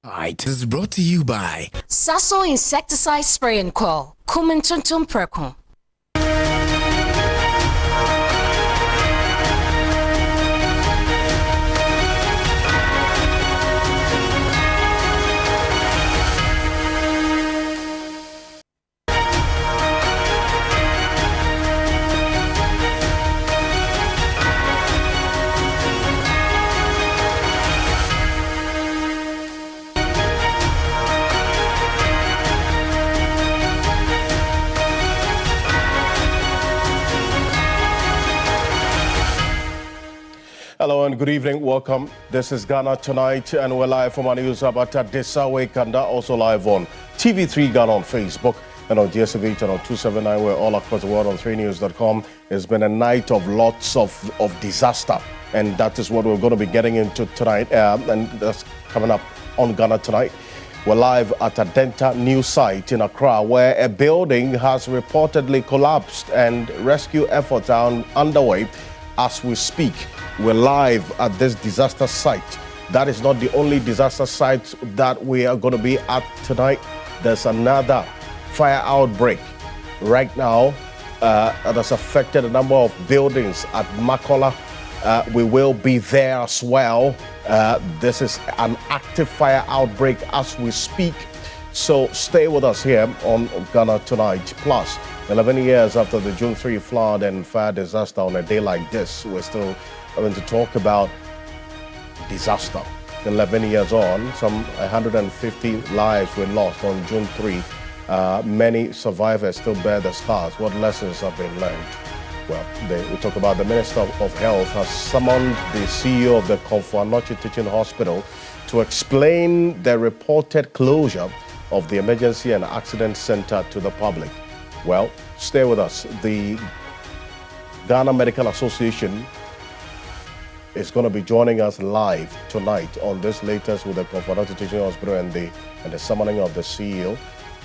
Alright, this is brought to you by Sasso Insecticide Spray and Coil. Kumintuntum Perkun. Hello and good evening. Welcome. This is Ghana Tonight, and we're live from our news hub at Desawe Kanda, also live on TV3 Ghana on Facebook and on DSTV channel 279. We're all across the world on 3news.com. It's been a night of lots of disaster, and that is what we're going to be getting into tonight. And that's coming up on Ghana Tonight. We're live at a Denta news site in Accra, where a building has reportedly collapsed and rescue efforts are underway as we speak. We're live at this disaster site. That is not the only disaster site that we are going to be at tonight. There's another fire outbreak right now that has affected a number of buildings at Makola. We will be there as well. This is an active fire outbreak as we speak. So stay with us here on Ghana Tonight. Plus, 11 years after the June 3 flood and fire disaster, on a day like this, we're still having to talk about disaster. 11 years on, some 150 lives were lost on June 3. Many survivors still bear the scars. What lessons have been learned? Well, we talk about the Minister of Health has summoned the CEO of the Komfo Anokye Teaching Hospital to explain the reported closure of the Emergency and Accident Center to the public. Well, stay with us. The Ghana Medical Association is going to be joining us live tonight on this latest with the Komfo Anokye Teaching Hospital and the summoning of the CEO.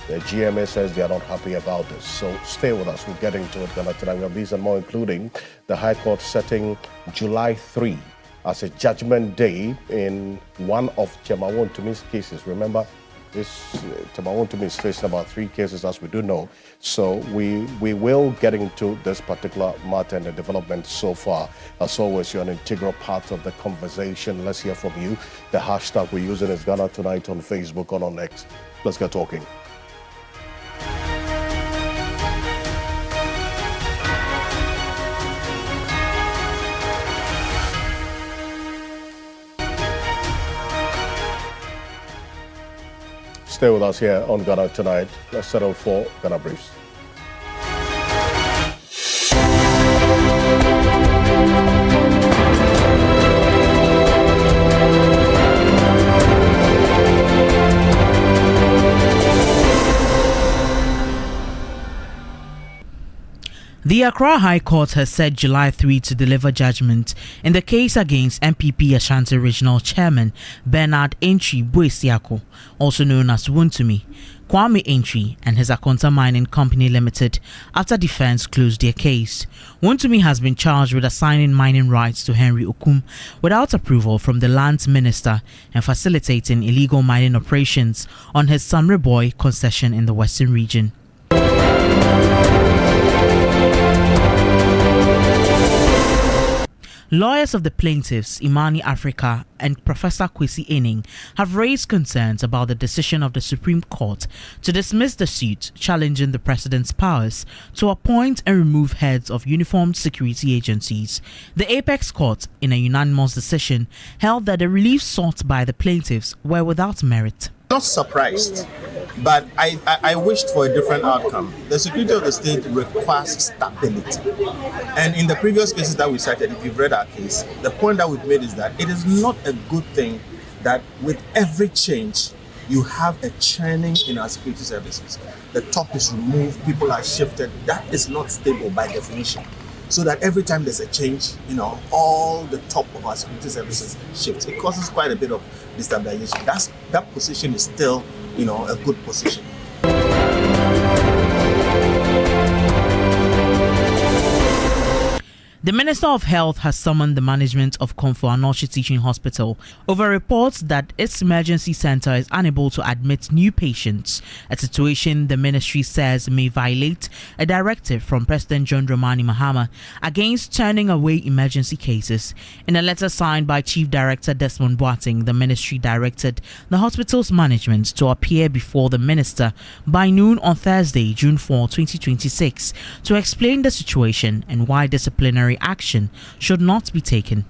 The GMA says they are not happy about this. So stay with us. We're getting to it tonight. We have these and more, including the High Court setting July 3 as a judgment day in one of Chema Wontumi's cases. Remember, Chema Wontumi is facing about 3 cases, as we do know. So we will get into this particular matter and the development so far. As always, you're an integral part of the conversation. Let's hear from you. The hashtag we're using is Ghana Tonight on Facebook and on X. Let's get talking. Stay with us here on Ghana Tonight. Let's settle for Ghana Briefs. The Accra High Court has set July 3 to deliver judgment in the case against MPP Ashanti Regional Chairman Bernard Antwi Boesiako, also known as Wontumi, Kwame Antwi, and his Akonta Mining Company Limited, after defense closed their case. Wontumi has been charged with assigning mining rights to Henry Okum without approval from the Lands Minister and facilitating illegal mining operations on his Samreboy concession in the Western Region. Lawyers of the plaintiffs, Imani Africa and Professor Kwesi Ening, have raised concerns about the decision of the Supreme Court to dismiss the suit challenging the president's powers to appoint and remove heads of uniformed security agencies. The Apex Court, in a unanimous decision, held that the relief sought by the plaintiffs were without merit. Not surprised, but I wished for a different outcome. The security of the state requires stability. And in the previous cases that we cited, if you've read our case, the point that we've made is that it is not a good thing that with every change, you have a churning in our security services. The top is removed, people are shifted. That is not stable by definition. So that every time there's a change, all the top of our security services shift. It causes quite a bit of destabilization. That position is still, a good position. The Minister of Health has summoned the management of Komfo Anokye Teaching Hospital over reports that its emergency center is unable to admit new patients, a situation the ministry says may violate a directive from President John Dramani Mahama against turning away emergency cases. In a letter signed by Chief Director Desmond Boateng, the ministry directed the hospital's management to appear before the minister by noon on Thursday, June 4, 2026, to explain the situation and why disciplinary action should not be taken.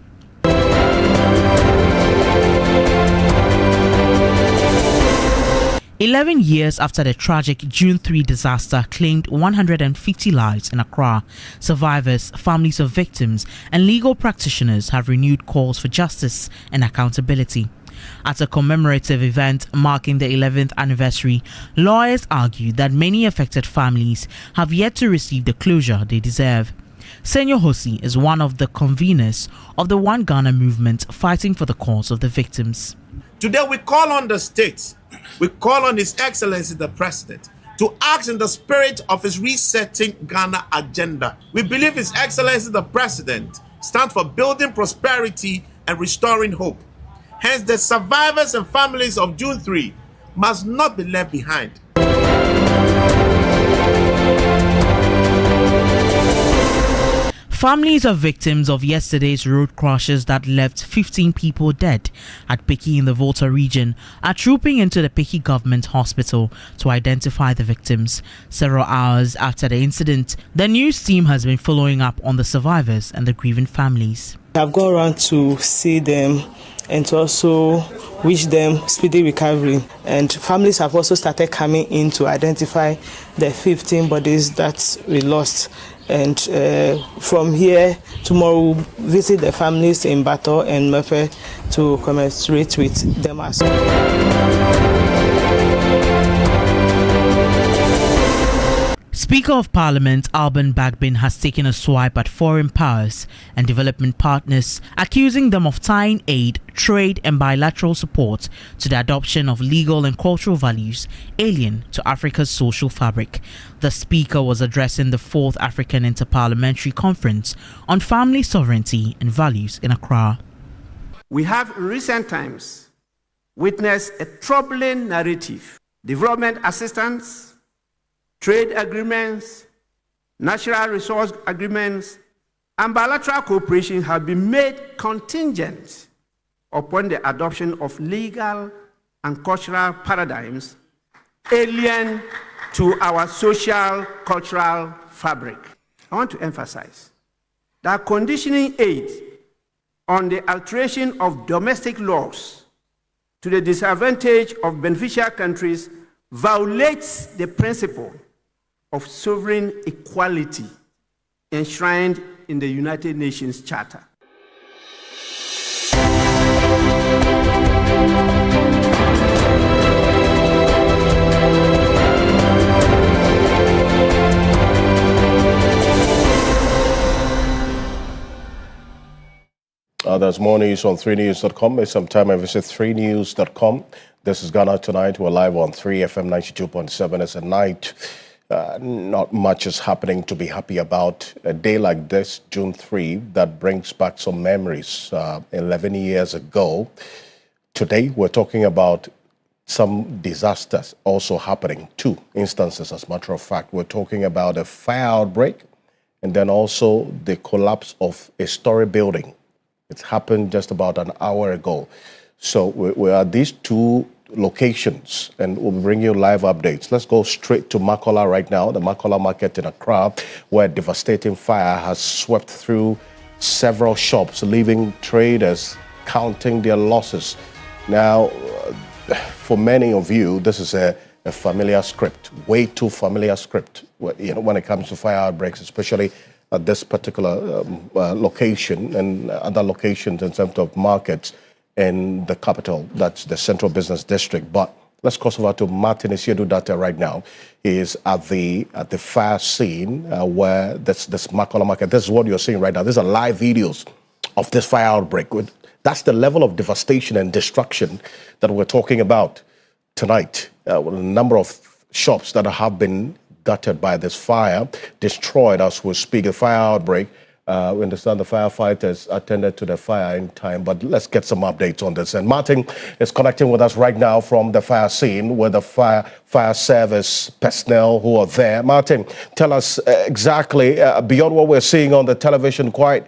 11 years after the tragic June 3 disaster claimed 150 lives in Accra, survivors, families of victims, and legal practitioners have renewed calls for justice and accountability. At a commemorative event marking the 11th anniversary, lawyers argued that many affected families have yet to receive the closure they deserve. Senor Hosi is one of the conveners of the One Ghana movement fighting for the cause of the victims. Today we call on the state, we call on His Excellency the President to act in the spirit of his resetting Ghana agenda. We believe His Excellency the President stands for building prosperity and restoring hope. Hence, the survivors and families of June 3 must not be left behind. Families of victims of yesterday's road crashes that left 15 people dead at Peki in the Volta region are trooping into the Peki Government Hospital to identify the victims. Several hours after the incident, the news team has been following up on the survivors and the grieving families. I've gone around to see them and to also wish them speedy recovery. And families have also started coming in to identify the 15 bodies that we lost. And from here, tomorrow we'll visit the families in Bato and Mepe to commiserate with them as well. Speaker of Parliament Alban Bagbin has taken a swipe at foreign powers and development partners, accusing them of tying aid, trade and bilateral support to the adoption of legal and cultural values alien to Africa's social fabric. The Speaker was addressing the 4th African Interparliamentary Conference on Family Sovereignty and Values in Accra. We have in recent times witnessed a troubling narrative. Development assistance, trade agreements, natural resource agreements, and bilateral cooperation have been made contingent upon the adoption of legal and cultural paradigms alien to our social cultural fabric. I want to emphasize that conditioning aid on the alteration of domestic laws to the disadvantage of beneficial countries violates the principle of sovereign equality enshrined in the United Nations Charter. There's more news on 3news.com. Sometime I visit 3news.com. This is Ghana Tonight. We're live on 3FM 92.7. It's a night. Not much is happening to be happy about. A day like this, June 3, that brings back some memories 11 years ago. Today, we're talking about some disasters also happening. 2 instances, as a matter of fact. We're talking about a fire outbreak and then also the collapse of a story building. It's happened just about an hour ago. So we're at these 2 locations and we'll bring you live updates. Let's go straight to Makola right now, the Makola market in Accra, where a devastating fire has swept through several shops, leaving traders counting their losses. Now, for many of you, this is a familiar script, way too familiar script, when it comes to fire outbreaks, especially at this particular location and other locations in terms of markets in the capital, that's the Central Business District. But let's cross over to Martin Isiedu-Data right now. He is at the fire scene where this Makola market. This is what you're seeing right now. These are live videos of this fire outbreak. That's the level of devastation and destruction that we're talking about tonight. A number of shops that have been gutted by this fire, destroyed as we speak. The fire outbreak We understand the firefighters attended to the fire in time, but let's get some updates on this. And Martin is connecting with us right now from the fire scene with the fire service personnel who are there. Martin, tell us exactly, beyond what we're seeing on the television, quite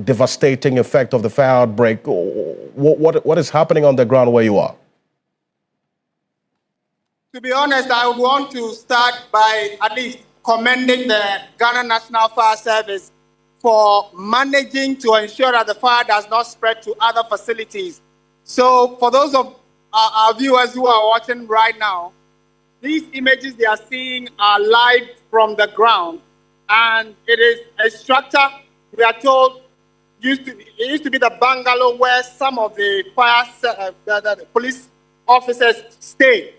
devastating effect of the fire outbreak, what is happening on the ground where you are? To be honest, I would want to start by at least commending the Ghana National Fire Service for managing to ensure that the fire does not spread to other facilities. So for those of our viewers who are watching right now, these images they are seeing are live from the ground, and it is a structure we are told used to be the bungalow where some of the the police officers stayed.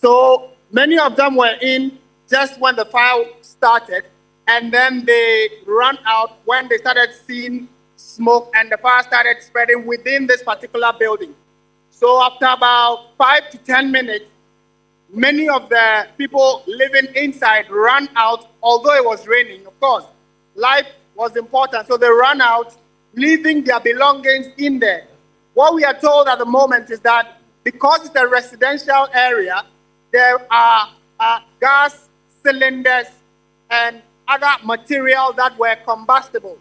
So many of them were in just when the fire started, and then they ran out when they started seeing smoke and the fire started spreading within this particular building. So after about 5 to 10 minutes, many of the people living inside ran out, although it was raining, of course. Life was important, so they ran out, leaving their belongings in there. What we are told at the moment is that because it's a residential area, there are gas cylinders and other material that were combustible.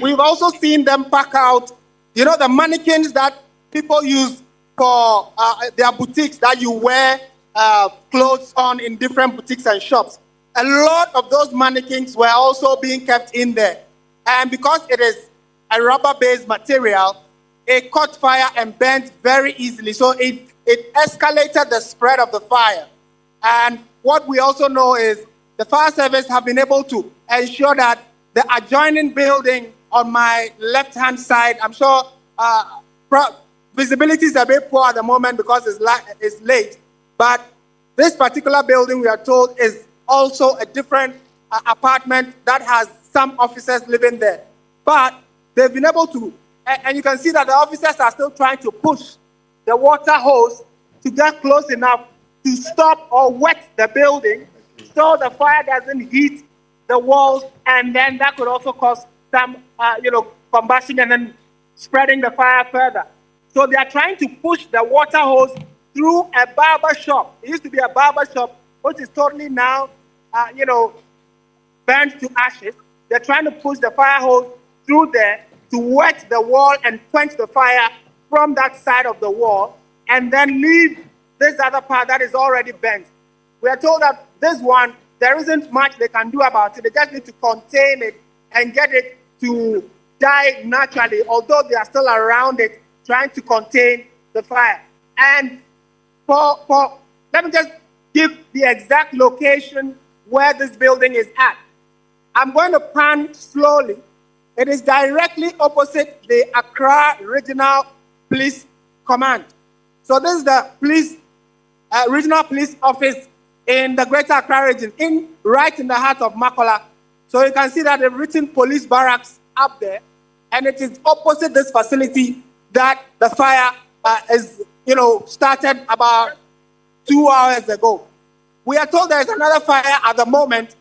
We've also seen them pack out, you know, the mannequins that people use for their boutiques that you wear clothes on in different boutiques and shops. A lot of those mannequins were also being kept in there. And because it is a rubber-based material, it caught fire and burnt very easily. So it escalated the spread of the fire. And what we also know is the fire service have been able to ensure that the adjoining building on my left-hand side, I'm sure visibility is a bit poor at the moment because it's late, but this particular building, we are told, is also a different apartment that has some officers living there. But they've been able to, and you can see that the officers are still trying to push the water hose to get close enough to stop or wet the building so the fire doesn't heat the walls, and then that could also cause some, combustion and then spreading the fire further. So they are trying to push the water hose through a barber shop. It used to be a barber shop, which is totally now, burnt to ashes. They're trying to push the fire hose through there to wet the wall and quench the fire from that side of the wall, and then leave this other part that is already burnt. We are told that this one, there isn't much they can do about it. They just need to contain it and get it to die naturally, although they are still around it trying to contain the fire. And let me just give the exact location where this building is at. I'm going to pan slowly. It is directly opposite the Accra Regional Police Command. So this is the Regional Police Office in the Greater Accra region, right in the heart of Makola. So you can see that they've written police barracks up there, and it is opposite this facility that the fire started about 2 hours ago. We are told there is another fire at the moment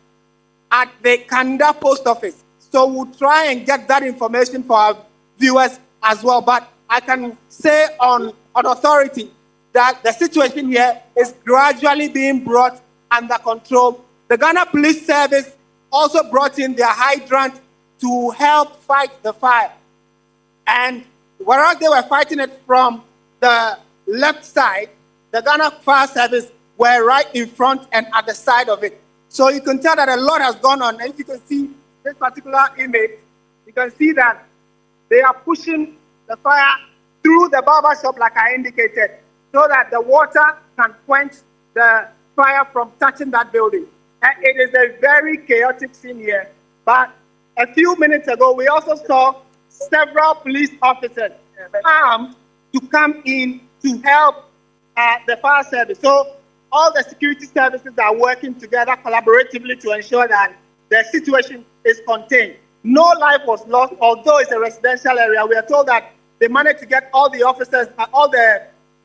at the Kanda Post Office. So we'll try and get that information for our viewers as well. But I can say on authority that the situation here is gradually being brought under control. The Ghana Police Service also brought in their hydrant to help fight the fire. And whereas they were fighting it from the left side, the Ghana Fire Service were right in front and at the side of it. So you can tell that a lot has gone on. And if you can see this particular image, you can see that they are pushing the fire through the barber shop, like I indicated, so that the water can quench the fire from touching that building. And it is a very chaotic scene here. But a few minutes ago, we also saw several police officers armed to come in to help the fire service. So all the security services are working together collaboratively to ensure that the situation is contained. No life was lost, although it's a residential area. We are told that they managed to get all the officers, all the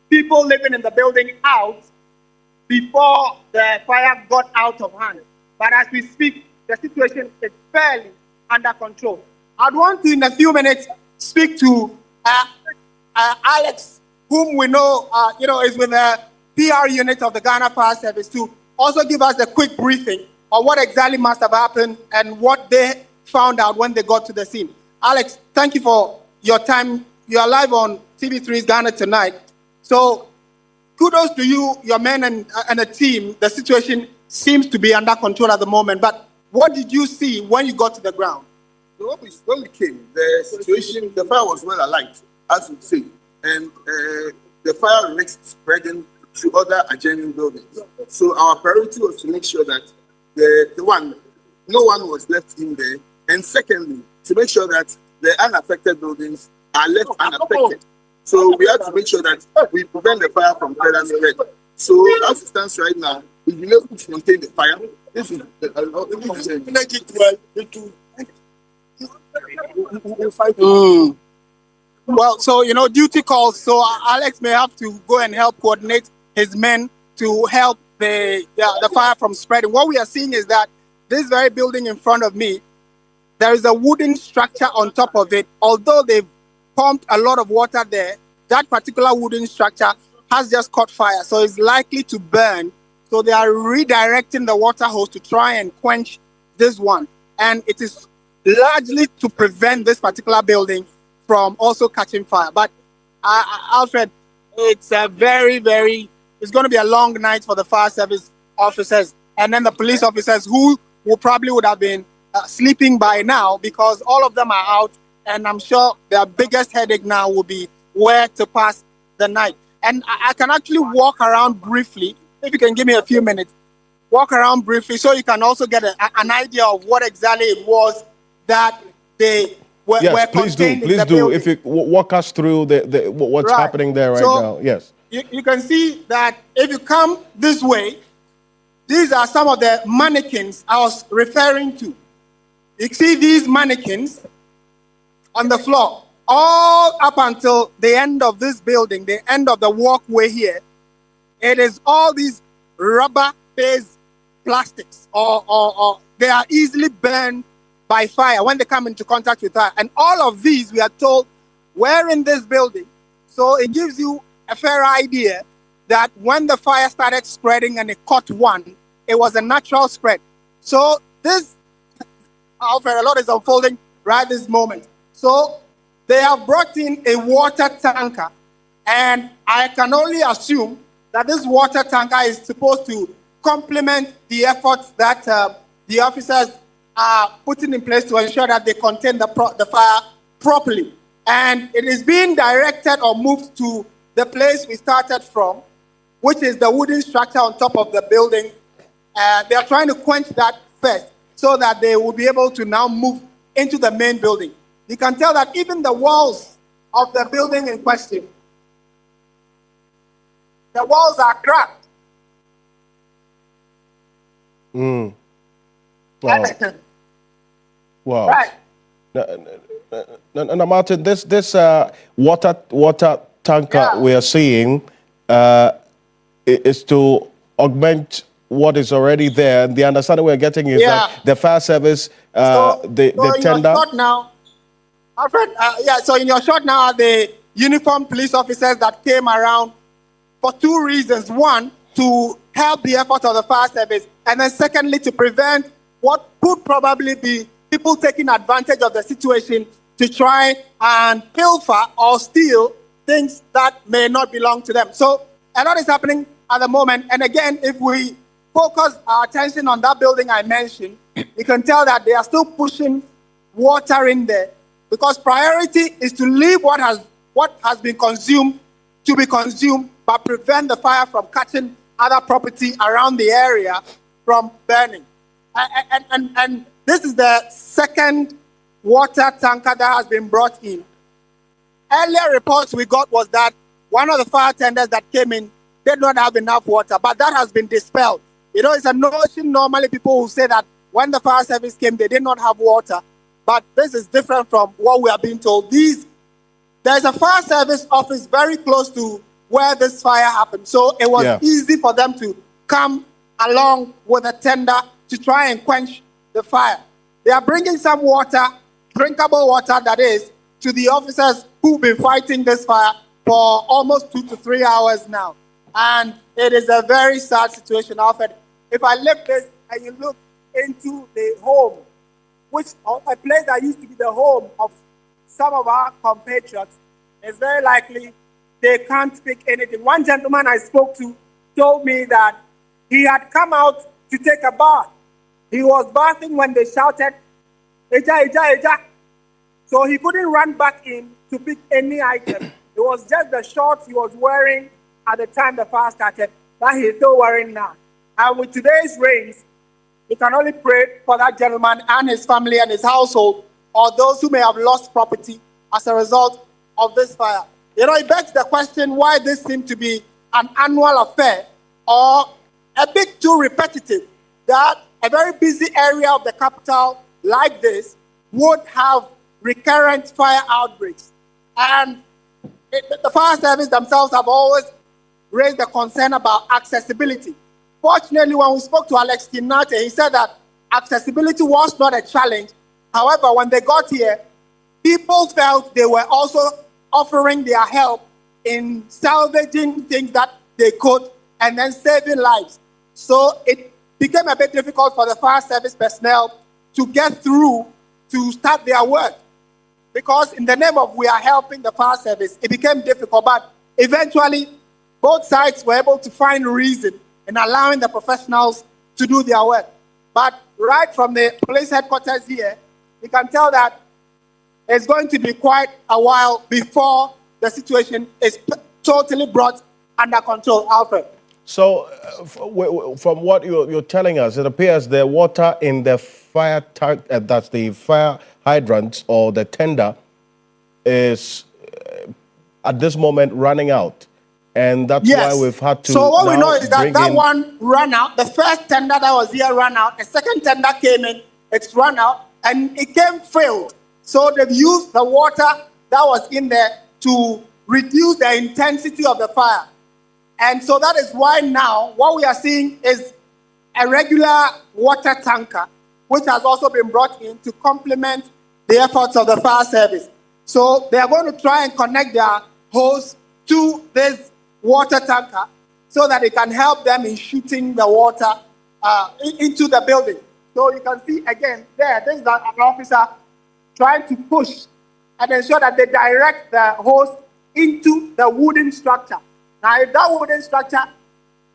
people living in the building out before the fire got out of hand. But as we speak, the situation is fairly under control. I'd want to, in a few minutes, speak to Alex, whom we know, is with the PR unit of the Ghana Fire Service, to also give us a quick briefing on what exactly must have happened and what they found out when they got to the scene. Alex, thank you for your time. You are live on TV3's Ghana Tonight. So kudos to you, your men and the team. The situation seems to be under control at the moment. But what did you see when you got to the ground? When we came, the situation, the fire was well alight, as you say. And the fire risked spreading to other adjoining buildings. So our priority was to make sure that no one was left in there. And secondly, to make sure that the unaffected buildings are left unaffected. So we have to make sure that we prevent the fire from further spread. So as it stands right now, we've been able to contain the fire. This is Well, so, duty calls. So Alex may have to go and help coordinate his men to help the fire from spreading. What we are seeing is that this very building in front of me, there is a wooden structure on top of it. Although they've pumped a lot of water there, that particular wooden structure has just caught fire. So it's likely to burn. So they are redirecting the water hose to try and quench this one. And it is largely to prevent this particular building from also catching fire. But Alfred, it's a it's going to be a long night for the fire service officers and then the police officers who would have been sleeping by now, because all of them are out, and I'm sure their biggest headache now will be where to pass the night. And I can actually walk around briefly, if you can give me a few minutes, walk around briefly so you can also get an idea of what exactly it was that they were please do. If you walk us through what's happening there now. Yes. You can see that if you come this way, these are some of the mannequins I was referring to. You see these mannequins on the floor, all up until the end of this building, the end of the walkway here. It is all these rubber-based plastics, or they are easily burned by fire when they come into contact with fire. And all of these, we are told, were in this building. So it gives you a fair idea that when the fire started spreading and it caught one, it was a natural spread. So this, Alfred, a lot is unfolding right this moment. So they have brought in a water tanker, and I can only assume that this water tanker is supposed to complement the efforts that the officers are putting in place to ensure that they contain the fire properly. And it is being directed or moved to the place we started from, which is the wooden structure on top of the building. They are trying to quench that first so that they will be able to now move into the main building. You can tell that even the walls of the building in question, the walls are cracked. Wow. Wow. Right. Now, Martin, this water tanker we are seeing is to augment what is already there. And the understanding we're getting is that the fire service, the tender. Your shot now, Alfred, so in your shot now are the uniformed police officers that came around for two reasons. One, to help the effort of the fire service, and then secondly, to prevent what could probably be people taking advantage of the situation to try and pilfer or steal things that may not belong to them. So a lot is happening at the moment. And again, if we focus our attention on that building I mentioned, you can tell that they are still pushing water in there, because priority is to leave what has been consumed to be consumed, but prevent the fire from catching other property around the area from burning. And this is the second water tanker that has been brought in. Earlier reports we got was that one of the fire tenders that came in did not have enough water, but that has been dispelled. You know, it's a notion normally people who say that when the fire service came, they did not have water, but this is different from what we are being told. There's a fire service office very close to where this fire happened, so it was easy for them to come along with a tender to try and quench the fire. They are bringing some water, drinkable water that is, to the officers who've been fighting this fire for almost 2 to 3 hours now. And it is a very sad situation, Alfred. If I lift this and you look into the home, which a place that used to be the home of some of our compatriots, it's very likely they can't speak anything. One gentleman I spoke to told me that he had come out to take a bath. He was bathing when they shouted, "Eja, Eja, Eja." So he couldn't run back in to pick any item. It was just the shorts he was wearing at the time the fire started that he's still wearing now. And with today's rains, we can only pray for that gentleman and his family and his household, or those who may have lost property as a result of this fire. You know, it begs the question why this seemed to be an annual affair or a bit too repetitive, that a very busy area of the capital like this would have recurrent fire outbreaks. And the fire service themselves have always raised the concern about accessibility. Fortunately, when we spoke to Alex Kinate, he said that accessibility was not a challenge. However, when they got here, people felt they were also offering their help in salvaging things that they could and then saving lives. So it became a bit difficult for the fire service personnel to get through to start their work. Because in the name of we are helping the fire service, it became difficult. But eventually, both sides were able to find reason in allowing the professionals to do their work. But right from the police headquarters here, you can tell that it's going to be quite a while before the situation is totally brought under control, Alfred. So, from what you're telling us, it appears the water in the fire tank, that's the fire hydrant or the tender, is at this moment running out. And that's why we've had to. So what we know is that that one ran out. The first tender that was here ran out. The second tender came in, it's run out, and it came filled. So they've used the water that was in there to reduce the intensity of the fire. And so that is why now what we are seeing is a regular water tanker, which has also been brought in to complement the efforts of the fire service. So they are going to try and connect their hose to this water tanker so that it can help them in shooting the water into the building. So you can see again there, this is an officer trying to push and ensure that they direct the hose into the wooden structure. Now, if that wooden structure,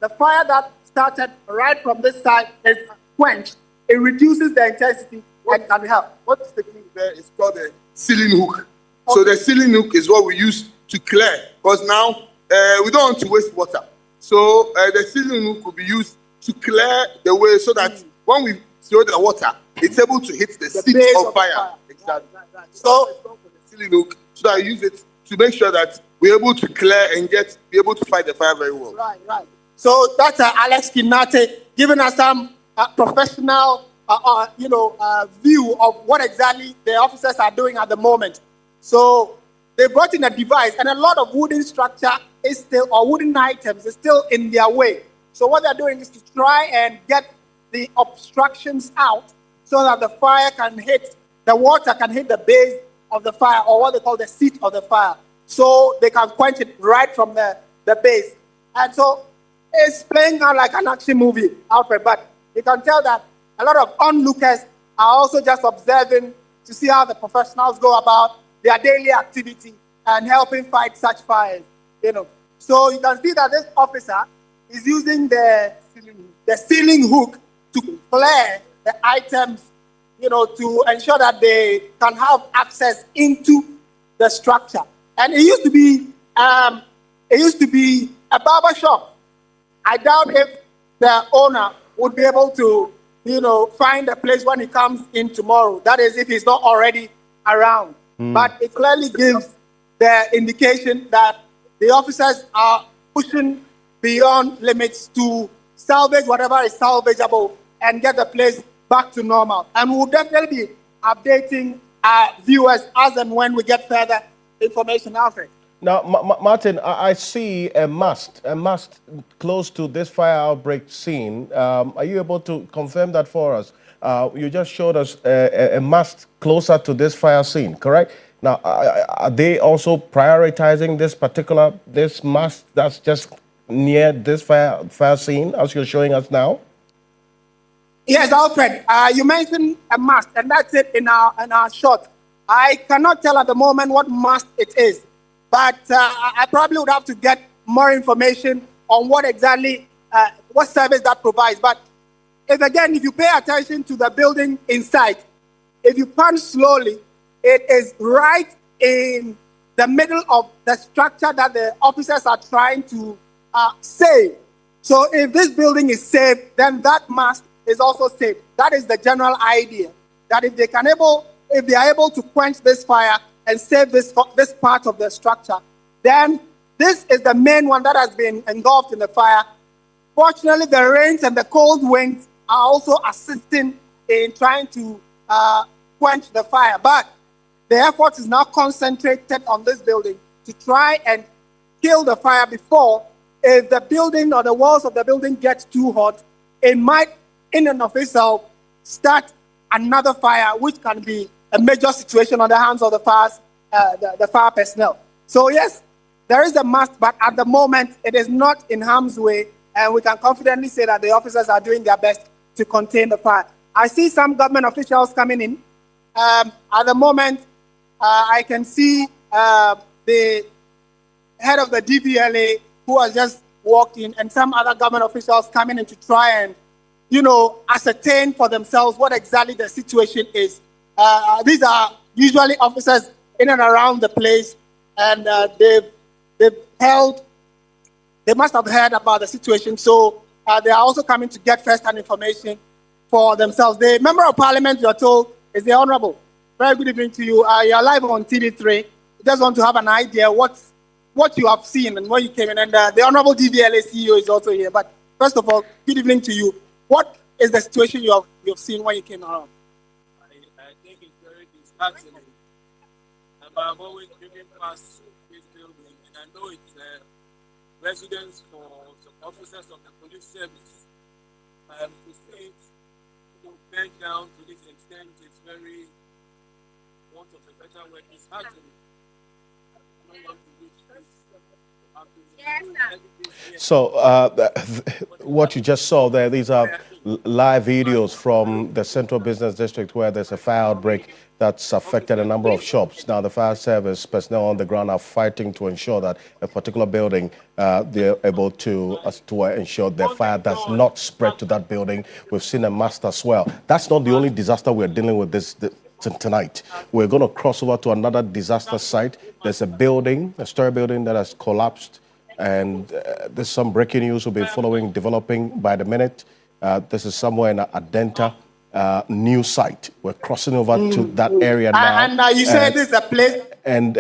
the fire that started right from this side is quenched, it reduces the intensity and can help. What is the thing there is called a ceiling hook. Okay. So the ceiling hook is what we use to clear, because now we don't want to waste water. So the ceiling hook will be used to clear the way so that when we throw the water, it's able to hit the seat of fire. Exactly. Right. So the ceiling hook, so that I use it to make sure that we're able to clear and be able to fight the fire very well. Right. So that's Alex Kinate giving us some professional, view of what exactly the officers are doing at the moment. So they brought in a device, and a lot of wooden structure is still, or wooden items is still in their way. So what they're doing is to try and get the obstructions out so that the fire can hit, the water can hit the base of the fire, or what they call the seat of the fire. So they can quench it right from the base. And so it's playing out like an action movie, Alfred, but you can tell that a lot of onlookers are also just observing to see how the professionals go about their daily activity and helping fight such fires. So you can see that this officer is using the ceiling hook to clear the items, to ensure that they can have access into the structure. And it used to be a barber shop. I doubt if the owner would be able to, find a place when he comes in tomorrow. That is, if he's not already around. But it clearly gives the indication that the officers are pushing beyond limits to salvage whatever is salvageable and get the place back to normal. And we'll definitely be updating our viewers as and when we get further information, Alfred. Now, Martin, I see a mast close to this fire outbreak scene. Are you able to confirm that for us? You just showed us a mast closer to this fire scene, correct? Now, are they also prioritizing this mast that's just near this fire scene, as you're showing us now? Yes, Alfred. You mentioned a mast, and that's it in our shot. I cannot tell at the moment what mast it is, but I probably would have to get more information on what exactly, what service that provides. But if you pay attention to the building inside, if you punch slowly, it is right in the middle of the structure that the officers are trying to save. So if this building is safe, then that mast is also safe. That is the general idea, that if they are able to quench this fire and save this part of the structure, then this is the main one that has been engulfed in the fire. Fortunately, the rains and the cold winds are also assisting in trying to quench the fire. But the effort is now concentrated on this building to try and kill the fire before, if the building or the walls of the building get too hot, it might, in and of itself, start another fire, which can be a major situation on the hands of the fire personnel. So yes, there is a must, but at the moment, it is not in harm's way, and we can confidently say that the officers are doing their best to contain the fire. I see some government officials coming in. At the moment, I can see the head of the DVLA who has just walked in, and some other government officials coming in to try and, ascertain for themselves what exactly the situation is. These are usually officers in and around the place, and they must have heard about the situation, so they are also coming to get first-hand information for themselves. The member of parliament, you are told, is the Honorable. Very good evening to you. You are live on TV3. Just want to have an idea what you have seen and where you came in. And the Honorable DVLA CEO is also here. But first of all, good evening to you. What is the situation you have seen when you came around? I think it's very disheartening. I've always driven past this building, and I know it's residence for some officers of the police service. To see it bend down to this extent is very, want of a better word, disheartening. I don't want to reach this. So what you just saw there, these are live videos from the Central Business District where there's a fire outbreak that's affected a number of shops. Now the fire service personnel on the ground are fighting to ensure that a particular building, they're able to ensure the fire does not spread to that building. We've seen a mast as well. That's not the only disaster we're dealing with tonight. We're going to cross over to another disaster site. There's a building, a story building that has collapsed, and there's some breaking news we'll be developing by the minute. This is somewhere in Adenta new site. We're crossing over to that area now. And you said this is a place. And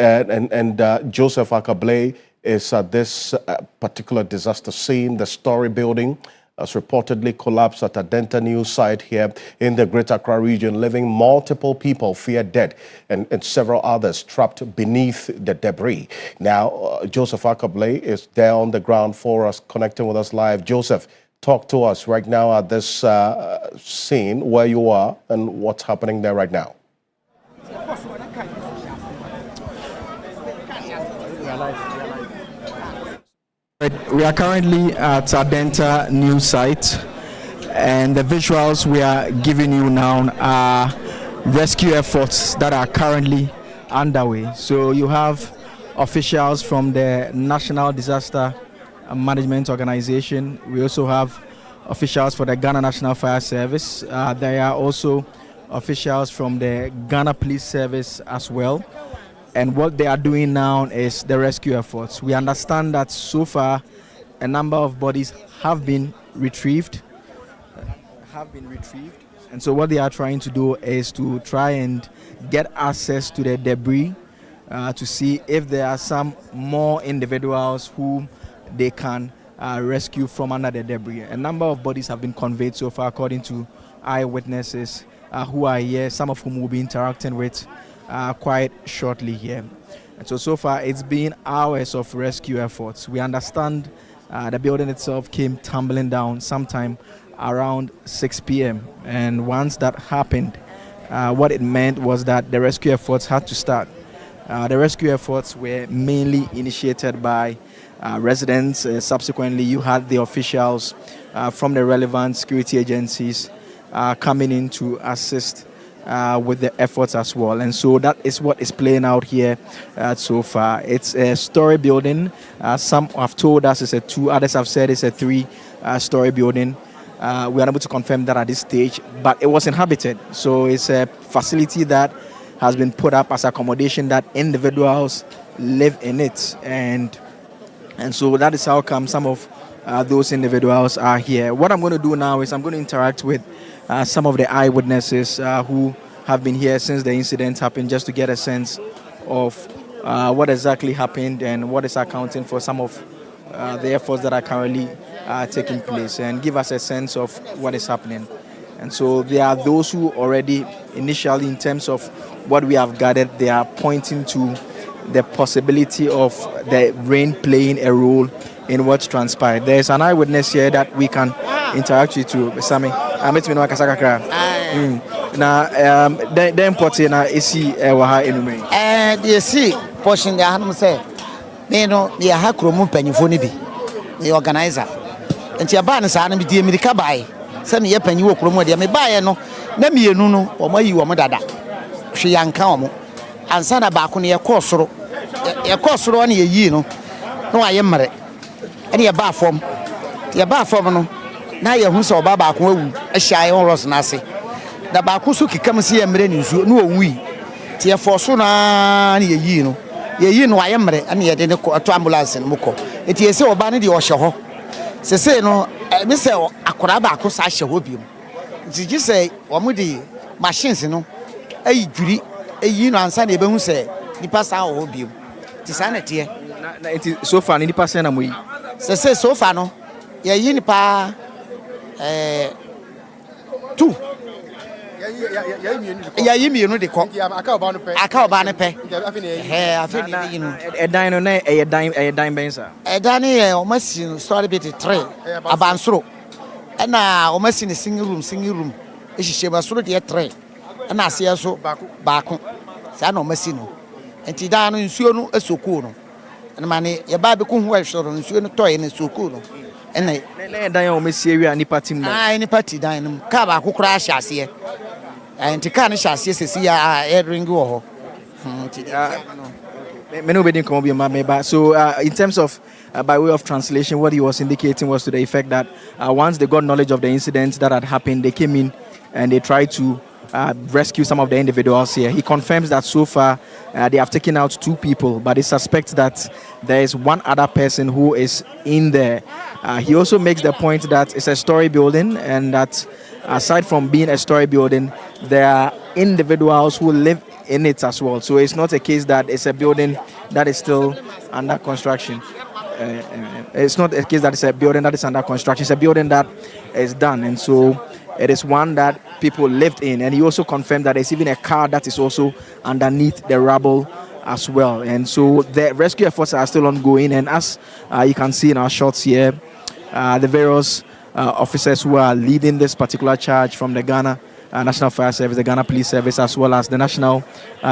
Joseph Akablay is at this particular disaster scene. The story building has reportedly collapsed at Adenta new site here in the Greater Accra region, leaving multiple people feared dead and several others trapped beneath the debris. Now, Joseph Akablay is there on the ground for us, connecting with us live. Joseph, talk to us right now at this scene, where you are and what's happening there right now. We are currently at Adenta new site, and the visuals we are giving you now are rescue efforts that are currently underway. So you have officials from the National Disaster Management Organization. We also have officials for the Ghana National Fire Service. There are also officials from the Ghana Police Service as well. And what they are doing now is the rescue efforts. We understand that so far a number of bodies have been retrieved. And so what they are trying to do is to try and get access to the debris to see if there are some more individuals who they can rescue from under the debris. A number of bodies have been conveyed so far, according to eyewitnesses who are here, some of whom will be interacting with quite shortly here. And so far it's been hours of rescue efforts. We understand the building itself came tumbling down sometime around 6 p.m. And once that happened, what it meant was that the rescue efforts had to start. The rescue efforts were mainly initiated by residents. Subsequently, you had the officials from the relevant security agencies coming in to assist with the efforts as well. And so that is what is playing out here so far. It's a story building. Some have told us it's a 2, others have said it's a 3-story building. We are unable to confirm that at this stage, but it was inhabited. So it's a facility that has been put up as accommodation that individuals live in it. And so that is how come some of those individuals are here. What I'm going to do now is I'm going to interact with some of the eyewitnesses who have been here since the incident happened, just to get a sense of what exactly happened and what is accounting for some of the efforts that are currently taking place, and give us a sense of what is happening. And so there are those who already initially, in terms of what we have gathered, they are pointing to the possibility of the rain playing a role in what transpired. There is an eyewitness here that we can interact with too. Sami, met me no akasakakra. Na the important na esi waha enume. The see portion the hanum say me no me ha kromu panyifo ni bi. The organizer. Enti aba na sa na me die America bai. Say me ye panyiwo kromu de me bai no na mienu no o mayi wo mo dada. Hwe yanka wo mo. Ansa na ba ko ne ye kosoro. Ye kosoro na ye yi no. No aye mmere. Ene ye ba fom. Ye ba fom no. Na ye hu so oba ba ko awu. Ahia ye horos na ase. Da ba ko so kikam se ye mmere ni nsuo no onwi. Ti ye forso na ye yi no. Ye yi no aye mmere ene ye de ne ko to ambulance no ko. Eti ye se oba ne de o hye ho. Sese no me se akora ba ko sa hye ho biom. Ti gi se o mu de machines no ayi dwiri ayi no ansa na e be hu se nipa sa ho biom. Ti sa na tie. Na eti so far ni nipa se na mo yi. Sese so far no ye yi nipa 2 ya yi mienu de ko aka oba no pe afini yi no edan no na edan ben sa edan ne o masi story bit 3 abansoro na o masi ne single room ehihye basoro de 3 na ase so baako sa na o masi no enti dan no nsuo no esoku no na mane ye ba be ko hu ehworo nsuo no toy ne soku no ena dan o masi area ni party mu ni party dan no ka ba kokora ahye ase enti ka ne hye ase sesi ya ring wo ho So in terms of by way of translation, what he was indicating was to the effect that once they got knowledge of the incident that had happened, they came in and they tried to rescue some of the individuals here. He confirms that so far they have taken out 2 people, but he suspects that there is one other person who is in there. He also makes the point that it's a story building, and that aside from being a story building, there are individuals who live in it as well. So it's not a case that it's a building that is still under construction. It's not a case that it's a building that is under construction. It's a building that is done, and so it is one that people lived in. And he also confirmed that there's even a car that is also underneath the rubble as well. And so the rescue efforts are still ongoing. And as you can see in our shots here, the various officers who are leading this particular charge from the Ghana National Fire Service, the Ghana Police Service, as well as the National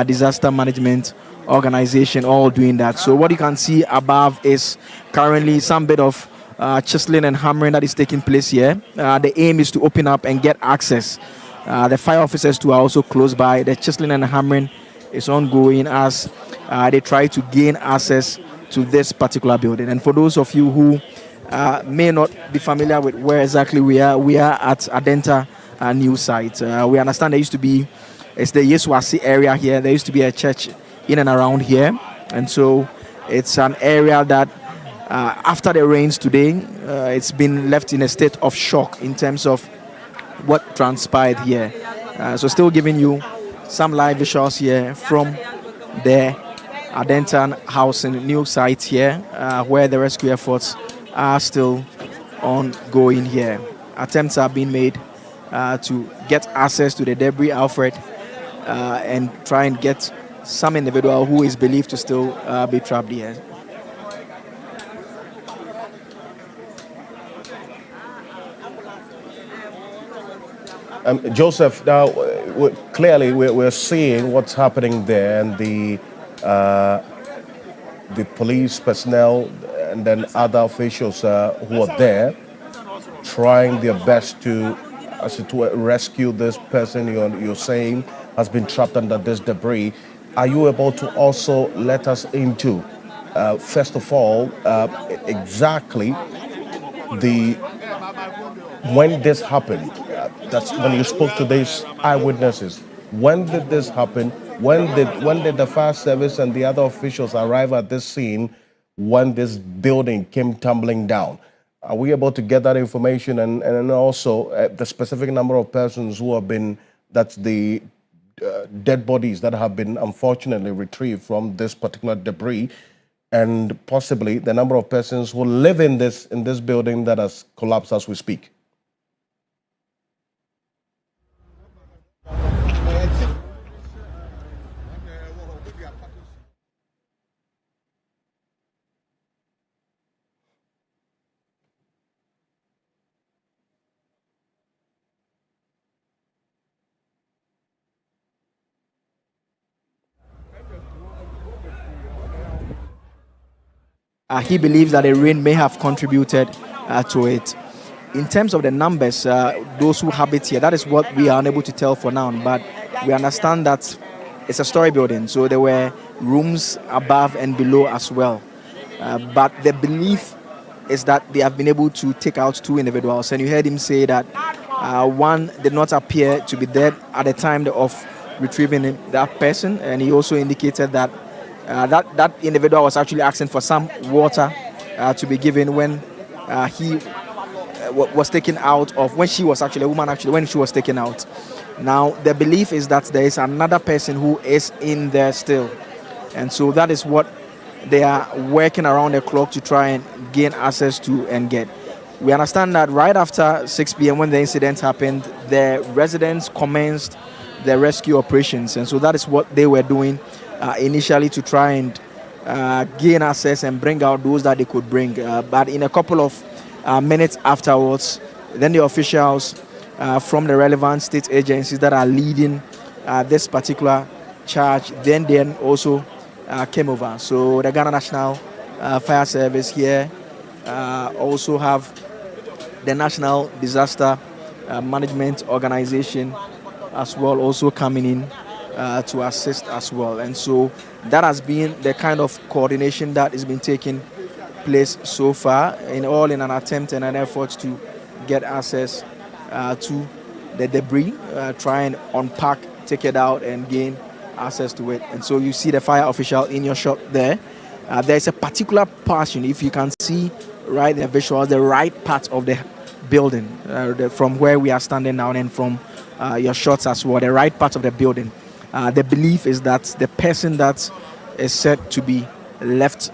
Disaster Management Organization, all doing that. So what you can see above is currently some bit of chiseling and hammering that is taking place here. The aim is to open up and get access. The fire officers too are also close by. The chiseling and hammering is ongoing as they try to gain access to this particular building. And for those of you who may not be familiar with where exactly we are at Adenta new site. We understand there used to be, it's the Yeswasi area here. There used to be a church in and around here. And so it's an area that after the rains today, it's been left in a state of shock in terms of what transpired here. So still giving you some live visuals here from the Adenta housing new site here, where the rescue efforts are still ongoing here. Attempts are being made to get access to the debris, Alfred, and try and get some individual who is believed to still be trapped here. Joseph, now clearly we're seeing what's happening there, and the police personnel and then other officials who are there trying their best to rescue this person you're saying has been trapped under this debris. Are you able to also let us into, first of all, exactly when this happened? That's when you spoke to these eyewitnesses. When did this happen? When did the fire service and the other officials arrive at this scene when this building came tumbling down? Are we able to get that information, and also the specific number of persons who have been, that's the dead bodies that have been unfortunately retrieved from this particular debris, and possibly the number of persons who live in this building that has collapsed as we speak? He believes that the rain may have contributed to it. In terms of the numbers, those who habit here, that is what we are unable to tell for now. But we understand that it's a story building, so there were rooms above and below as well. But the belief is that they have been able to take out 2 individuals. And you heard him say that one did not appear to be dead at the time of retrieving that person. And he also indicated that that individual was actually asking for some water to be given when he was taken out of, when she was actually, a woman actually, when she was taken out. Now, the belief is that there is another person who is in there still. And so that is what they are working around the clock to try and gain access to and get. We understand that right after 6 p.m. when the incident happened, the residents commenced the rescue operations. And so that is what they were doing initially, to try and gain access and bring out those that they could bring. But in a couple of minutes afterwards, then the officials from the relevant state agencies that are leading this particular charge then also came over. So the Ghana National Fire Service here also have the National Disaster Management Organization as well also coming in to assist as well. And so that has been the kind of coordination that has been taking place so far, in an attempt and an effort to get access to the debris, try and unpack, take it out and gain access to it. And so you see the fire official in your shot there. There's a particular portion, if you can see right the visuals, the right part of the building, from where we are standing now and from your shots as well, the right part of the building. The belief is that the person that is said to be left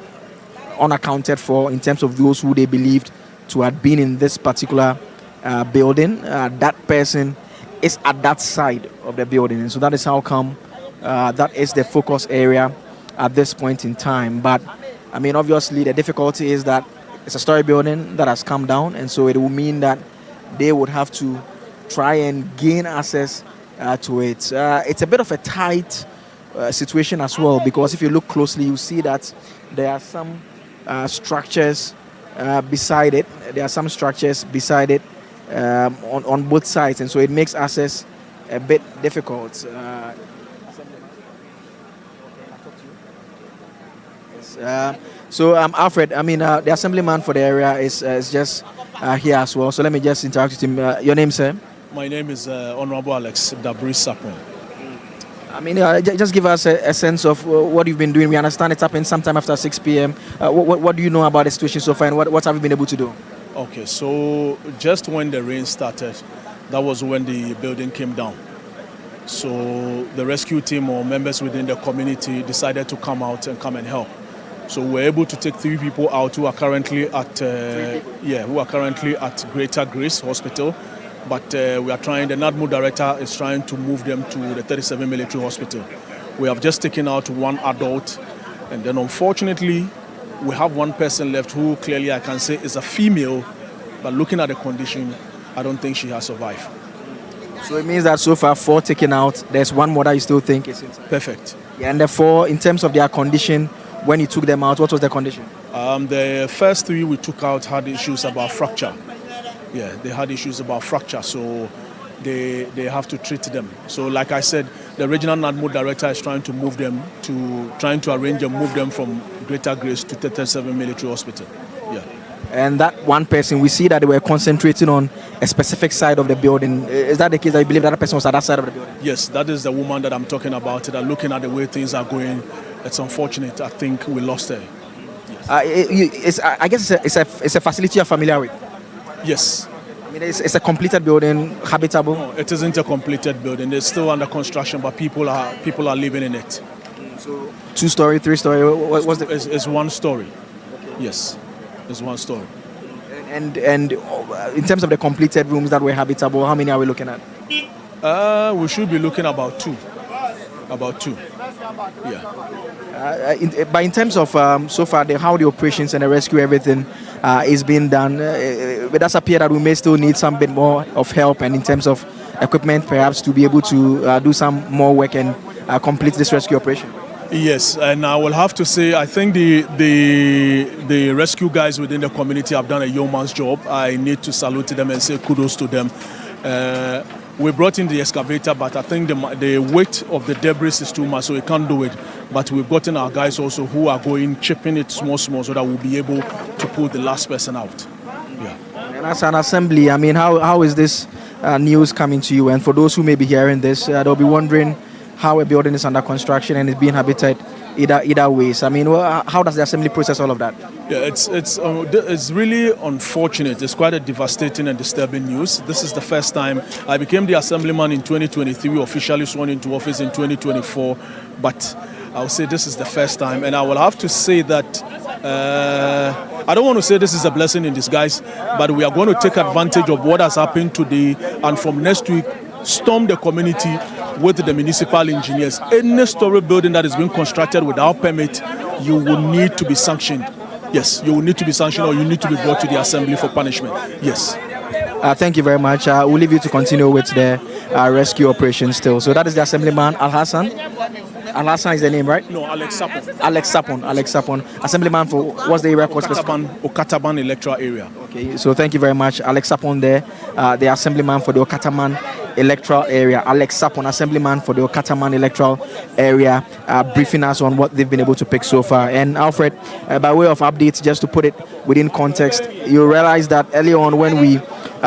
unaccounted for in terms of those who they believed to have been in this particular building, that person is at that side of the building. And so that is how come that is the focus area at this point in time. But I mean, obviously the difficulty is that it's a story building that has come down, and so it will mean that they would have to try and gain access to it. It's a bit of a tight situation as well, because if you look closely, you see that there are some structures beside it. There are some structures beside it on both sides, and so it makes access a bit difficult. So Alfred, I mean, the assemblyman for the area is just here as well. So let me just interact with him. Your name, sir? My name is Honorable Alex Dabri Sapon. I mean, just give us a sense of what you've been doing. We understand it's happened sometime after 6 p.m. What do you know about the situation so far, and what have you been able to do? Okay, so just when the rain started, that was when the building came down. So the rescue team or members within the community decided to come out and come and help. So we're able to take 3 people out who are currently at Greater Grace Hospital. But we are trying, the NADMO director is trying to move them to the 37 Military Hospital. We have just taken out 1 adult, and then unfortunately we have 1 person left who clearly I can say is a female, but looking at the condition, I don't think she has survived. So it means that so far 4 taken out. There's one more that you still think is inside. Perfect. Yeah, and the 4, in terms of their condition, when you took them out, what was the condition? The first 3 we took out had issues about fracture. Yeah, they had issues about fracture, so they have to treat them. So like I said, the regional NADMO director is trying to arrange and move them from Greater Grace to 37 Military Hospital. Yeah. And that one person, we see that they were concentrating on a specific side of the building. Is that the case? I believe that person was at that side of the building? Yes, that is the woman that I'm talking about. That looking at the way things are going, it's unfortunate. I think we lost her. Yes. I guess it's a facility you're familiar with? Yes. I mean, it's a completed building, habitable? No, it isn't a completed building. It's still under construction, but people are living in it. So 2-story, 3-story? What's the? It's 1 story. Yes. It's 1 story. And in terms of the completed rooms that were habitable, how many are we looking at? We should be looking about 2. About 2. Yeah. But in terms of so far how the operations and the rescue, everything is being done, it does appear that we may still need some bit more of help, and in terms of equipment, perhaps to be able to do some more work and complete this rescue operation. Yes, and I will have to say I think the rescue guys within the community have done a yeoman's job. I need to salute them and say kudos to them. We brought in the excavator, but I think the weight of the debris is too much, so we can't do it. But we've gotten our guys also who are chipping it small, so that we'll be able to pull the last person out. Yeah. And as an assembly, I mean, how is this news coming to you? And for those who may be hearing this, they'll be wondering how a building is under construction and is being habited either ways. I mean, how does the assembly process all of that? Yeah, it's really unfortunate. It's quite a devastating and disturbing news. This is the first time I became the assemblyman in 2023, officially sworn into office in 2024. But I would say this is the first time, and I will have to say that I don't want to say this is a blessing in disguise, but we are going to take advantage of what has happened today, and from next week, storm the community with the municipal engineers. Any story building that is being constructed without permit, you will need to be sanctioned. Yes, you will need to be sanctioned, or you need to be brought to the assembly for punishment. Yes. Thank you very much. We'll leave you to continue with the rescue operation still. So that is the assemblyman, Al-Hassan. Al-Hassan is the name, right? No, Alex Sapon. Alex Sapon. Assemblyman for, what's the area called? Okataban electoral area. Okay, so thank you very much. Alex Sapon there, the assemblyman for the Okataman electoral area. Alex Sapon, assemblyman for the Okataman electoral area, briefing us on what they've been able to pick so far. And Alfred, by way of updates, just to put it within context, you realize that earlier on when we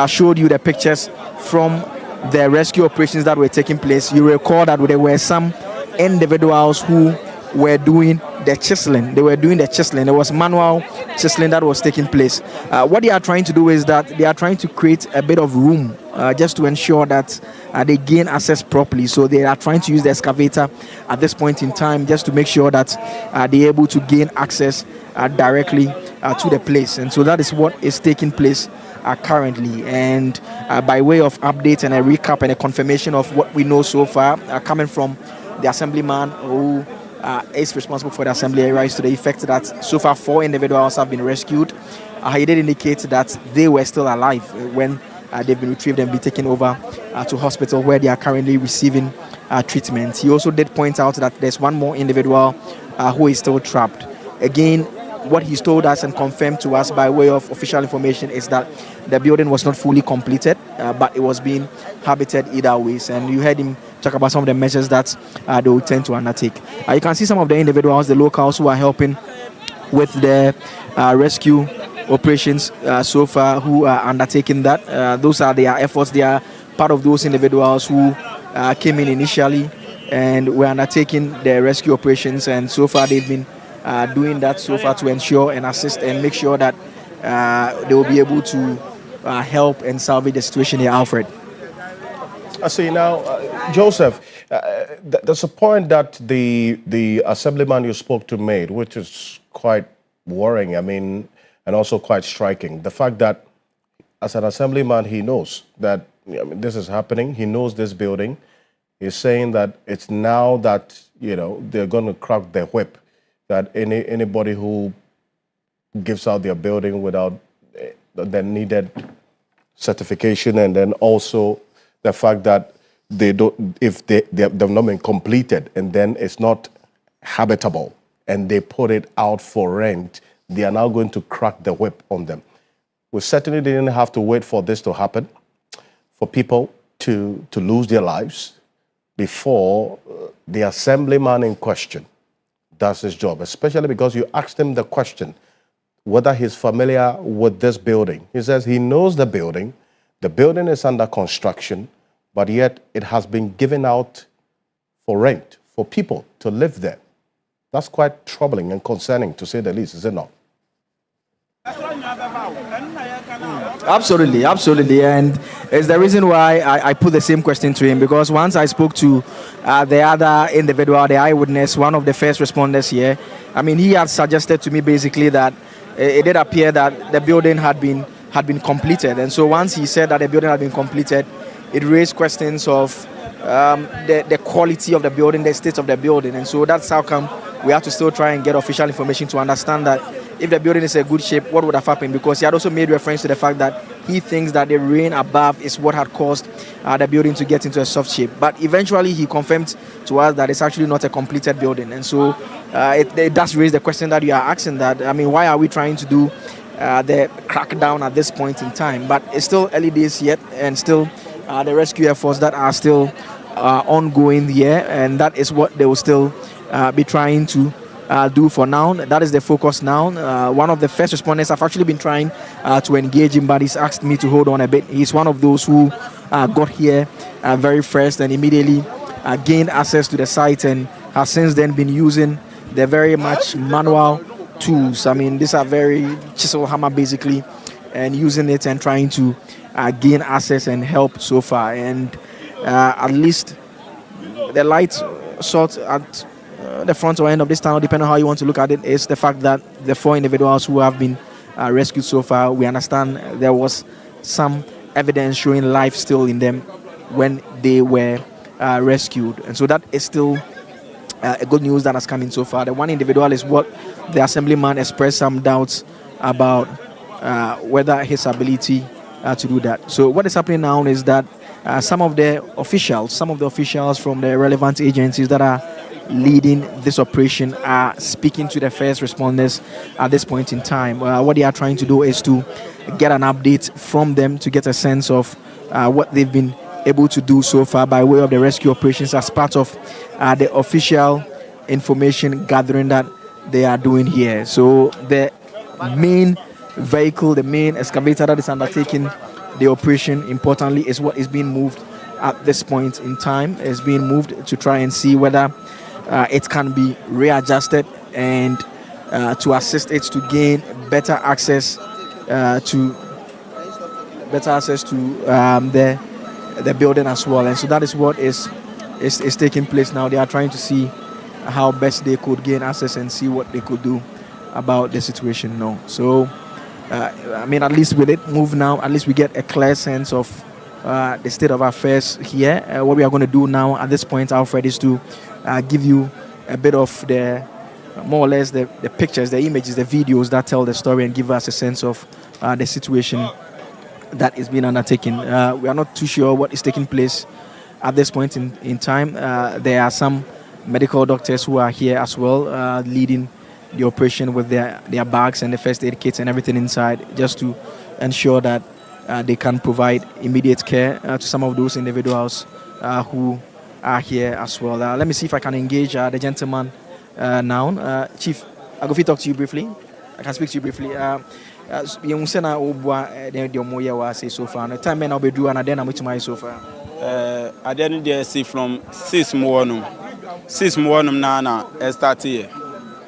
showed you the pictures from the rescue operations that were taking place, you recall that there were some individuals who were doing the chiseling. They were doing the chiseling. There was manual chiseling that was taking place. What they are trying to do is that they are trying to create a bit of room just to ensure that they gain access properly. So they are trying to use the excavator at this point in time just to make sure that they're able to gain access directly to the place. And so that is what is taking place currently. And by way of updates and a recap and a confirmation of what we know so far, coming from the assemblyman who is responsible for the assembly areas to the effect that so far 4 individuals have been rescued. He did indicate that they were still alive when they've been retrieved and be taken over to hospital where they are currently receiving treatment. He also did point out that there's one more individual who is still trapped. Again, what he's told us and confirmed to us by way of official information is that the building was not fully completed, but it was being habited either ways. And you heard him talk about some of the measures that they will tend to undertake. You can see some of the individuals, the locals who are helping with the rescue operations so far, who are undertaking that. Those are their efforts. They are part of those individuals who came in initially and were undertaking the rescue operations, and so far they've been doing that so far to ensure and assist and make sure that they will be able to help and salvage the situation here, Alfred. I see now, Joseph, there's a point that the assemblyman you spoke to made, which is quite worrying, I mean, and also quite striking. The fact that as an assemblyman, he knows that this is happening. He knows this building. He's saying that it's now that, they're going to crack the whip, that anybody who gives out their building without the needed certification, and then also the fact that they've not been completed and then it's not habitable and they put it out for rent, they are now going to crack the whip on them. We certainly didn't have to wait for this to happen, for people to lose their lives before the assemblyman in question does his job, especially because you asked him the question whether he's familiar with this building. He says he knows the building is under construction, but yet it has been given out for rent, for people to live there. That's quite troubling and concerning, to say the least, is it not? Absolutely, absolutely. And it's the reason why I put the same question to him, because once I spoke to the other individual, the eyewitness, one of the first responders here, I mean, he had suggested to me basically that it did appear that the building had been completed. And so once he said that the building had been completed, it raised questions of the quality of the building, the state of the building. And so that's how come we have to still try and get official information to understand that if the building is in good shape, what would have happened? Because he had also made reference to the fact that he thinks that the rain above is what had caused the building to get into a soft shape. But eventually he confirmed to us that it's actually not a completed building. And so it does raise the question that you are asking, that, I mean, why are we trying to do the crackdown at this point in time? But it's still early days yet, and still the rescue efforts that are still ongoing here, and that is what they will still be trying to do for now. That is the focus now. One of the first responders, I've actually been trying to engage him, but he's asked me to hold on a bit. He's one of those who got here very first and immediately gained access to the site, and has since then been using the very much manual tools. I mean, these are very chisel hammer basically, and using it and trying to gain access and help so far. And at least the light sort at the front or end of this tunnel, depending on how you want to look at it, is the fact that the 4 individuals who have been rescued so far, we understand there was some evidence showing life still in them when they were rescued. And so that is still a good news that has come in so far. The one individual is what the assemblyman expressed some doubts about whether his ability to do that. So what is happening now is that some of the officials from the relevant agencies that are leading this operation are speaking to the first responders at this point in time. What they are trying to do is to get an update from them to get a sense of what they've been able to do so far by way of the rescue operations as part of the official information gathering that they are doing here. So the main vehicle, the main excavator that is undertaking the operation, importantly, is what is being moved at this point in time. It's being moved to try and see whether it can be readjusted and to assist it to gain better access to the building as well. And so that is what is taking place now. They are trying to see how best they could gain access and see what they could do about the situation now. So I mean, at least with it move now, at least we get a clear sense of the state of affairs here. What we are going to do now at this point, Alfred, is to give you a bit of the, more or less, the pictures, the images, the videos that tell the story and give us a sense of the situation that is being undertaken. We are not too sure what is taking place at this point in time. There are some medical doctors who are here as well, leading the operation with their bags and the first aid kits and everything inside, just to ensure that they can provide immediate care to some of those individuals who are here as well. Let me see if I can engage the gentleman now. Chief, I'll go talk to you briefly. I can speak to you briefly. You say na obwa the moya wa say so far. No time na obedu and then I'm with my so far. I didn't dare see from 6 morning. 6 morning na start here.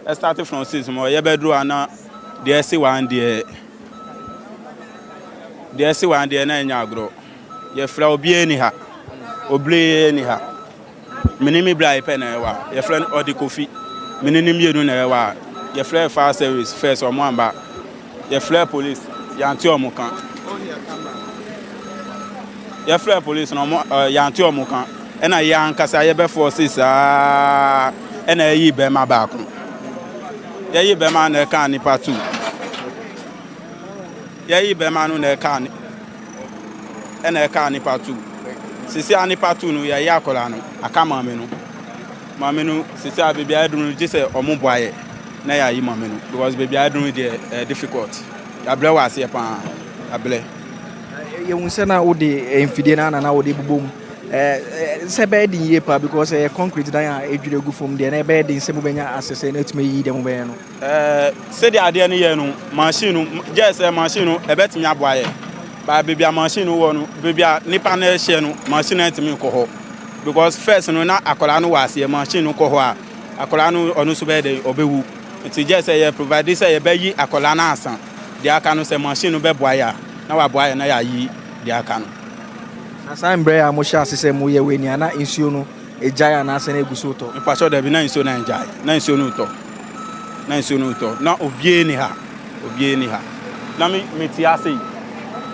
I started from 6 morning. You bedu ana there see one there. There see one there na nyagro. You fra obi eni ha. Oble eni ha. Minimi bra pen na wa. You friend odi kofi. Minimi yenu na wa. You friend fire service first or mwamba. You flare police, yanti omukan. You flare police no yanti omukan. Ena yan kasa ye be forces ena yi be ma ba kun. Ye yi be ma na kan ni part 2. Ye yi be ma no na kan. Ena kan ni part 2. sisi anipa tu no ya akola no aka maame no sisi a baby adunu je say omo boaye na ya yi maame no because baby adunu dey difficult ablɛ wa ase pa ablɛ ye wunse na wo de mfidie na wo de bubom se be din ye pa because concrete dan a edwure gu fom de na be din se mo benya asese na tumi yi de mo be no se de ade no ye no machine no je say machine no e betimi aboaye ba baby a machine no wo no baby a nipa na ehye no machine antimi ko ho because first no na akola no wa ase machine no ko ho a akola no onu so be de obewu nti je say ye provide say ye be yi akola na asan de aka no say machine no be boaye na wa boaye na ya yi de aka no Asan bre a mo sha asese mo ye we ni ana nsuo no ejaya na ase na eguso to mpacho da bi na nsuo na ejaya na nsuo no to na obie ni ha na me ti ase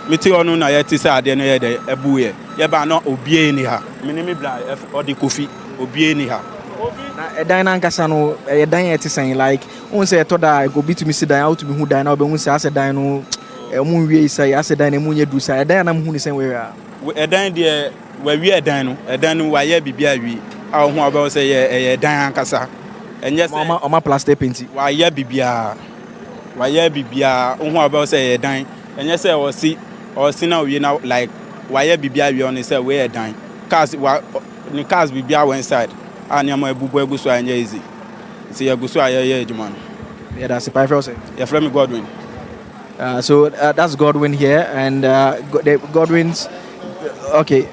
me ti onu na ye ti se ade no ye de ebuye ye ba na obie ni ha me ni me bla odi kofi obie ni ha na edan na nkasa no edan ye ti sen like on say to da go bitumi si dan out to be hu dan na obe say ase dan no mu wie say ase dan na mu nye du say edan na mu hu ni sen we a edan de wa wi edan no wa ye bibia wi a ho aba say ye edan ankasa enye say oma plaster paint wa ye bibia ho aba say ye edan enye say o si na wi na like wa ye bibia wi on say we edan cars bibia one side and yama ebubu eguso anya easy see eguso aye ejuma no yeah that's the pipe say yeah from Godwin so that's Godwin here and the Godwin's okay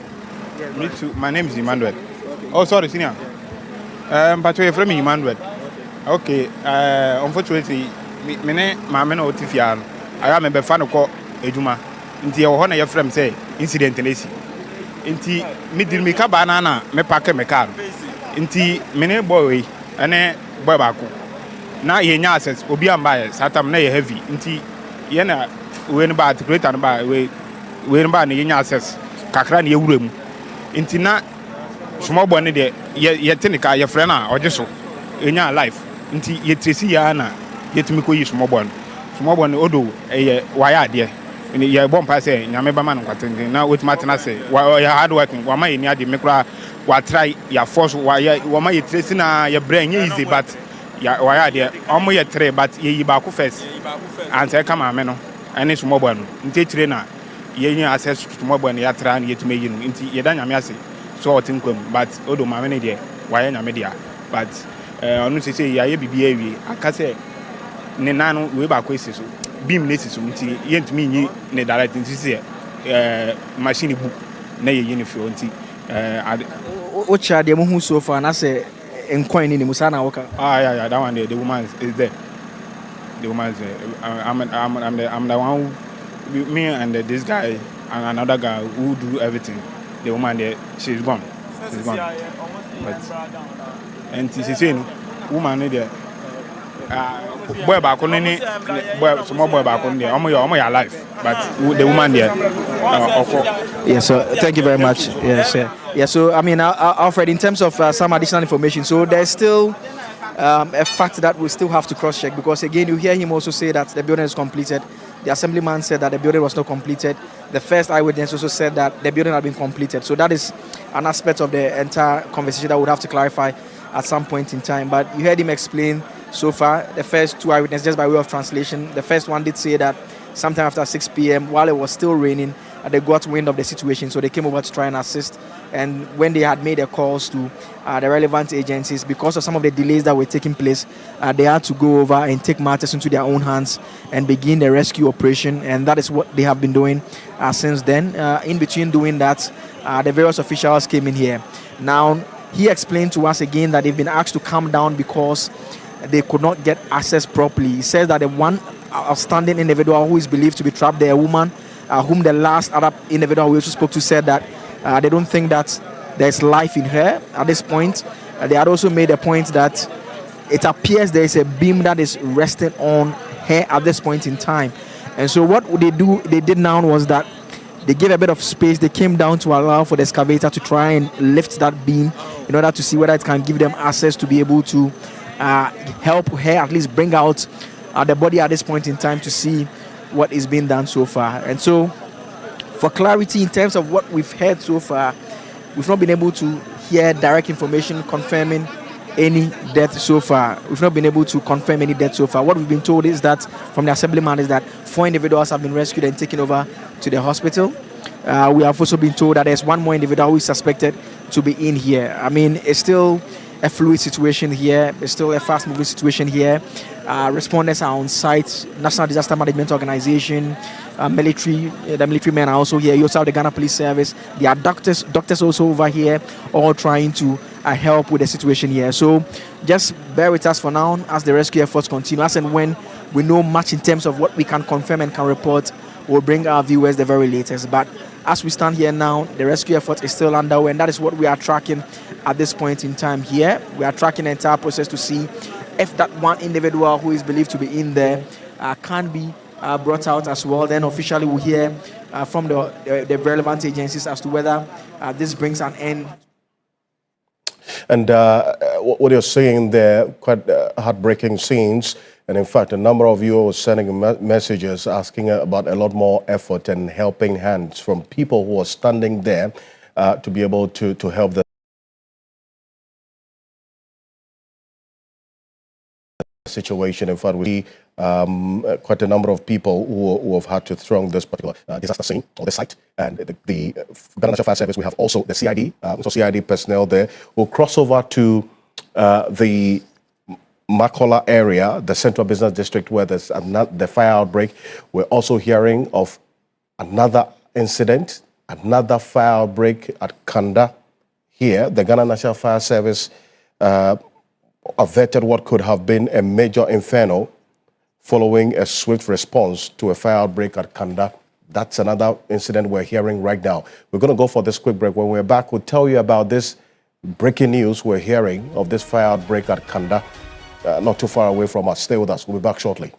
me too my name is Emmanuel oh sorry senior but we from Emmanuel okay unfortunately me ne maame na otifia no aya me be fa no ko ejuma nti e ho na ye frem say incident na esi nti me dir me ka ba na me pack me car nti mene boy ene boy baako na ye nya access obi amba ye satam na ye heavy nti ye na we no ba articulator no ba we no ba na ye nya access kakra na ye wura mu nti na small boy ne de ye tenika ye frɛ na oje so enya life nti ye tresi ya na ye tumi ko yi small boy no odo ye waya ade ye bom pa say nyame ba ma no kwatende na wetima tena say ya hard working wa ma ye ni ade mekura wa try ya force wa ma ye tracing na ya brain easy but ya wa ya de omo ye three but ye yi ba ku first and say come am no any small boy no nti tire na ye yin access to small boy ya try na ye tumi yi no nti ye da nyame ase so otin kwam but odo ma me ne de wa ya nyame dia but onu say ya ye bibia wi aka say ne nanu we ba ko esi so beam ne esi so nti ye ntumi yi ne direct nti say machine bu na ye yi ne fi nti o cha de mo hu so far na say encoin ni musa na woka yeah that one there the woman is there the woman is there I'm the one who, me and this guy and another guy who do everything the woman there she's gone but and she say no woman there boy back on any boy small boy back on there omo your life but the woman there yes so thank you very much yes yeah so I mean Alfred in terms of some additional information so there's still a fact that we still have to cross check because again you hear him also say that the building is completed. The assemblyman said that the building was not completed. The first eyewitness also said that the building had been completed. So that is an aspect of the entire conversation that we would have to clarify at some point in time. But you heard him explain so far, the first two eyewitnesses, just by way of translation. The first one did say that sometime after 6 p.m., while it was still raining, they got wind of the situation, so they came over to try and assist. And when they had made their calls to the relevant agencies, because of some of the delays that were taking place, they had to go over and take matters into their own hands and begin the rescue operation. And that is what they have been doing since then. In between doing that, the various officials came in here. Now, he explained to us again that they've been asked to calm down because they could not get access properly. He says that the one outstanding individual who is believed to be trapped there, a woman, whom the last other individual we also spoke to said that they don't think that there's life in her at this point. They had also made a point that it appears there is a beam that is resting on her at this point in time. And so what they did now was that they gave a bit of space. They came down to allow for the excavator to try and lift that beam in order to see whether it can give them access to be able to help her at least bring out the body at this point in time to see what is being done so far. And so for clarity in terms of what we've heard so far, we've not been able to hear direct information confirming any death so far. We've not been able to confirm any death so far. What we've been told is that from the assemblyman is that 4 individuals have been rescued and taken over to the hospital. We have also been told that there's one more individual who is suspected to be in here. I mean, it's still a fluid situation here. It's still a fast-moving situation here. Respondents are on site. National Disaster Management Organization, the military men are also here. You also have the Ghana Police Service. There are doctors also over here, all trying to help with the situation here. So just bear with us for now as the rescue efforts continue. As and when we know much in terms of what we can confirm and can report, we'll bring our viewers the very latest. But as we stand here now, the rescue effort is still underway, and that is what we are tracking at this point in time here. We are tracking the entire process to see if that one individual who is believed to be in there can be brought out as well. Then officially we'll hear from the relevant agencies as to whether this brings an end. And what you're seeing there, quite heartbreaking scenes. And in fact, a number of you are sending messages asking about a lot more effort and helping hands from people who are standing there to be able to help the situation. In fact, we see quite a number of people who have had to throng this particular disaster scene or the site. And the Ghana National Fire Service, we have also the CID, so CID personnel there will cross over to the Makola area, the Central Business District, where there's the fire outbreak. We're also hearing of another incident, another fire outbreak at Kanda. Here, the Ghana National Fire Service averted what could have been a major inferno following a swift response to a fire outbreak at Kanda. That's another incident we're hearing right now. We're going to go for this quick break. When we're back, we'll tell you about this breaking news we're hearing of this fire outbreak at Kanda. Not too far away from us. Stay with us. We'll be back shortly.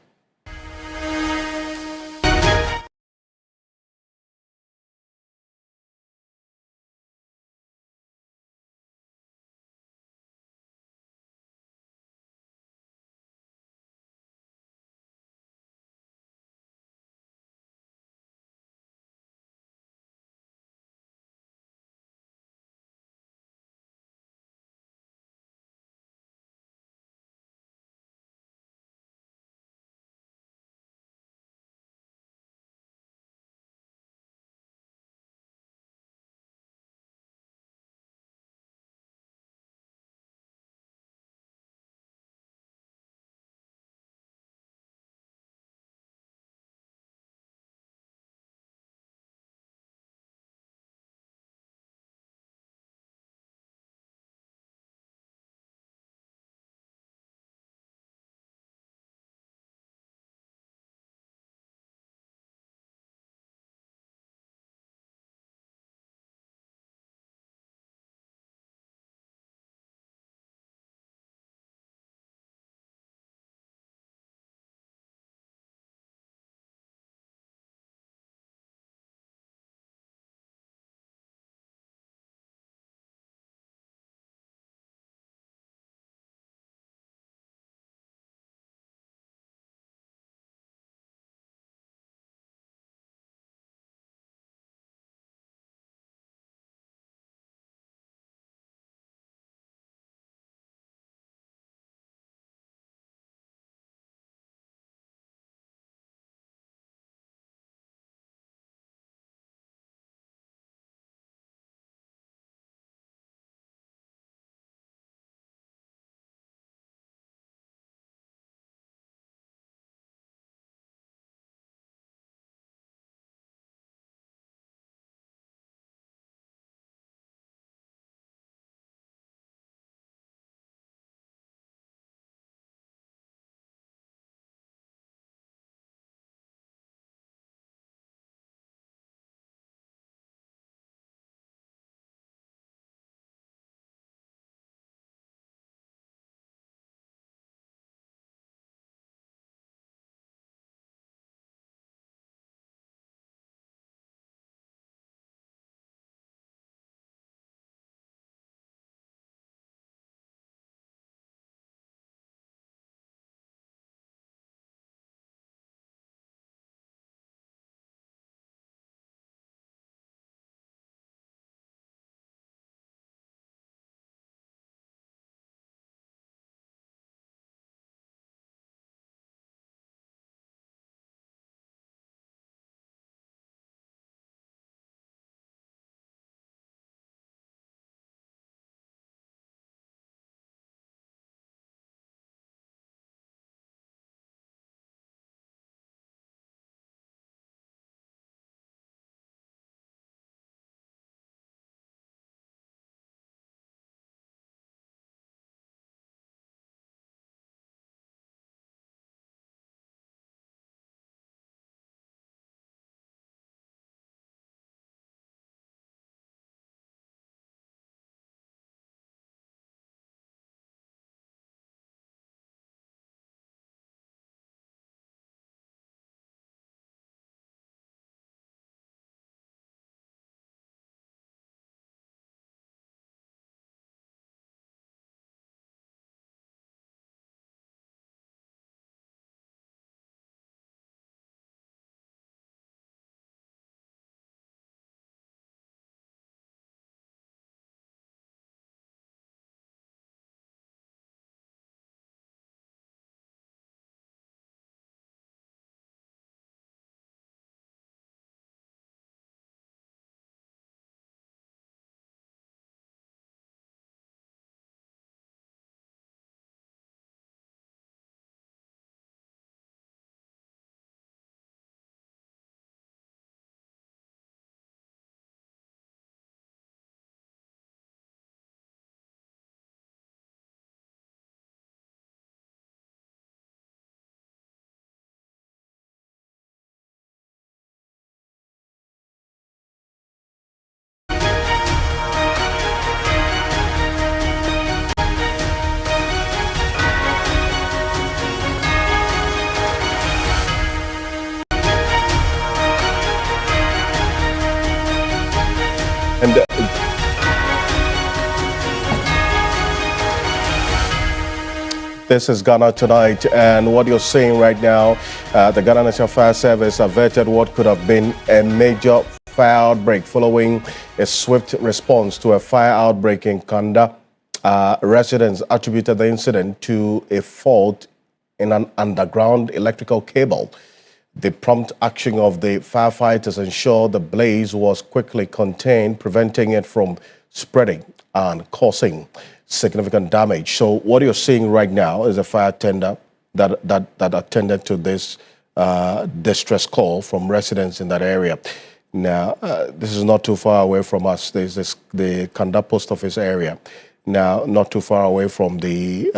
And this is Ghana Tonight, and what you're seeing right now, the Ghana National Fire Service averted what could have been a major fire outbreak following a swift response to a fire outbreak in Kanda. Residents attributed the incident to a fault in an underground electrical cable. The prompt action of the firefighters ensured the blaze was quickly contained, preventing it from spreading and causing significant damage. So what you're seeing right now is a fire tender that attended to this distress call from residents in that area. Now, this is not too far away from us. There's the Kanda Post Office area. Now, not too far away from the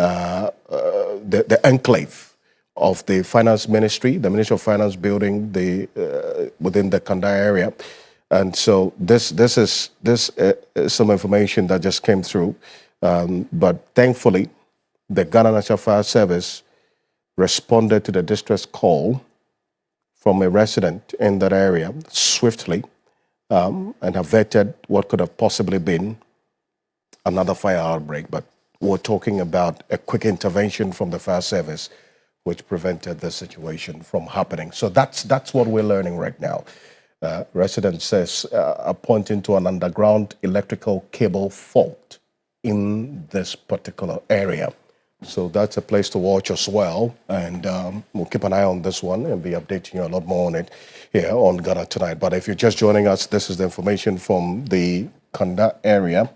enclave of the Finance Ministry, the Ministry of Finance building within the Kanda area. And so this is some information that just came through. But thankfully, the Ghana National Fire Service responded to the distress call from a resident in that area swiftly and averted what could have possibly been another fire outbreak. But we're talking about a quick intervention from the fire service which prevented the situation from happening. So that's what we're learning right now. Residents are pointing to an underground electrical cable fault in this particular area. So that's a place to watch as well. And we'll keep an eye on this one and be updating you a lot more on it here on Ghana Tonight. But if you're just joining us, this is the information from the Kanda area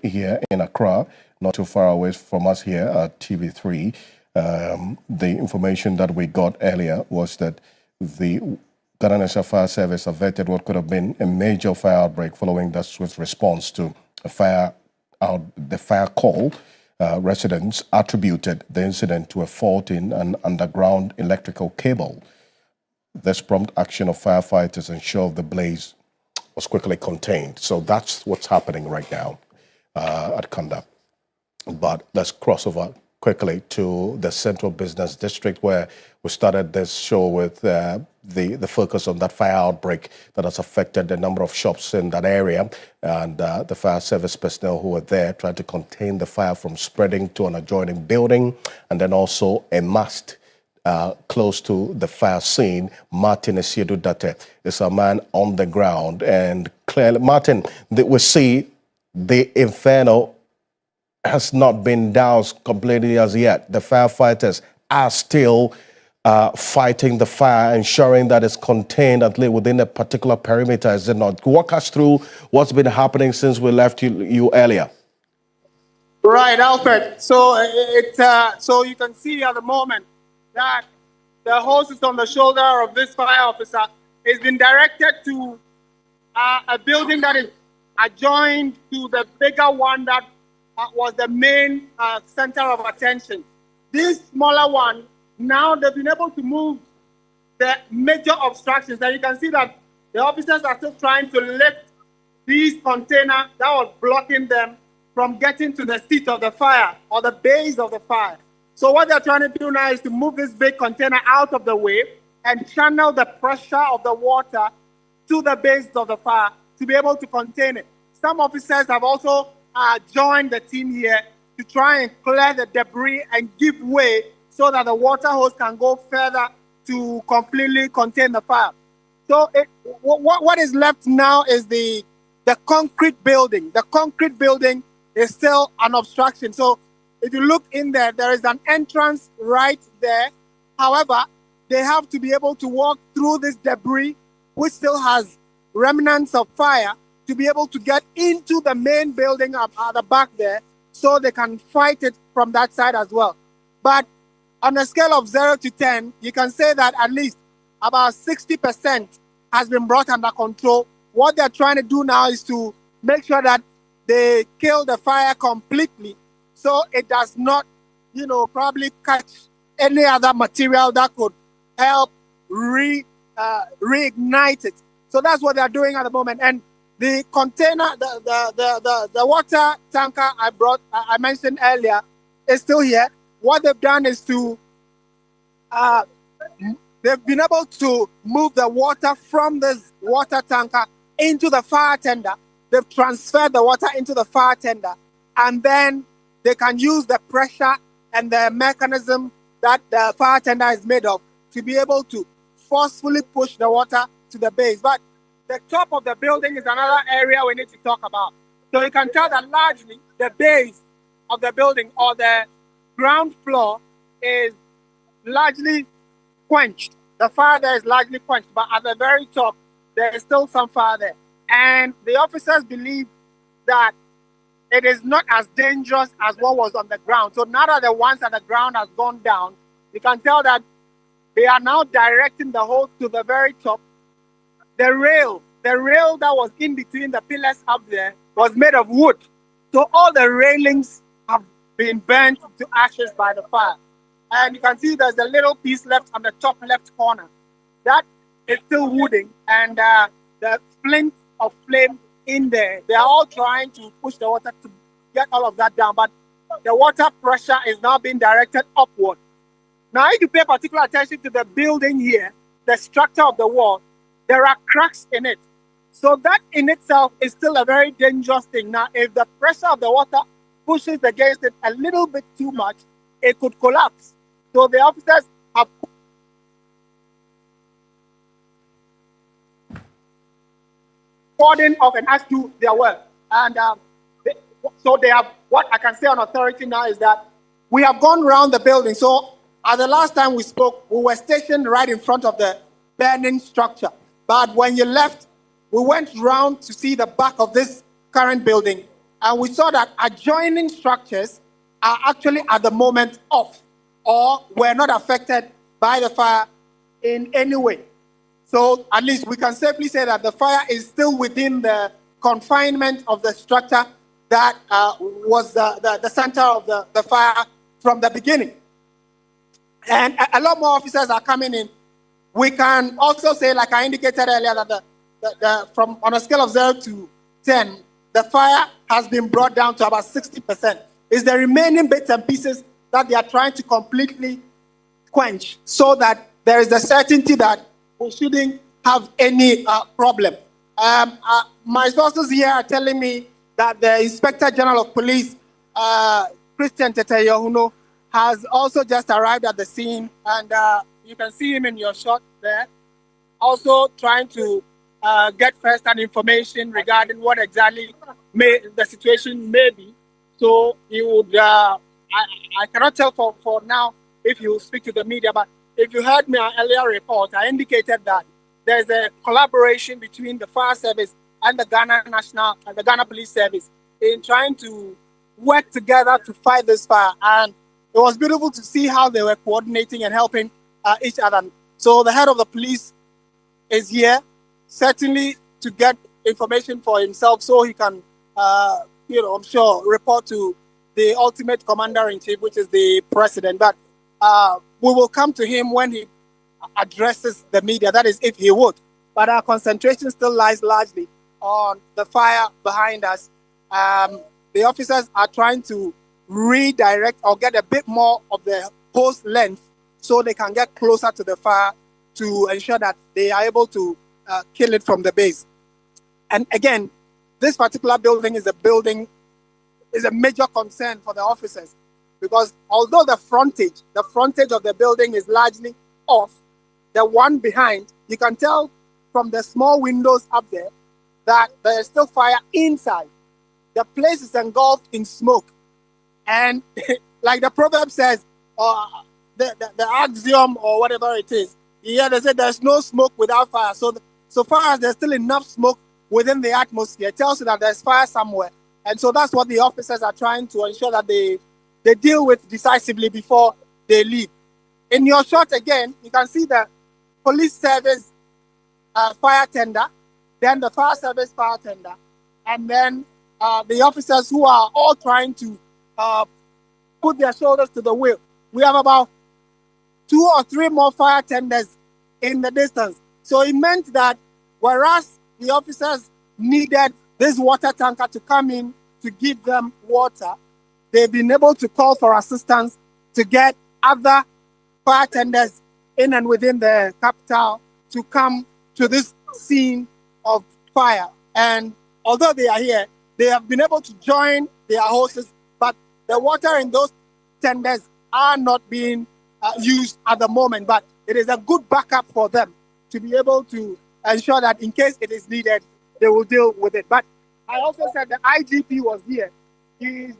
here in Accra, not too far away from us here at TV3. The information that we got earlier was that the Ghana National Fire Service averted what could have been a major fire outbreak following that swift response to the fire call. Residents attributed the incident to a fault in an underground electrical cable. This prompt action of firefighters ensured the blaze was quickly contained. So that's what's happening right now at Kanda. But let's cross over quickly to the Central Business District, where we started this show with the focus on that fire outbreak that has affected a number of shops in that area, and the fire service personnel who were there trying to contain the fire from spreading to an adjoining building, and then also a mast close to the fire scene. Martin Esiedu Date is a man on the ground, and clearly, Martin, we see the inferno has not been doused completely as yet. The firefighters are still fighting the fire, ensuring that it's contained at least within a particular perimeter, is it not? Walk us through what's been happening since we left you earlier. Right, Alfred. So so you can see at the moment that the hose is on the shoulder of this fire officer. It's been directed to a building that is adjoined to the bigger one that was the main center of attention. This smaller one, now they've been able to move the major obstructions. And you can see that the officers are still trying to lift these containers that was blocking them from getting to the seat of the fire or the base of the fire. So what they're trying to do now is to move this big container out of the way and channel the pressure of the water to the base of the fire to be able to contain it. Some officers have also joined the team here to try and clear the debris and give way so that the water hose can go further to completely contain the fire. So what is left now is the concrete building. The concrete building is still an obstruction. So if you look in there, there is an entrance right there. However, they have to be able to walk through this debris, which still has remnants of fire, to be able to get into the main building at the back there so they can fight it from that side as well. But on a scale of 0 to 10, you can say that at least about 60% has been brought under control. What they're trying to do now is to make sure that they kill the fire completely so it does not, probably catch any other material that could help reignite it. So that's what they're doing at the moment. And the container, the water tanker I mentioned earlier is still here. What they've done is they've been able to move the water from this water tanker into the fire tender they've transferred the water into the fire tender, and then they can use the pressure and the mechanism that the fire tender is made of to be able to forcefully push the water to the base. But the top of the building is another area we need to talk about. So you can tell that largely the base of the building or the ground floor is largely quenched. The fire there is largely quenched, but at the very top, there is still some fire there. And the officers believe that it is not as dangerous as what was on the ground. So now that the ones at the ground has gone down, you can tell that they are now directing the hose to the very top. The rail that was in between the pillars up there was made of wood. So all the railings have been burnt to ashes by the fire. And you can see there's a little piece left on the top left corner. That is still wooding, and the flint of flame in there. They are all trying to push the water to get all of that down, but the water pressure is now being directed upward. Now, if you pay particular attention to the building here, the structure of the wall, there are cracks in it. So that in itself is still a very dangerous thing. Now, if the pressure of the water pushes against it a little bit too much, it could collapse. So the officers have cordoned off and asked to do their work. And so they have, what I can say on authority now is that we have gone around the building. So at the last time we spoke, we were stationed right in front of the burning structure. But when you left, we went round to see the back of this current building, and we saw that adjoining structures are actually at the moment off or were not affected by the fire in any way. So at least we can safely say that the fire is still within the confinement of the structure that was the center of the fire from the beginning. And a lot more officers are coming in. We can also say, like I indicated earlier, that from on a scale of 0 to 10, the fire has been brought down to about 60%. It's the remaining bits and pieces that they are trying to completely quench so that there is the certainty that we shouldn't have any problem. My sources here are telling me that the Inspector General of Police, Christian Teteyohuno, has also just arrived at the scene, and you can see him in your shot there, also trying to get first-hand information regarding what exactly the situation may be. So he would, I cannot tell for now if he will speak to the media, but if you heard my earlier report, I indicated that there's a collaboration between the fire service and the Ghana Police Service in trying to work together to fight this fire. And it was beautiful to see how they were coordinating and helping each other. So the head of the police is here, certainly to get information for himself so he can, I'm sure, report to the ultimate commander-in-chief, which is the president. But we will come to him when he addresses the media, that is, if he would. But our concentration still lies largely on the fire behind us. The officers are trying to redirect or get a bit more of the hose length so they can get closer to the fire to ensure that they are able to kill it from the base. And again, this particular building is a major concern for the officers, because although the frontage of the building is largely off, the one behind, you can tell from the small windows up there that there is still fire inside. The place is engulfed in smoke. And like the proverb says, the axiom or whatever it is, yeah, they say there's no smoke without fire. So far as there's still enough smoke within the atmosphere, it tells you that there's fire somewhere. And so that's what the officers are trying to ensure that they deal with decisively before they leave. In your shot again, you can see the police service fire tender, then the fire service fire tender, and then the officers who are all trying to put their shoulders to the wheel. We have about 2 or 3 more fire tenders in the distance. So it meant that whereas the officers needed this water tanker to come in to give them water, they've been able to call for assistance to get other fire tenders in and within the capital to come to this scene of fire. And although they are here, they have been able to join their hoses, but the water in those tenders are not being used at the moment. But it is a good backup for them to be able to ensure that in case it is needed, they will deal with it. But I also said the IGP was here. He's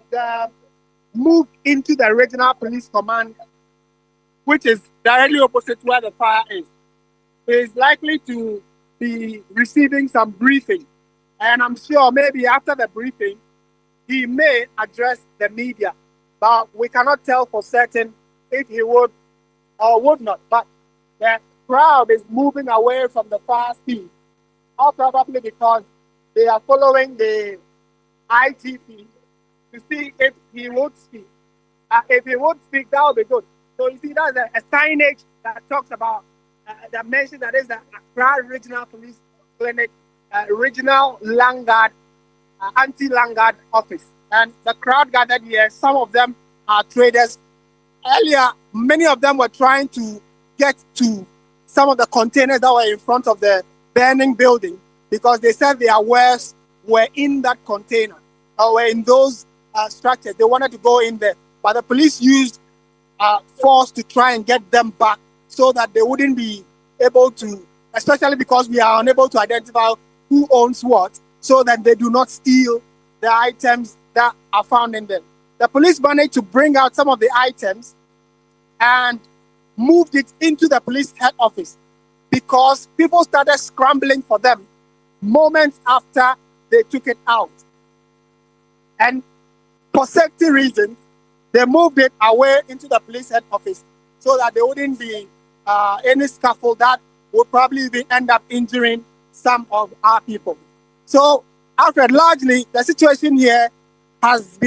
moved into the regional police command, which is directly opposite where the fire is. He is likely to be receiving some briefing. And I'm sure maybe after the briefing, he may address the media. But we cannot tell for certain if he would or would not. But the crowd is moving away from the fire scene, or probably because they are following the IGP to see if he would speak. If he would speak, that would be good. So you see, that's a signage that talks about, that mentions that is the Accra Regional Police Clinic, Regional Landguard, Anti-Landguard Office. And the crowd gathered here, some of them are traders. Earlier, many of them were trying to get to some of the containers that were in front of the burning building because they said their wares were in that container or were in those structures. They wanted to go in there, but the police used force to try and get them back so that they wouldn't be able to, especially because we are unable to identify who owns what, so that they do not steal the items that are found in them. The police managed to bring out some of the items and moved it into the police head office because people started scrambling for them moments after they took it out. And for safety reasons, they moved it away into the police head office so that there wouldn't be any scuffle that would probably even end up injuring some of our people. So, Alfred, largely the situation here has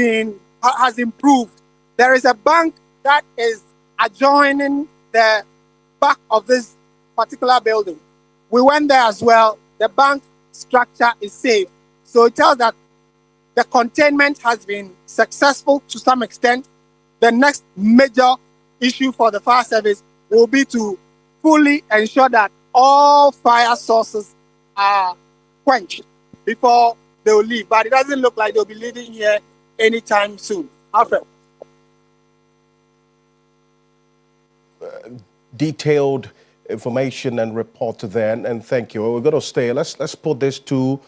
improved. There is a bank that is adjoining the back of this particular building. We went there as well. The bank structure is safe. So it tells that the containment has been successful to some extent. The next major issue for the fire service will be to fully ensure that all fire sources are quenched before they will leave. But it doesn't look like they'll be leaving here anytime soon. Alfred. Detailed information and report then, and thank you. We're going to stay. Let's put these two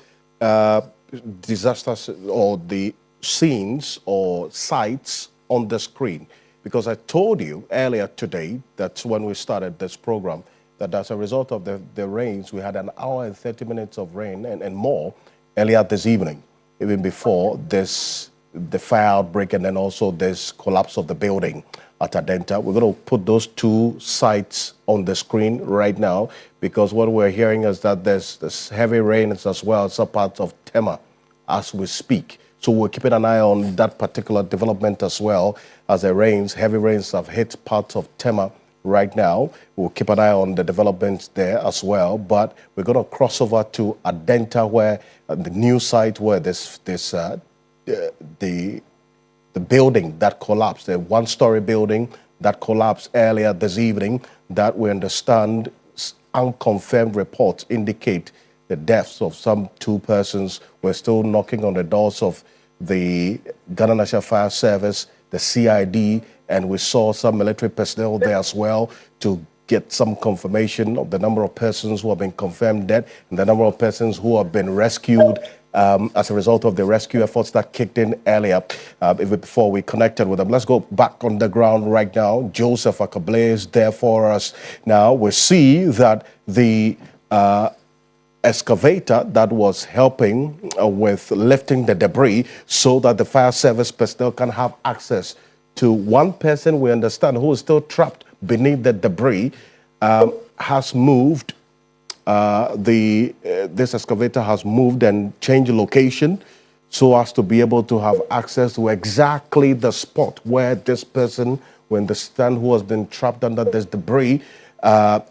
disasters or the scenes or sites on the screen, because I told you earlier today that when we started this program that as a result of the rains, we had an hour and 30 minutes of rain and more earlier this evening, even before the fire outbreak and then also this collapse of the building at Adenta. We're going to put those two sites on the screen right now because what we're hearing is that there's heavy rains as well as a part of Tema as we speak. So we're keeping an eye on that particular development as well as the rains. Heavy rains have hit parts of Tema right now. We'll keep an eye on the developments there as well. But we're going to cross over to Adenta, where the new site where the building that collapsed, the one-story building that collapsed earlier this evening, that we understand unconfirmed reports indicate the deaths of some 2 persons. We're still knocking on the doors of the Ghana National Fire Service, the CID, and we saw some military personnel there as well to get some confirmation of the number of persons who have been confirmed dead and the number of persons who have been rescued as a result of the rescue efforts that kicked in earlier before we connected with them. Let's go back on the ground right now. Joseph Akable is there for us now. We see that the excavator that was helping with lifting the debris so that the fire service personnel can have access to one person we understand who is still trapped beneath the debris has moved. This excavator has moved and changed location so as to be able to have access to exactly the spot where this person, we understand, who has been trapped under this debris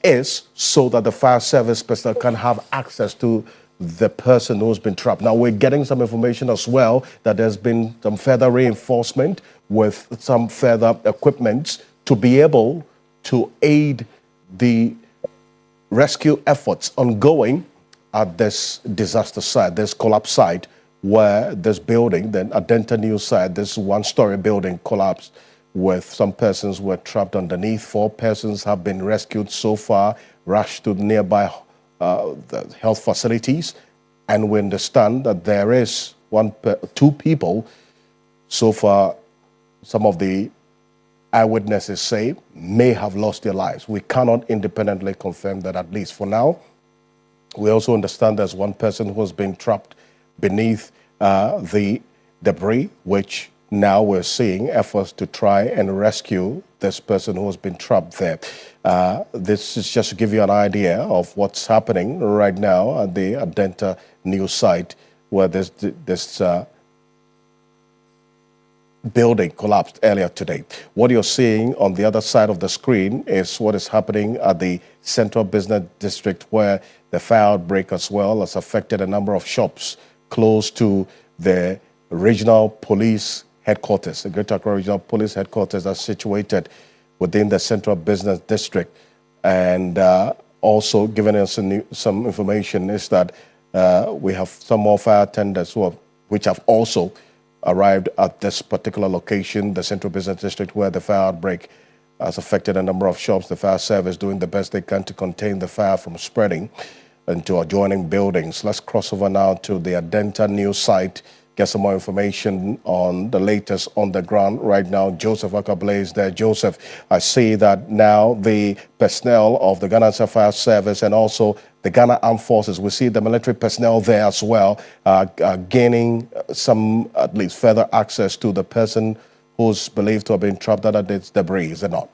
is, so that the fire service personnel can have access to the person who's been trapped. Now, we're getting some information as well that there's been some further reinforcement with some further equipment to be able to aid the rescue efforts ongoing at this disaster site, this collapse site, where this building, the Adenta News site, this one-story building collapsed with some persons were trapped underneath. 4 persons have been rescued so far, rushed to nearby the health facilities, and we understand that there is 2 people so far. Some of the eyewitnesses say may have lost their lives. We cannot independently confirm that, at least for now. We also understand there's 1 person who has been trapped beneath the debris, which now we're seeing efforts to try and rescue this person who has been trapped there. This is just to give you an idea of what's happening right now at the Adenta News site, where this building collapsed earlier today. What you're seeing on the other side of the screen is what is happening at the Central Business District, where the fire outbreak as well has affected a number of shops close to the regional police headquarters. The Greater Accra Regional Police Headquarters are situated within the Central Business District. And also giving us some information is that we have some more fire attendants which have also arrived at this particular location, the Central Business District, where the fire outbreak has affected a number of shops. The fire service doing the best they can to contain the fire from spreading into adjoining buildings. Let's cross over now to the Adenta News site, get some more information on the latest on the ground right now. Joseph Akabla is there. Joseph, I see that now the personnel of the Ghana Fire Service and also the Ghana Armed Forces, we see the military personnel there as well, gaining some, at least, further access to the person who's believed to have been trapped under this debris, is it not?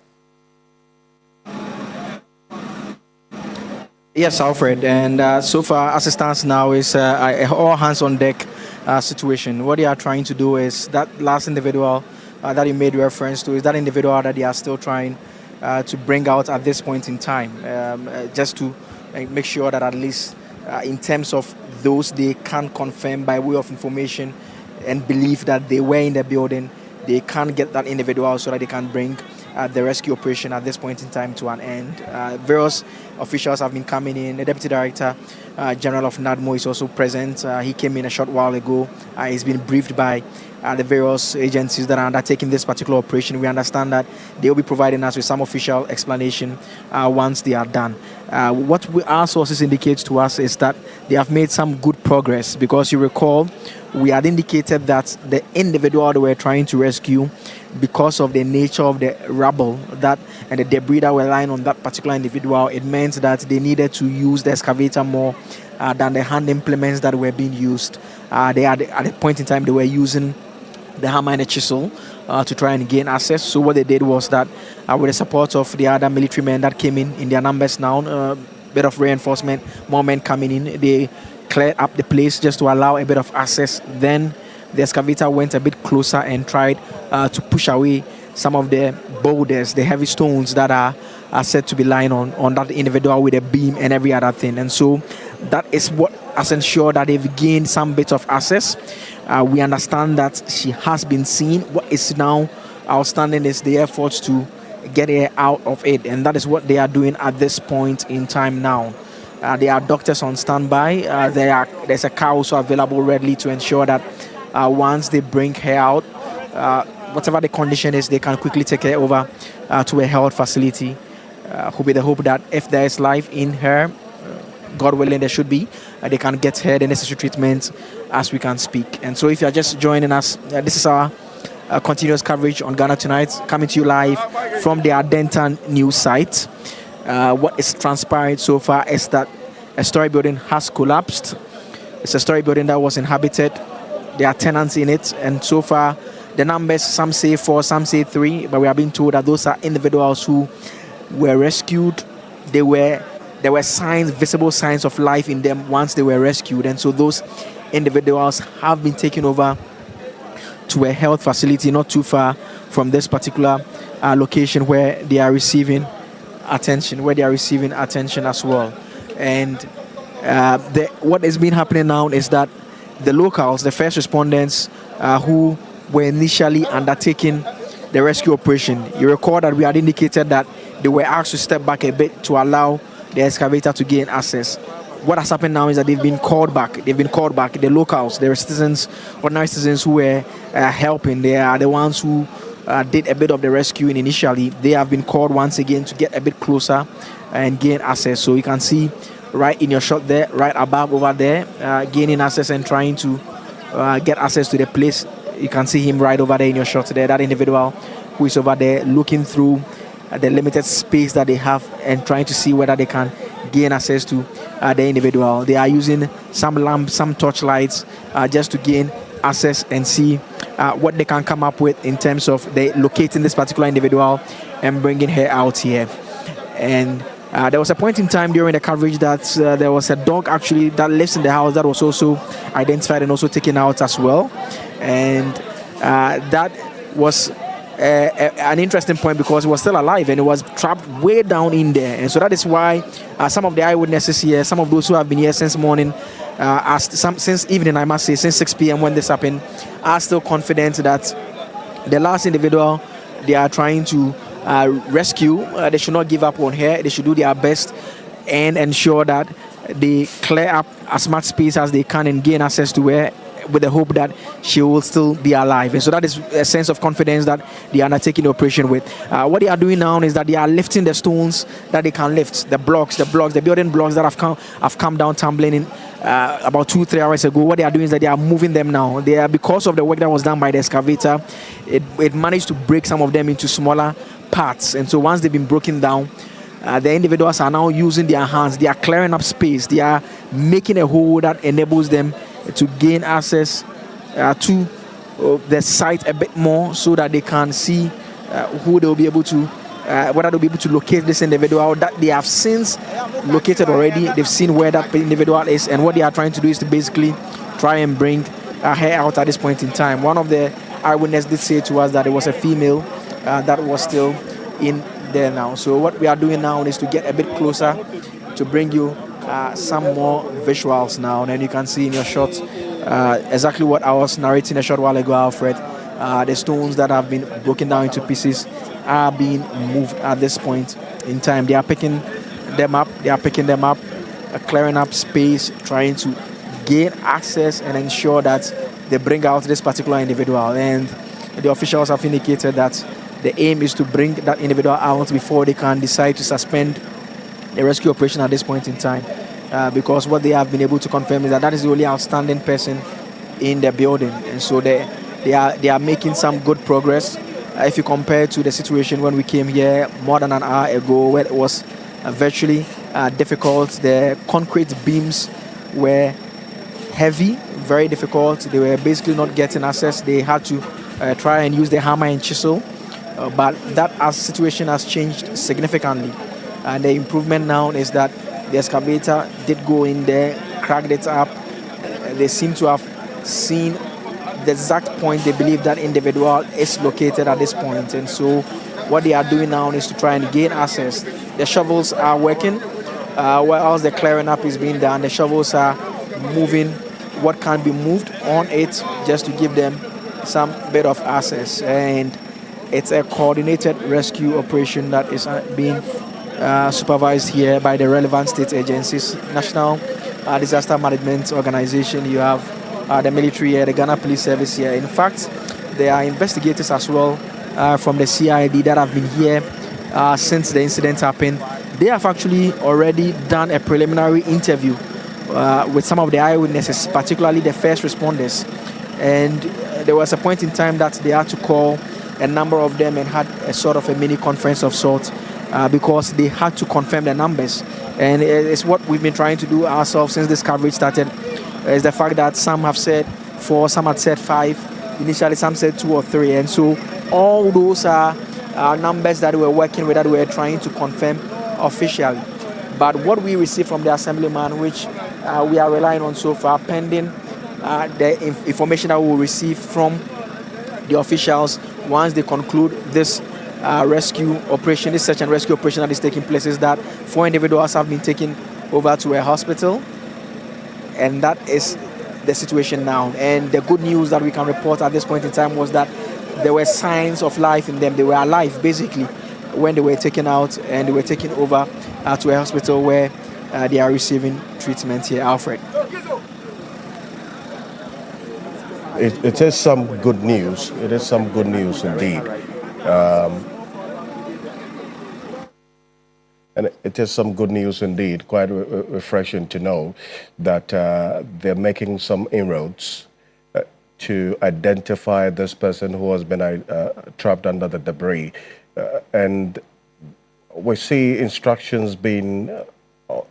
Yes, Alfred, and so far as it stands now is all hands on deck situation. What they are trying to do is that last individual that you made reference to is that individual that they are still trying to bring out at this point in time, just to make sure that at least in terms of those they can confirm by way of information and believe that they were in the building, they can get that individual so that they can bring the rescue operation at this point in time to an end. Various officials have been coming in. The Deputy Director General of NADMO is also present. He came in a short while ago. He's been briefed by the various agencies that are undertaking this particular operation. We understand that they will be providing us with some official explanation once they are done. What our sources indicate to us is that they have made some good progress, because you recall we had indicated that the individual they were trying to rescue, because of the nature of the rubble and the debris that were lying on that particular individual, it meant that they needed to use the excavator more than the hand implements that were being used. At a point in time, they were using the hammer and the chisel to try and gain access. So what they did was that with the support of the other military men that came in their numbers now, a bit of reinforcement, more men coming in, they cleared up the place just to allow a bit of access. Then the excavator went a bit closer and tried to push away some of the boulders, the heavy stones that are said to be lying on that individual with a beam and every other thing. And so that is what has ensured that they've gained some bit of access. We understand that she has been seen. What is now outstanding is the efforts to get her out of it, and that is what they are doing at this point in time now. There are doctors on standby. There's a car also available readily to ensure that once they bring her out, whatever the condition is, they can quickly take her over to a health facility. With the hope that if there is life in her, God willing there should be, they can get her the necessary treatment as we can speak. And so if you are just joining us, this is our continuous coverage on Ghana Tonight, coming to you live from the Adenta News site. What is transpired so far is that a story building has collapsed. It's a story building that was inhabited. There are tenants in it, and so far the numbers, some say 4, some say 3, but we are being told that those are individuals who were rescued. There were signs, visible signs of life in them once they were rescued, and so those individuals have been taken over to a health facility not too far from this particular location where they are receiving attention, as well. And what has been happening now is that the locals, the first respondents who were initially undertaking the rescue operation, you recall that we had indicated that they were asked to step back a bit to allow the excavator to gain access. what has happened now is that they've been called back. The locals, the citizens, ordinary citizens who were helping. They are the ones who did a bit of the rescuing initially. They have been called once again to get a bit closer and gain access. So you can see right in your shot there, right above over there, gaining access and trying to get access to the place. You can see him right over there in your shot there, that individual who is over there looking through the limited space that they have and trying to see whether they can gain access to the individual. They are using some lamps, some torchlights just to gain access and see what they can come up with in terms of locating this particular individual and bringing her out here. And there was a point in time during the coverage that there was a dog actually that lives in the house that was also identified and also taken out as well. And that was an interesting point because it was still alive and it was trapped way down in there. And so that is why some of the eyewitnesses here, some of those who have been here since morning, since evening, I must say, since 6 p.m. when this happened, are still confident that the last individual they are trying to rescue, they should not give up on her. They should do their best and ensure that they clear up as much space as they can and gain access to her, with the hope that she will still be alive. And so that is a sense of confidence that they are undertaking the operation with. What they are doing now is that they are lifting the stones that they can lift, the building blocks that have come down tumbling in about 2-3 hours ago. What they are doing is that they are moving them now. They are, because of the work that was done by the excavator, it managed to break some of them into smaller parts. And so once they've been broken down, the individuals are now using their hands. They are clearing up space. They are making a hole that enables them to gain access to the site a bit more, so that they can see who they will be able to, whether they'll be able to locate this individual that they have since located already. They've seen where that individual is, and what they are trying to do is to basically try and bring her out at this point in time. One of the eyewitnesses did say to us that it was a female that was still in there now. So what we are doing now is to get a bit closer to bring you some more visuals now, and you can see in your shot exactly what I was narrating a short while ago, Alfred. The stones that have been broken down into pieces are being moved at this point in time. They are picking them up, clearing up space, trying to gain access and ensure that they bring out this particular individual. And the officials have indicated that the aim is to bring that individual out before they can decide to suspend the rescue operation at this point in time, because what they have been able to confirm is that is the only outstanding person in the building. And so they are making some good progress. If you compare to the situation when we came here more than an hour ago, where it was virtually difficult. The concrete beams were heavy, very difficult. They were basically not getting access. They had to try and use the hammer and chisel, but that situation has changed significantly. And the improvement now is that the excavator did go in there, cracked it up. They seem to have seen the exact point they believe that individual is located at this point. And so what they are doing now is to try and gain access. The shovels are working. While the clearing up is being done, the shovels are moving what can be moved on it just to give them some bit of access. And it's a coordinated rescue operation that is being supervised here by the relevant state agencies, National Disaster Management Organization. You have the military here, the Ghana Police Service here. In fact, there are investigators as well from the CID that have been here since the incident happened. They have actually already done a preliminary interview with some of the eyewitnesses, particularly the first responders. And there was a point in time that they had to call a number of them and had a sort of a mini conference of sorts, because they had to confirm the numbers. And it's what we've been trying to do ourselves since this coverage started, is the fact that some have said 4, some had said 5, initially some said 2 or 3. And so all those are numbers that we're working with, that we're trying to confirm officially. But what we receive from the assemblyman, which we are relying on so far, pending the information that we will receive from the officials once they conclude this rescue operation, this search and rescue operation that is taking place, is that 4 individuals have been taken over to a hospital, and that is the situation now. And the good news that we can report at this point in time was that there were signs of life in them. They were alive basically when they were taken out and they were taken over to a hospital where they are receiving treatment here, Alfred. It is some good news. It is some good news indeed. And it is some good news indeed, quite refreshing to know that they're making some inroads to identify this person who has been trapped under the debris. And we see instructions being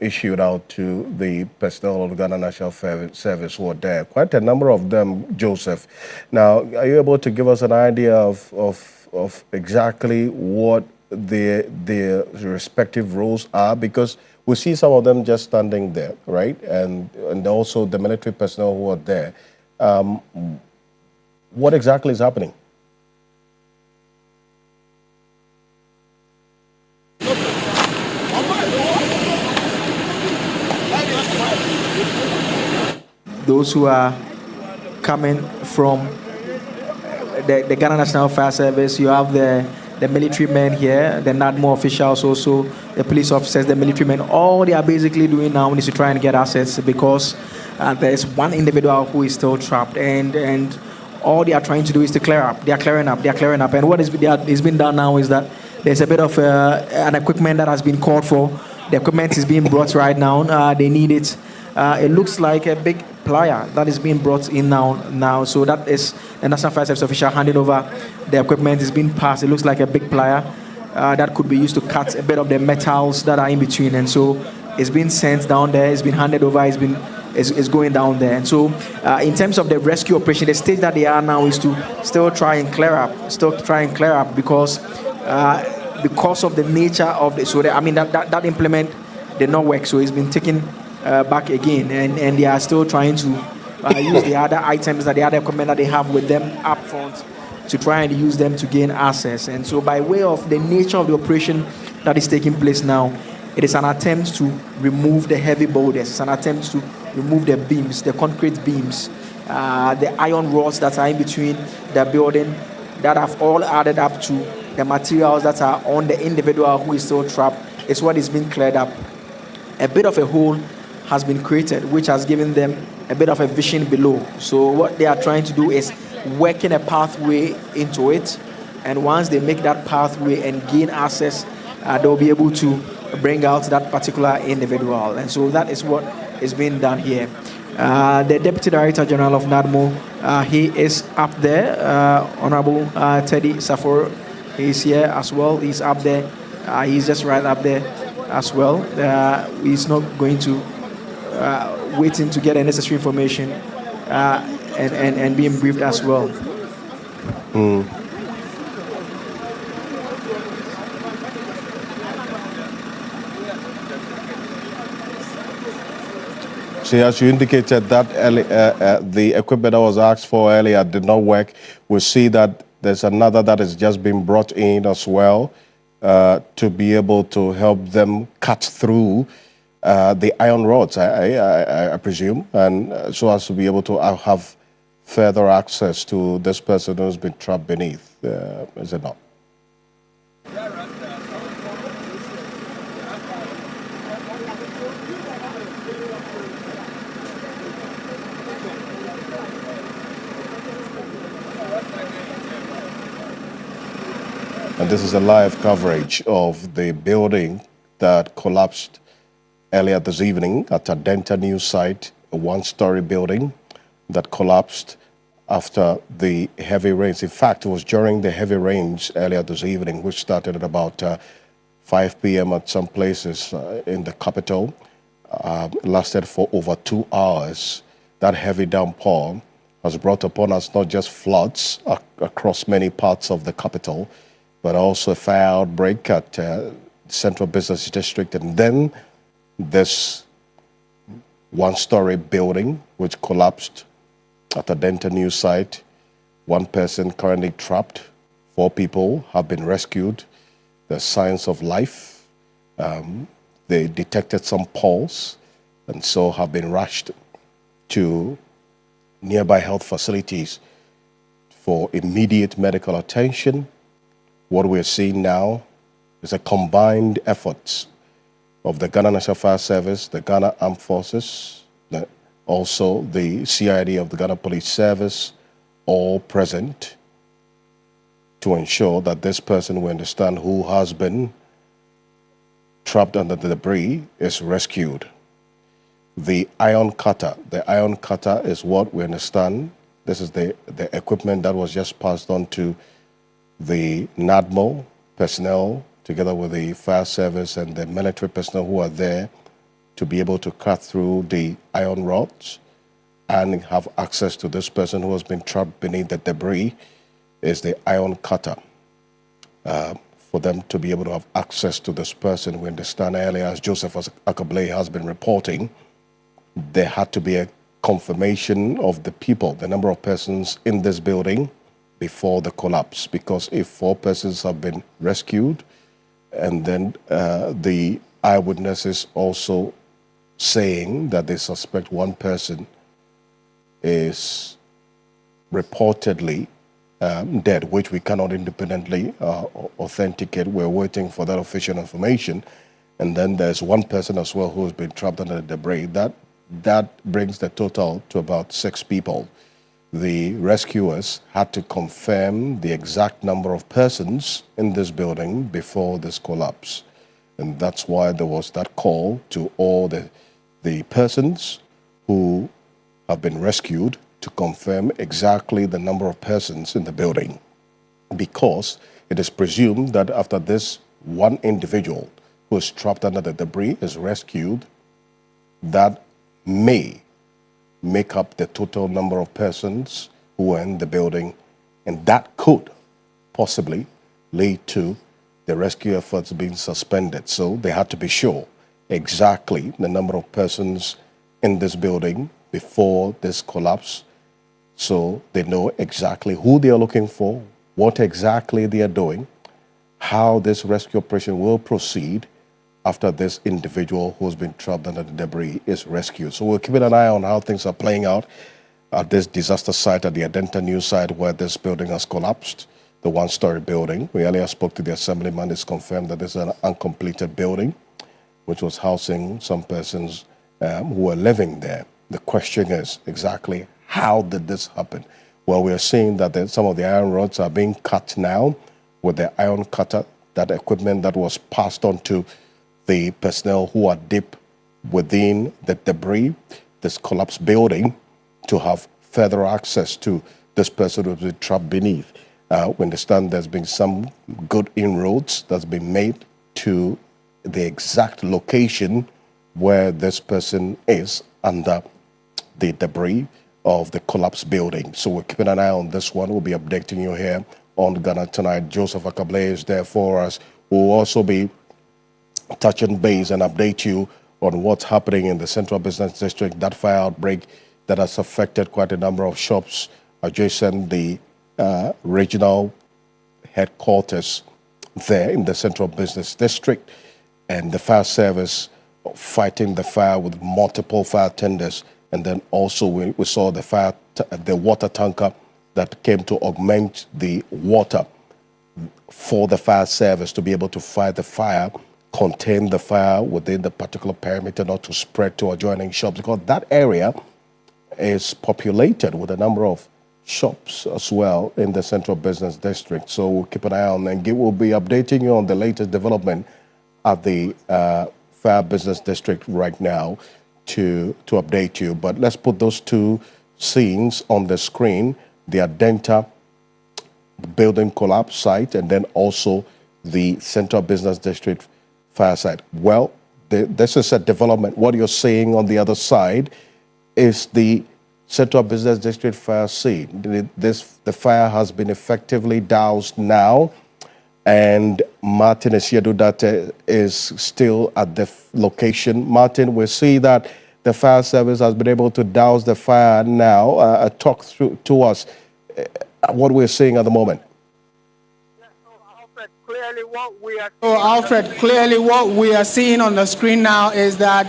issued out to the personnel of the Ghana National Service who are there. Quite a number of them, Joseph. Now, are you able to give us an idea of exactly what their respective roles are? Because we see some of them just standing there, right? And also the military personnel who are there. What exactly is happening? Those who are coming from the Ghana National Fire Service, you have the military men here, the NADMO officials also, the police officers, the military men. All they are basically doing now is to try and get access because there's one individual who is still trapped, and all they are trying to do is to clear up. They are clearing up. And what is being done now is that there's a bit of an equipment that has been called for. The equipment is being brought right now. They need it. It looks like a big plier that is being brought in now. So that is the National Fire Service official handing over the equipment. Is being passed. It looks like a big plier that could be used to cut a bit of the metals that are in between. And so it's been sent down there. It's been handed over. It's going down there. And so in terms of the rescue operation, the stage that they are now is to still try and clear up. Because of the nature of the, so that implement did not work. So it's been taken back again, and they are still trying to use the other items, the other equipment that they have with them up front to try and use them to gain access. And so by way of the nature of the operation that is taking place now, it is an attempt to remove the heavy boulders. It's an attempt to remove the beams, the concrete beams, the iron rods that are in between the building that have all added up to the materials that are on the individual who is still trapped. It's what is being cleared up. A bit of a hole has been created, which has given them a bit of a vision below. So what they are trying to do is working a pathway into it, and once they make that pathway and gain access, they'll be able to bring out that particular individual. And so that is what is being done here. The Deputy Director General of NADMO, he is up there. Honorable Teddy Safor is here as well. He's up there. He's just right up there as well. He's not going to waiting to get the necessary information and being briefed as well. See, as you indicated that the equipment that was asked for earlier did not work, we see that there's another that has just been brought in as well to be able to help them cut through the iron rods, I presume, and so as to be able to have further access to this person who's been trapped beneath, is it not? And this is a live coverage of the building that collapsed earlier this evening at a Adenta news site, a one-story building that collapsed after the heavy rains. In fact, it was during the heavy rains earlier this evening, which started at about 5 p.m. at some places in the capital. Lasted for over 2 hours. That heavy downpour has brought upon us not just floods across many parts of the capital, but also a fire outbreak at Central Business District, and then this one-story building which collapsed at a Adenta news site. One person currently trapped. 4 people have been rescued. There's signs of life. They detected some pulse and so have been rushed to nearby health facilities for immediate medical attention. What we're seeing now is a combined effort of the Ghana National Fire Service, the Ghana Armed Forces, also the CID of the Ghana Police Service, all present to ensure that this person, we understand, who has been trapped under the debris is rescued. The iron cutter is what we understand. This is the equipment that was just passed on to the NADMO personnel together with the fire service and the military personnel who are there to be able to cut through the iron rods and have access to this person who has been trapped beneath the debris is the iron cutter. For them to be able to have access to this person, we understand earlier, as Joseph Akabley has been reporting, there had to be a confirmation of the people, the number of persons in this building before the collapse. Because if 4 persons have been rescued, and then the eyewitnesses also saying that they suspect 1 person is reportedly dead, which we cannot independently authenticate. We're waiting for that official information. And then there's 1 person as well who has been trapped under the debris. That brings the total to about 6 people. The rescuers had to confirm the exact number of persons in this building before this collapse. And that's why there was that call to all the persons who have been rescued to confirm exactly the number of persons in the building, because it is presumed that after this 1 individual who is trapped under the debris is rescued, that may make up the total number of persons who are in the building, and that could possibly lead to the rescue efforts being suspended. So they had to be sure exactly the number of persons in this building before this collapse, so they know exactly who they are looking for, what exactly they are doing, how this rescue operation will proceed after this individual who's been trapped under the debris is rescued. So we're keeping an eye on how things are playing out at this disaster site at the Adenta News site where this building has collapsed, the 1-story building. We earlier spoke to the assemblyman. It's confirmed that this is an uncompleted building which was housing some persons who were living there. The question is exactly how did this happen? Well, we are seeing that some of the iron rods are being cut now with the iron cutter, that equipment that was passed on to the personnel who are deep within the debris, this collapsed building, to have further access to this person who's been trapped beneath. We understand there's been some good inroads that's been made to the exact location where this person is under the debris of the collapsed building. So we're keeping an eye on this one. We'll be updating you here on Ghana Tonight. Joseph Akabley is there for us. We'll also be touching base and update you on what's happening in the Central Business District, that fire outbreak that has affected quite a number of shops adjacent the regional headquarters there in the Central Business District, and the fire service fighting the fire with multiple fire tenders. And then also we saw the water tanker that came to augment the water for the fire service to be able to fight the fire, contain the fire within the particular perimeter, not to spread to adjoining shops, because that area is populated with a number of shops as well in the Central Business District. So we'll keep an eye on, and we'll be updating you on the latest development at the Fire Business District right now to update you. But let's put those 2 scenes on the screen: the Adenta building collapse site, and then also the Central Business District fire site. Well, this is a development. What you're seeing on the other side is the Central Business District fire scene. The fire has been effectively doused now, and Martin Esiedudate is still at the location. Martin, we see that the fire service has been able to douse the fire now. Talk through to us what we're seeing at the moment. Alfred, clearly what we are seeing on the screen now is that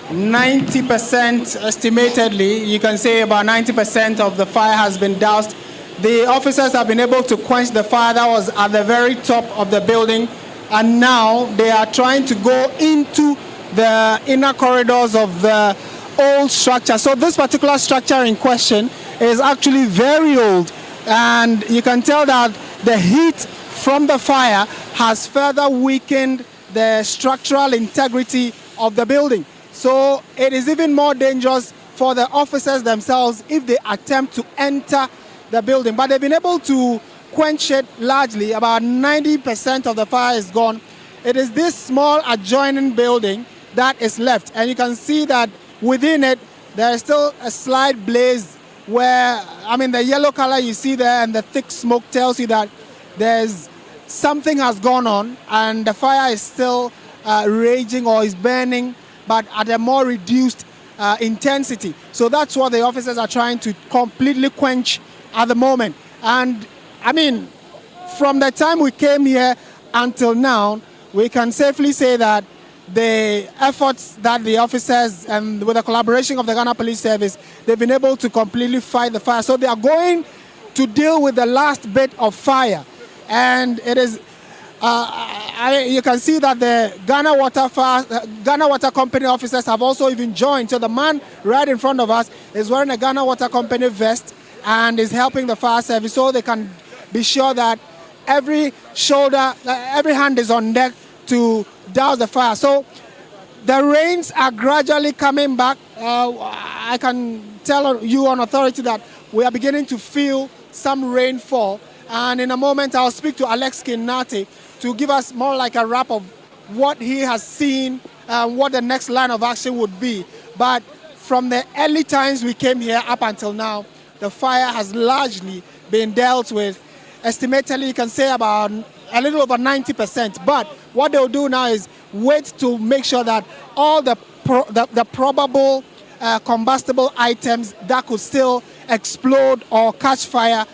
90%, estimatedly, you can say about 90% of the fire has been doused. The officers have been able to quench the fire that was at the very top of the building, and now they are trying to go into the inner corridors of the old structure. So this particular structure in question is actually very old, and you can tell that the heat from the fire has further weakened the structural integrity of the building. So it is even more dangerous for the officers themselves if they attempt to enter the building. But they've been able to quench it largely. About 90% of the fire is gone. It is this small adjoining building that is left. And you can see that within it, there is still a slight blaze where, the yellow color you see there and the thick smoke tells you that there's something has gone on and the fire is still raging or is burning, but at a more reduced intensity. So that's what the officers are trying to completely quench at the moment. And from the time we came here until now, we can safely say that the efforts that the officers and with the collaboration of the Ghana Police Service, they've been able to completely fight the fire. So they are going to deal with the last bit of fire. And it is, you can see that the Ghana Water Company officers have also even joined. So the man right in front of us is wearing a Ghana Water Company vest and is helping the fire service so they can be sure that every hand is on deck to douse the fire. So the rains are gradually coming back. I can tell you on authority that we are beginning to feel some rainfall. And in a moment, I'll speak to Alex Kinati to give us more like a wrap of what he has seen and what the next line of action would be. But from the early times we came here up until now, the fire has largely been dealt with. Estimatedly, you can say about a little over 90%. But what they'll do now is wait to make sure that all the probable combustible items that could still explode or catch fire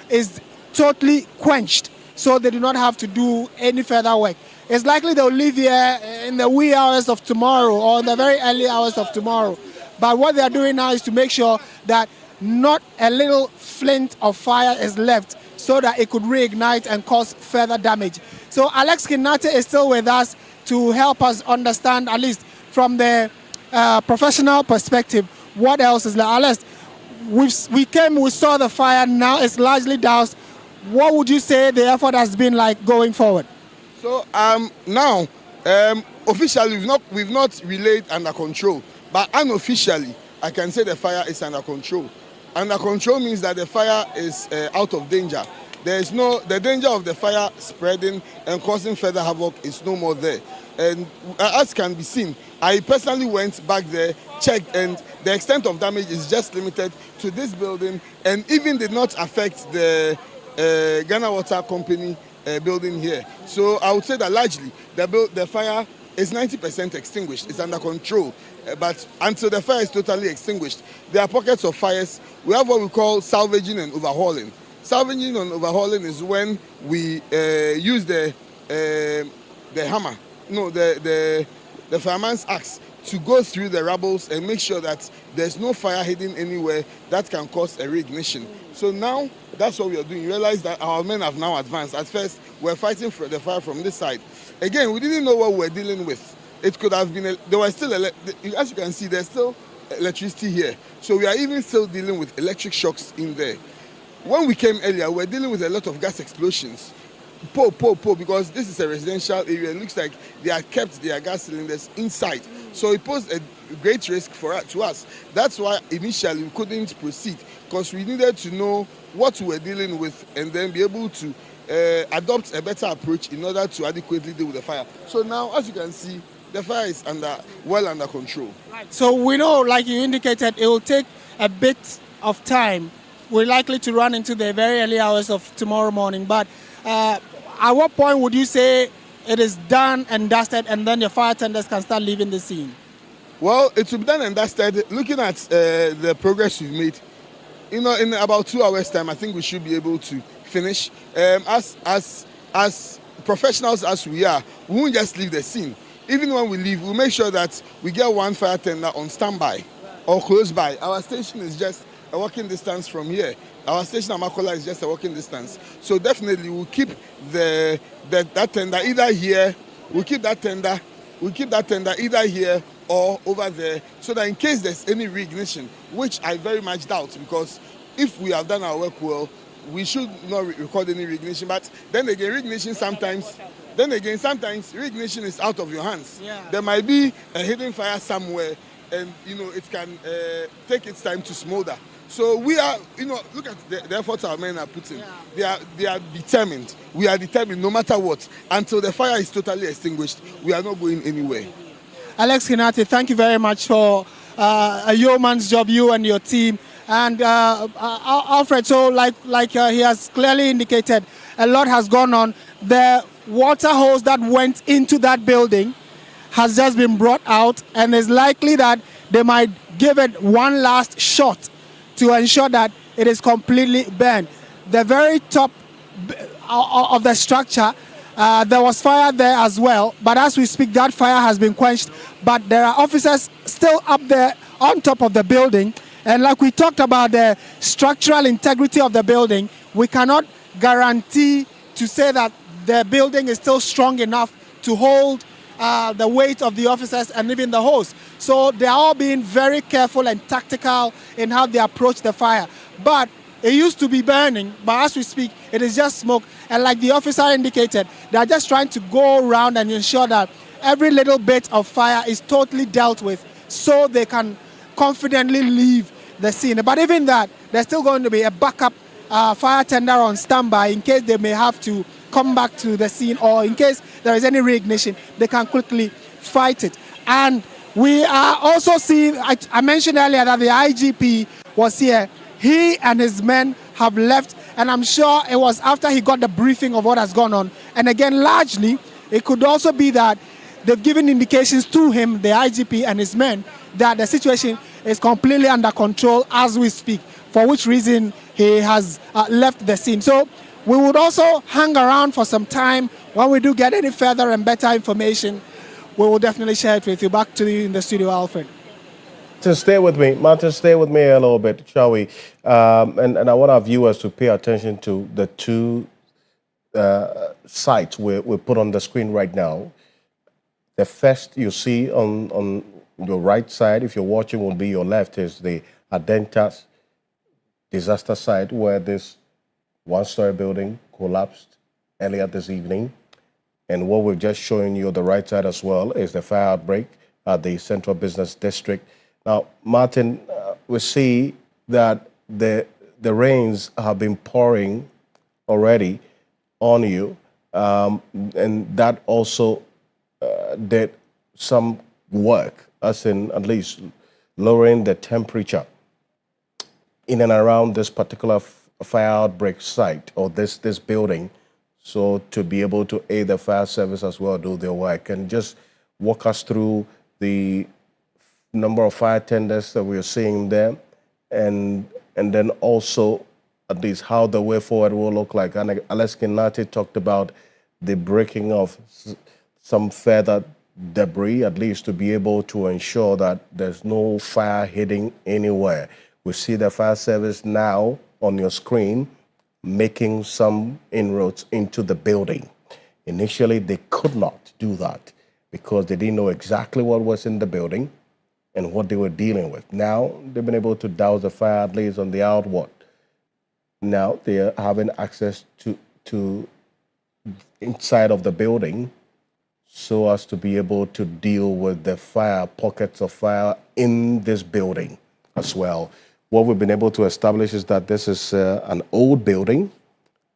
is totally quenched, so they do not have to do any further work. It's likely they'll leave here in the wee hours of tomorrow or in the very early hours of tomorrow. But what they are doing now is to make sure that not a little flint of fire is left so that it could reignite and cause further damage. So Alex Kinati is still with us to help us understand, at least from the professional perspective, what else is left. Alex, we saw the fire, now it's largely doused. What would you say the effort has been like going forward? So now, officially we've not relayed under control, but unofficially I can say the fire is under control. Under control means that the fire is out of danger. The danger of the fire spreading and causing further havoc is no more there. And as can be seen, I personally went back there, checked, and the extent of damage is just limited to this building and even did not affect the Ghana Water Company building here. So I would say that largely the fire is 90% extinguished. It's under control. But until the fire is totally extinguished, there are pockets of fires. We have what we call salvaging and overhauling. Salvaging and overhauling is when we use the hammer, the fireman's axe, to go through the rubbles and make sure that there's no fire hidden anywhere that can cause a reignition. So now that's what we are doing. You realize that our men have now advanced. At first, we're fighting for the fire from this side. Again, we didn't know what we're dealing with. It could have been, there was still, as you can see, there's still electricity here. So we are even still dealing with electric shocks in there. When we came earlier, we were dealing with a lot of gas explosions. Because this is a residential area. It looks like they have kept their gas cylinders inside. So it posed a great risk to us. That's why initially we couldn't proceed, because we needed to know what we were dealing with and then be able to adopt a better approach in order to adequately deal with the fire. So now, as you can see, the fire is well under control. Right. So we know, like you indicated, it will take a bit of time. We're likely to run into the very early hours of tomorrow morning. But at what point would you say it is done and dusted and then the fire tenders can start leaving the scene? Well, it will be done and dusted. Looking at the progress we've made, in about 2 hours' time, I think we should be able to finish. As professionals as we are, we won't just leave the scene. Even when we leave, we'll make sure that we get one fire tender on standby or close by. Our station is just a walking distance from here. Our station at Makola is just a walking distance. So definitely we'll keep that tender either here, we'll keep that tender we keep that tender either here or over there, so that in case there's any reignition, which I very much doubt, because if we have done our work well, we should not record any reignition. But then again, reignition sometimes reignition is out of your hands. Yeah. There might be a hidden fire somewhere, and it can take its time to smolder. So we are, look at the efforts our men are putting. Yeah. They are determined. We are determined no matter what. Until the fire is totally extinguished, we are not going anywhere. Alex Kinati, thank you very much for a yeoman's job, you and your team. And Alfred, so like he has clearly indicated, a lot has gone on. The water hose that went into that building has just been brought out, and it's likely that they might give it one last shot to ensure that it is completely burned. The very top of the structure, there was fire there as well, but as we speak, that fire has been quenched. But there are officers still up there on top of the building, and like we talked about the structural integrity of the building, we cannot guarantee to say that the building is still strong enough to hold the weight of the officers and even the hose. So they are all being very careful and tactical in how they approach the fire. But it used to be burning, but as we speak, it is just smoke. And like the officer indicated, they are just trying to go around and ensure that every little bit of fire is totally dealt with so they can confidently leave the scene. But even that, there's still going to be a backup fire tender on standby in case they may have to come back to the scene, or in case there is any reignition, they can quickly fight it. And we are also seeing, I mentioned earlier that the IGP was here. He and his men have left, and I'm sure it was after he got the briefing of what has gone on. And again, largely, it could also be that they've given indications to him, the IGP and his men, that the situation is completely under control as we speak, for which reason he has left the scene. So we would also hang around for some time. When we do get any further and better information, we will definitely share it with you. Back to you in the studio, Alfred. Martin, stay with me a little bit, shall we? And I want our viewers to pay attention to the two sites we put on the screen right now. The first you see on your right side, if you're watching, will be your left, is the Adenta disaster site where this one-story building collapsed earlier this evening. And what we've just shown you on the right side as well is the fire outbreak at the Central Business District. Now, Martin, we see that the rains have been pouring already on you, and that also did some work, as in at least lowering the temperature in and around this particular fire outbreak site, or this building, so to be able to aid the fire service as well do their work. And just walk us through the number of fire tenders that we're seeing there, and then also at least how the way forward will look like. And Alex Kinati talked about the breaking of some further debris, at least to be able to ensure that there's no fire hitting anywhere. We see the fire service now on your screen making some inroads into the building. Initially, they could not do that because they didn't know exactly what was in the building and what they were dealing with. Now, they've been able to douse the fire, at least on the outward. Now, they are having access to inside of the building so as to be able to deal with the fire, pockets of fire in this building as well. What we've been able to establish is that this is an old building,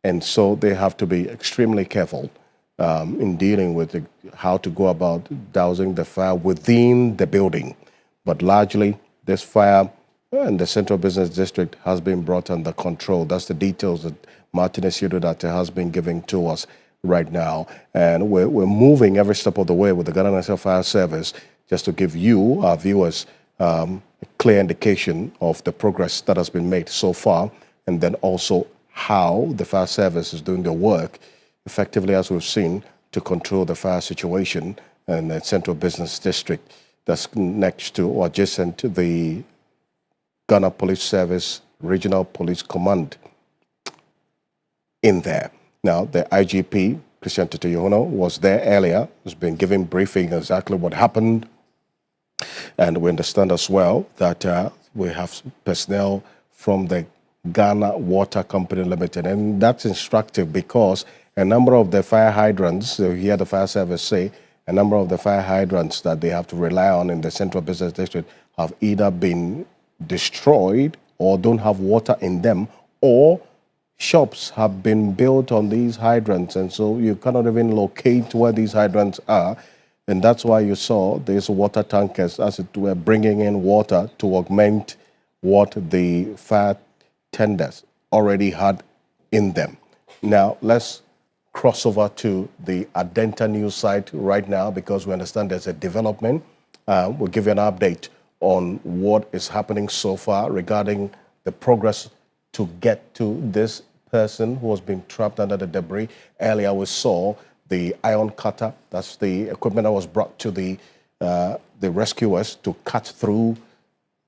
and so they have to be extremely careful in dealing with how to go about dousing the fire within the building. But largely, this fire in the Central Business District has been brought under control. That's the details that Martin Esiodudate has been giving to us right now. And we're moving every step of the way with the Ghana National Fire Service just to give you, our viewers, a clear indication of the progress that has been made so far, and then also how the fire service is doing their work effectively, as we've seen, to control the fire situation in the Central Business District that's next to or adjacent to the Ghana Police Service Regional Police Command in there. Now, the IGP Christian Tete Yohono was there earlier. He's been giving briefing exactly what happened. And we understand as well that we have personnel from the Ghana Water Company Limited. And that's instructive because a number of the fire hydrants, you hear the fire service say, a number of the fire hydrants that they have to rely on in the Central Business District have either been destroyed or don't have water in them, or shops have been built on these hydrants, and so you cannot even locate where these hydrants are. And that's why you saw these water tankers, as it were, bringing in water to augment what the fire tenders already had in them. Now, let's cross over to the Adenta news site right now because we understand there's a development. We'll give you an update on what is happening so far regarding the progress to get to this person who has been trapped under the debris. Earlier we saw the iron cutter, that's the equipment that was brought to the rescuers to cut through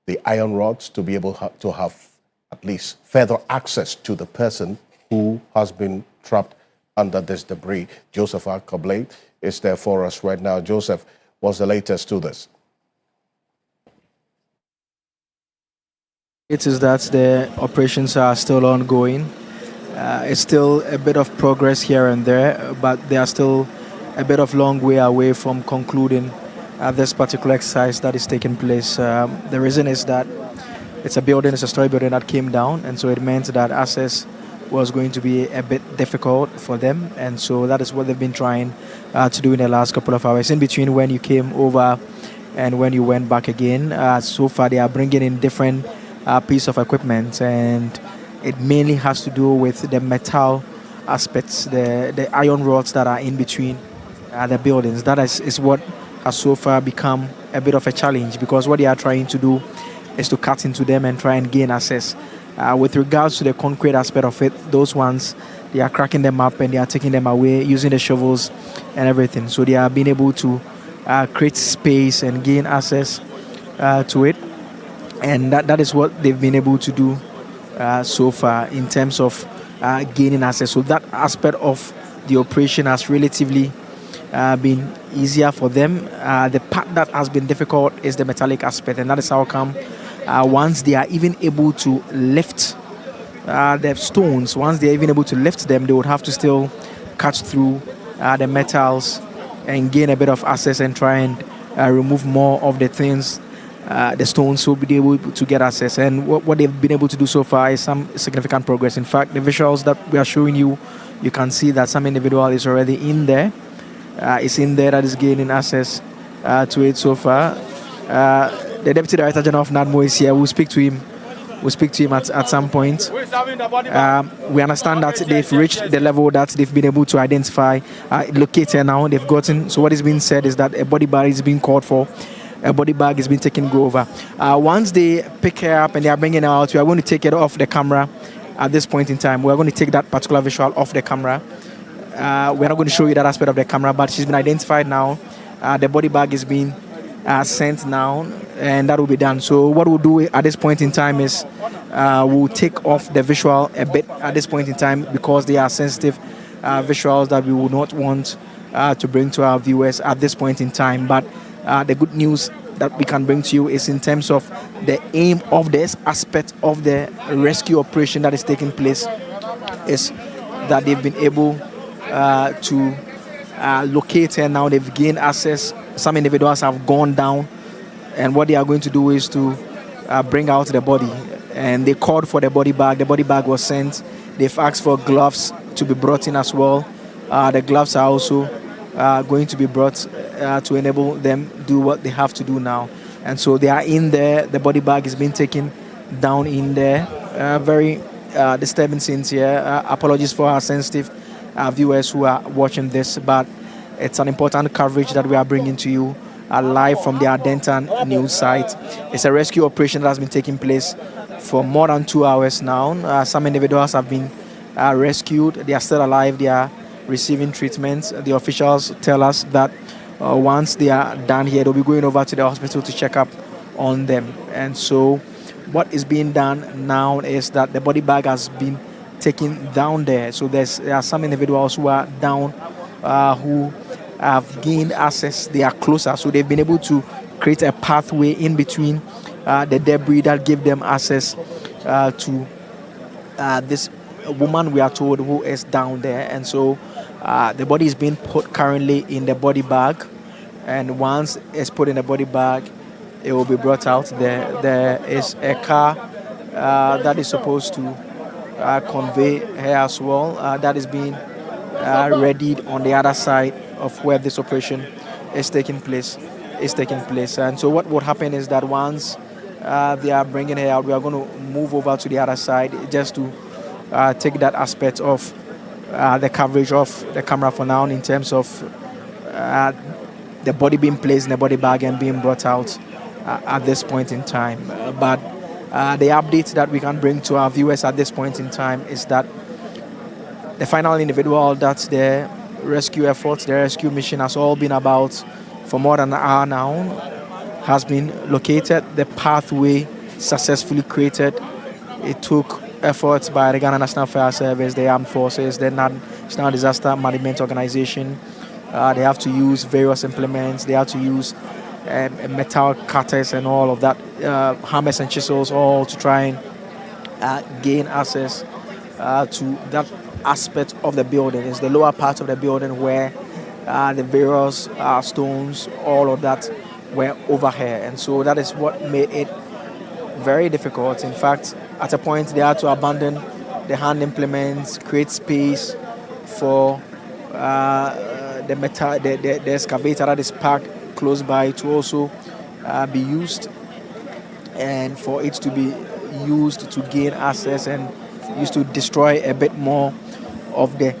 the iron rods to be able to have at least further access to the person who has been trapped under this debris. Joseph Akable is there for us right now. Joseph, what's the latest to this? It is that the operations are still ongoing. It's still a bit of progress here and there, but they are still a bit of long way away from concluding this particular exercise that is taking place. The reason is that it's a story building that came down, and so it meant that access was going to be a bit difficult for them, and so that is what they've been trying to do in the last couple of hours. In between when you came over and when you went back again, so far they are bringing in different piece of equipment, and it mainly has to do with the metal aspects, the iron rods that are in between the buildings. That is what has so far become a bit of a challenge, because what they are trying to do is to cut into them and try and gain access. With regards to the concrete aspect of it, those ones, they are cracking them up and they are taking them away using the shovels and everything. So they are being able to create space and gain access to it. And that is what they've been able to do so far in terms of gaining access. So that aspect of the operation has relatively been easier for them. The part that has been difficult is the metallic aspect, and that is how come once they are even able to lift the stones, once they are even able to lift them, they would have to still cut through the metals and gain a bit of access and try and remove more of the things, the stones, will be able to get access. And what they've been able to do so far is some significant progress. In fact, the visuals that we are showing you, you can see that some individual is already in there. It's in there that is gaining access to it so far. The Deputy Director General of NADMO is here. We'll speak to him. We'll speak to him at some point. We understand that they've reached the level that they've been able to identify, locate her now. They've gotten. So what is being said is that a body bag is being called for. A body bag is being taken over. Once they pick her up and they are bringing her out, we are going to take it off the camera at this point in time. We are going to take that particular visual off the camera. We're not going to show you that aspect of the camera, but she's been identified now. The body bag is being sent now, and that will be done. So what we'll do at this point in time is we'll take off the visual a bit at this point in time, because they are sensitive visuals that we would not want to bring to our viewers at this point in time. But the good news that we can bring to you is in terms of the aim of this aspect of the rescue operation that is taking place is that they've been able to locate her now. They've gained access. Some individuals have gone down, and what they are going to do is to bring out the body. And they called for the body bag. The body bag was sent. They've asked for gloves to be brought in as well. The gloves are also going to be brought to enable them do what they have to do now. And so they are in there. The body bag is being taken down in there. Very disturbing scenes here. Apologies for our sensitive viewers who are watching this, but it's an important coverage that we are bringing to you live from the Adenta news site. It's a rescue operation that has been taking place for more than 2 hours now. Some individuals have been rescued. They are still alive. They are receiving treatment. The officials tell us that once they are done here, they'll be going over to the hospital to check up on them. And so what is being done now is that the body bag has been taken down there. So there are some individuals who are down who have gained access. They are closer, so they've been able to create a pathway in between the debris that gave them access to this woman, we are told, who is down there. And so the body is being put currently in the body bag, and once it's put in the body bag, it will be brought out. There is a car that is supposed to convey her as well, that is being readied on the other side of where this operation is taking place. And so what would happen is that once they are bringing her out, we are going to move over to the other side just to take that aspect of the coverage of the camera for now, in terms of the body being placed in the body bag and being brought out at this point in time. But the update that we can bring to our viewers at this point in time is that the final individual that the rescue efforts, the rescue mission has all been about for more than an hour now, has been located. The pathway successfully created. It took efforts by the Ghana National Fire Service, the Armed Forces, the National Disaster Management Organization. They have to use various implements. They have to use metal cutters and all of that, hammers and chisels, all to try and gain access to that aspect of the building. It's the lower part of the building where the various stones, all of that were over here. And so that is what made it very difficult. In fact, at a point they had to abandon the hand implements, create space for the excavator that is parked close by to also be used, and for it to be used to gain access and used to destroy a bit more of the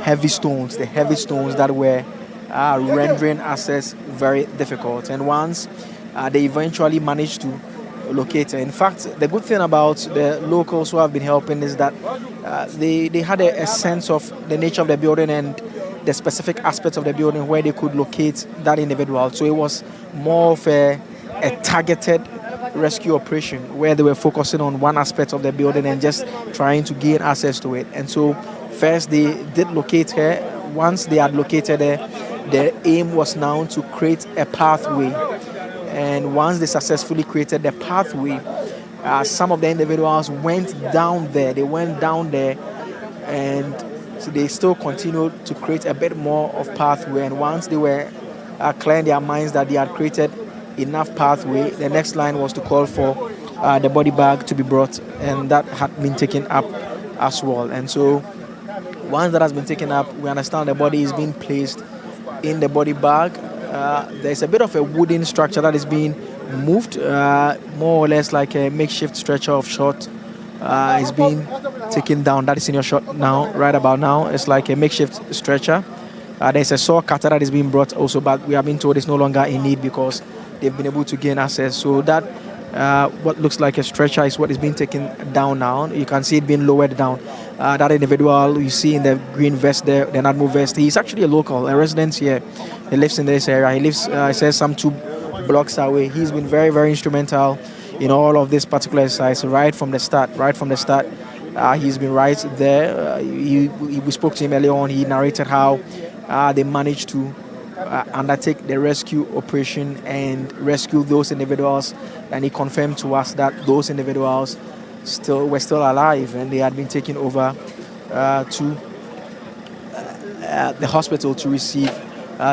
heavy stones that were rendering access very difficult. And once they eventually managed to locate her. In fact, the good thing about the locals who have been helping is that they had a sense of the nature of the building and the specific aspects of the building where they could locate that individual. So it was more of a targeted rescue operation where they were focusing on one aspect of the building and just trying to gain access to it. And so first they did locate her. Once they had located her, their aim was now to create a pathway. And once they successfully created the pathway, some of the individuals went down there. They went down there, and so they still continued to create a bit more of pathway. And once they were clear in their minds that they had created enough pathway, the next line was to call for the body bag to be brought, and that had been taken up as well. And so once that has been taken up, we understand the body is being placed in the body bag. There's a bit of a wooden structure that is being moved, more or less like a makeshift stretcher of shot. Is being taken down. That is in your shot now, right about now. It's like a makeshift stretcher. There's a saw cutter that is being brought also, but we have been told it's no longer in need because they've been able to gain access. So that what looks like a stretcher is what is being taken down now. You can see it being lowered down. That individual you see in the green vest there, the NADMO vest, he's actually a local, a resident here. He lives in this area. He lives, he says, some 2 blocks away. He's been very, very instrumental in all of this particular exercise right from the start. He's been right there. We spoke to him earlier on. He narrated how they managed to undertake the rescue operation and rescue those individuals, and he confirmed to us that those individuals were still alive and they had been taken over to the hospital to receive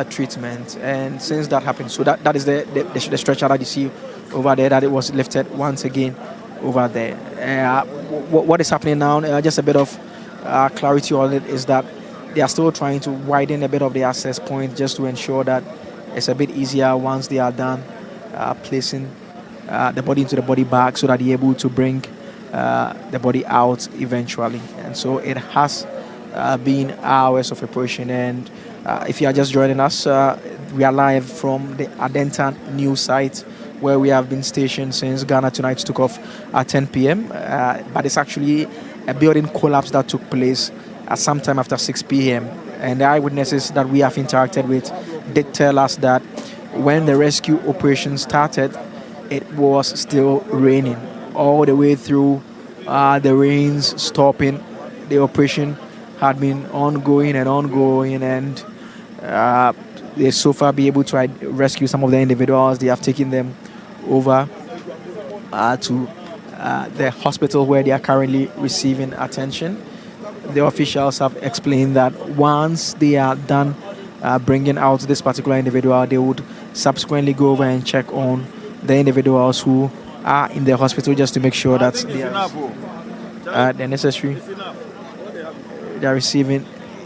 treatment. And since that happened, so that is the stretcher that you see over there, that it was lifted once again over there. What is happening now, just a bit of clarity on it, is that they are still trying to widen a bit of the access point just to ensure that it's a bit easier once they are done placing the body into the body bag, so that they're able to bring the body out eventually. And so it has been hours of operation. And if you are just joining us, we are live from the Adenta news site, where we have been stationed since Ghana Tonight took off at 10 p.m. But it's actually a building collapse that took place at some time after 6 p.m. And the eyewitnesses that we have interacted with did tell us that when the rescue operation started, it was still raining all the way through. The rains stopping, the operation had been ongoing, and they so far be able to rescue some of the individuals. They have taken them over to the hospital where they are currently receiving attention. The officials have explained that once they are done bringing out this particular individual, they would subsequently go over and check on the individuals who are in the hospital just to make sure that they are the necessary, they are receiving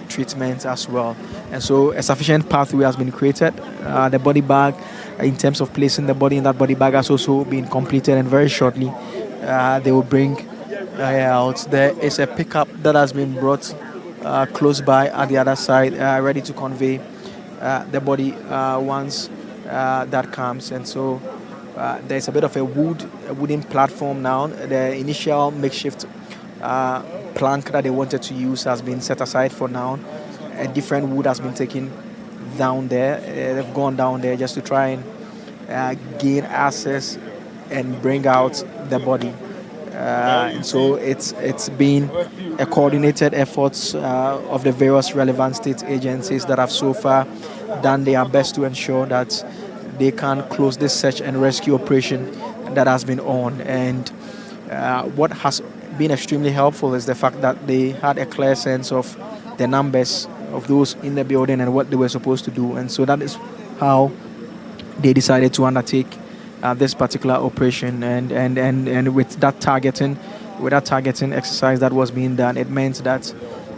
treatment as well. And so a sufficient pathway has been created. The body bag, in terms of placing the body in that body bag, has also been completed, and very shortly they will bring out. There is a pickup that has been brought close by at the other side, ready to convey the body once that comes. And so there's a bit of a wooden platform now. The initial makeshift plank that they wanted to use has been set aside for now. A different wood has been taken down there. They've gone down there just to try and gain access and bring out the body. And so it's been a coordinated efforts of the various relevant state agencies that have so far done their best to ensure that they can close this search and rescue operation that has been on. And what has been extremely helpful is the fact that they had a clear sense of the numbers of those in the building and what they were supposed to do. And so that is how they decided to undertake this particular operation. And with that targeting exercise that was being done, it meant that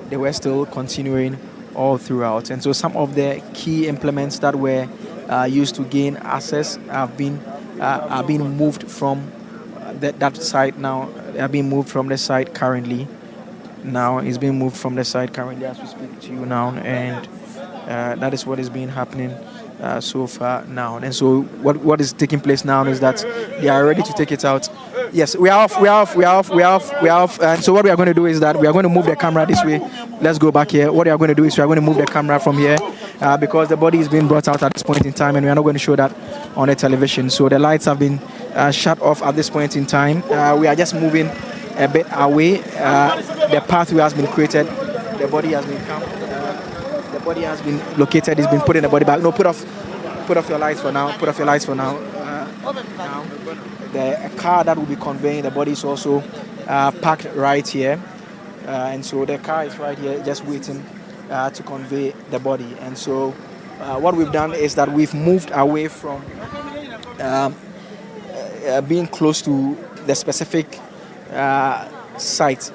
they were still continuing all throughout. And so some of the key implements that were used to gain access are being moved from that site now. They are being moved from the site currently. Now it's being moved from the site currently as we speak to you now, and that is what is being happening so far now. And so what is taking place now is that they are ready to take it out. Yes, we are off. And so what we are going to do is that we are going to move the camera this way. Let's go back here. What we are going to do is we are going to move the camera from here because the body is being brought out at this point in time, and we are not going to show that on the television. So the lights have been shut off at this point in time. We are just moving a bit away. The pathway has been created. The body has been the body has been located. It's been put in the body bag. No, put off your lights for now. Put off your lights for now. Now, the car that will be conveying the body is also parked right here, and so the car is right here, just waiting to convey the body. And so, what we've done is that we've moved away from being close to the specific site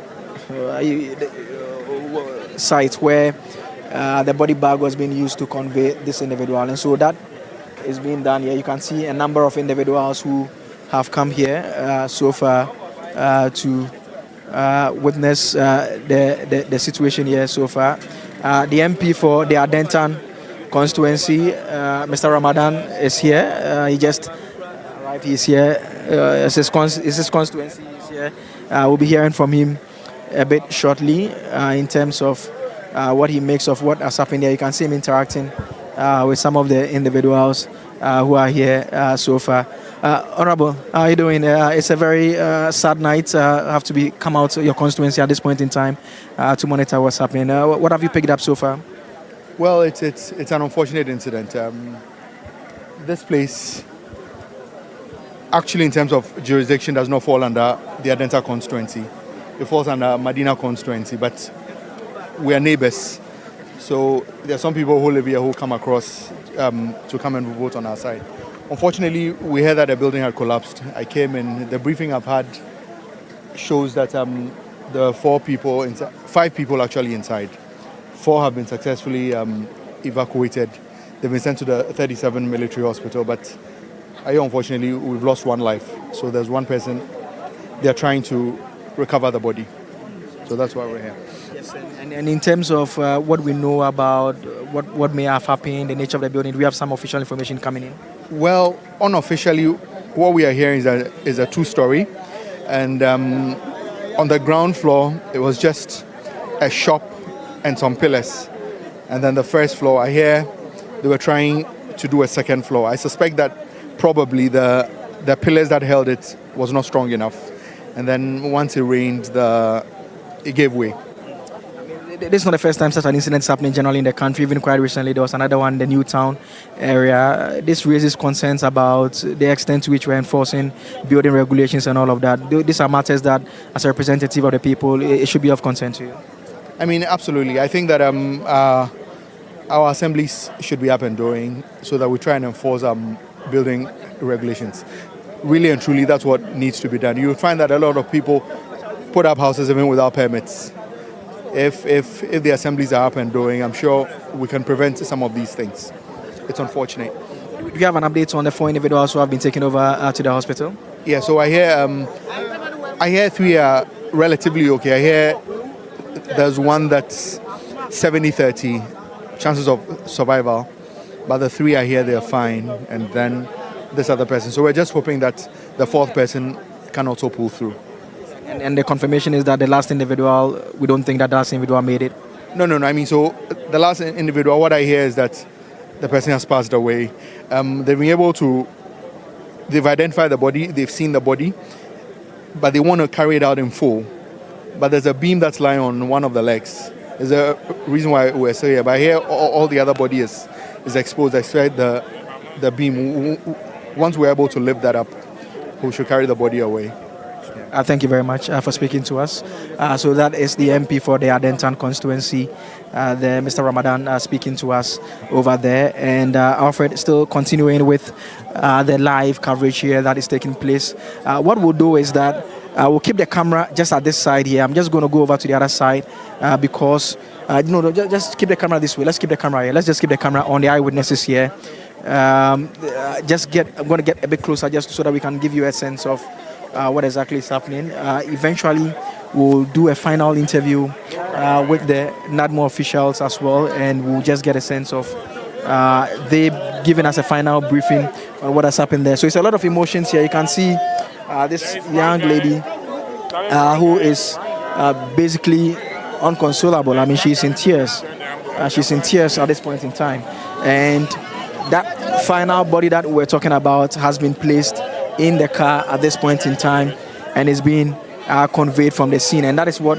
where the body bag was being used to convey this individual. And so that is being done here. You can see a number of individuals who have come here so far to witness the situation here so far. The MP for the Adentan constituency, Mr. Ramadan, is here. He just arrived. He's here. It's his constituency. He's here. We'll be hearing from him a bit shortly in terms of what he makes of what has happened here. You can see him interacting with some of the individuals who are here so far. Honorable, how are you doing? It's a very sad night. Have to come out to your constituency at this point in time to monitor what's happening. What have you picked up so far? Well, it's an unfortunate incident. This place, actually, in terms of jurisdiction, does not fall under the Adenta constituency. It falls under Medina constituency, but we are neighbors. So there are some people who live here who come across to come and vote on our side. Unfortunately, we heard that the building had collapsed. I came in. The briefing I've had shows that there are 5 people actually inside. 4 have been successfully evacuated. They've been sent to the 37 military hospital, but unfortunately, we've lost 1 life. So there's 1 person. They're trying to recover the body. So that's why we're here. Yes, and in terms of what we know about what may have happened, the nature of the building, do we have some official information coming in? Well, unofficially, what we are hearing is a 2-story. And on the ground floor, it was just a shop and some pillars. And then the first floor, I hear they were trying to do a second floor. I suspect that probably the pillars that held it was not strong enough. And then once it rained, it gave way. this is not the first time such an incident is happening generally in the country. Even quite recently, there was another one in the Newtown area. This raises concerns about the extent to which we're enforcing building regulations and all of that. These are matters that, as a representative of the people, it should be of concern to you. I mean, absolutely. I think that our assemblies should be up and doing so that we try and enforce building regulations. Really and truly, that's what needs to be done. You'll find that a lot of people put up houses even without permits. If the assemblies are up and doing, I'm sure we can prevent some of these things. It's unfortunate. Do you have an update on the 4 individuals who have been taken over to the hospital? Yeah, so I hear 3 are relatively okay. I hear there's one that's 70-30 chances of survival, but the 3 I hear they're fine, and then this other person. So we're just hoping that the 4th person can also pull through. And the confirmation is that the last individual, we don't think that last individual made it? No. I mean, so the last individual, what I hear is that the person has passed away. They've been able to, they've identified the body, they've seen the body, but they want to carry it out in full. But there's a beam that's lying on one of the legs. There's a reason why we're still here. But here, all the other body is exposed. I expect the beam. Once we're able to lift that up, we should carry the body away. Thank you very much for speaking to us. So that is the MP for the Adentan constituency, Mr. Ramadan, speaking to us over there. And Alfred, still continuing with the live coverage here that is taking place. What we'll do is that we'll keep the camera just at this side here. I'm just going to go over to the other side because, just keep the camera this way. Let's keep the camera here. Let's just keep the camera on the eyewitnesses here. I'm going to get a bit closer just so that we can give you a sense of what exactly is happening. Eventually, we'll do a final interview with the NADMO officials as well, and we'll just get a sense of they giving us a final briefing on what has happened there. So it's a lot of emotions here. You can see this young lady who is basically unconsolable. I mean, she's in tears. She's in tears at this point in time. And that final body that we're talking about has been placed in the car at this point in time and is being conveyed from the scene. And that is what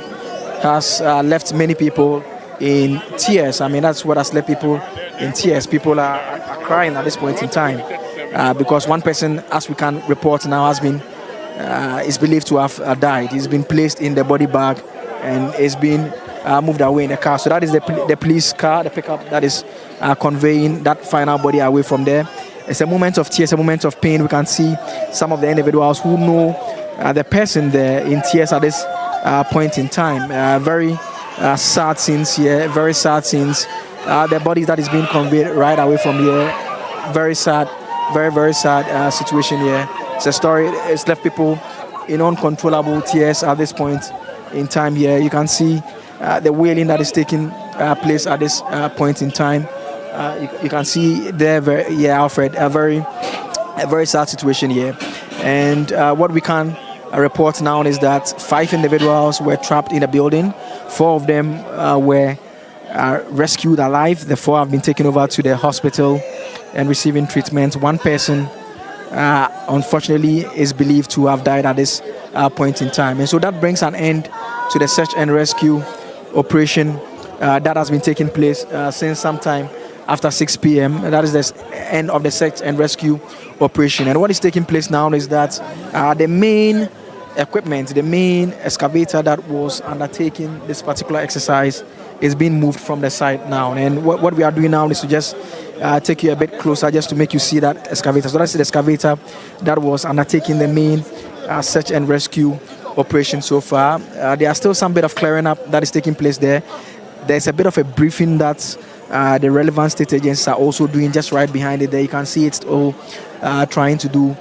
has left many people in tears. I mean, that's what has left people in tears. People are crying at this point in time because one person, as we can report now, has been is believed to have died. He's been placed in the body bag and is being moved away in the car. So that is the police car, the pickup that is conveying that final body away from there. It's a moment of tears, a moment of pain. We can see some of the individuals who know the person there in tears at this point in time. Very sad scenes here, very sad scenes. The bodies that is being conveyed right away from here. Very sad, very, very sad situation here. It's a story, it's left people in uncontrollable tears at this point in time here. You can see the wailing that is taking place at this point in time. You can see there, Alfred, a very sad situation here. And what we can report now is that 5 individuals were trapped in the building. 4 of them were rescued alive. The 4 have been taken over to the hospital and receiving treatment. 1 person, unfortunately, is believed to have died at this point in time. And so that brings an end to the search and rescue operation that has been taking place since sometime after 6 p.m. That is the end of the search and rescue operation. And what is taking place now is that the main equipment, the main excavator that was undertaking this particular exercise is being moved from the site now. And what we are doing now is to just take you a bit closer just to make you see that excavator. So that's the excavator that was undertaking the main search and rescue operation so far. There are still some bit of clearing up that is taking place there. There's a bit of a briefing that the relevant state agencies are also doing just right behind it there. You can see it's all trying to do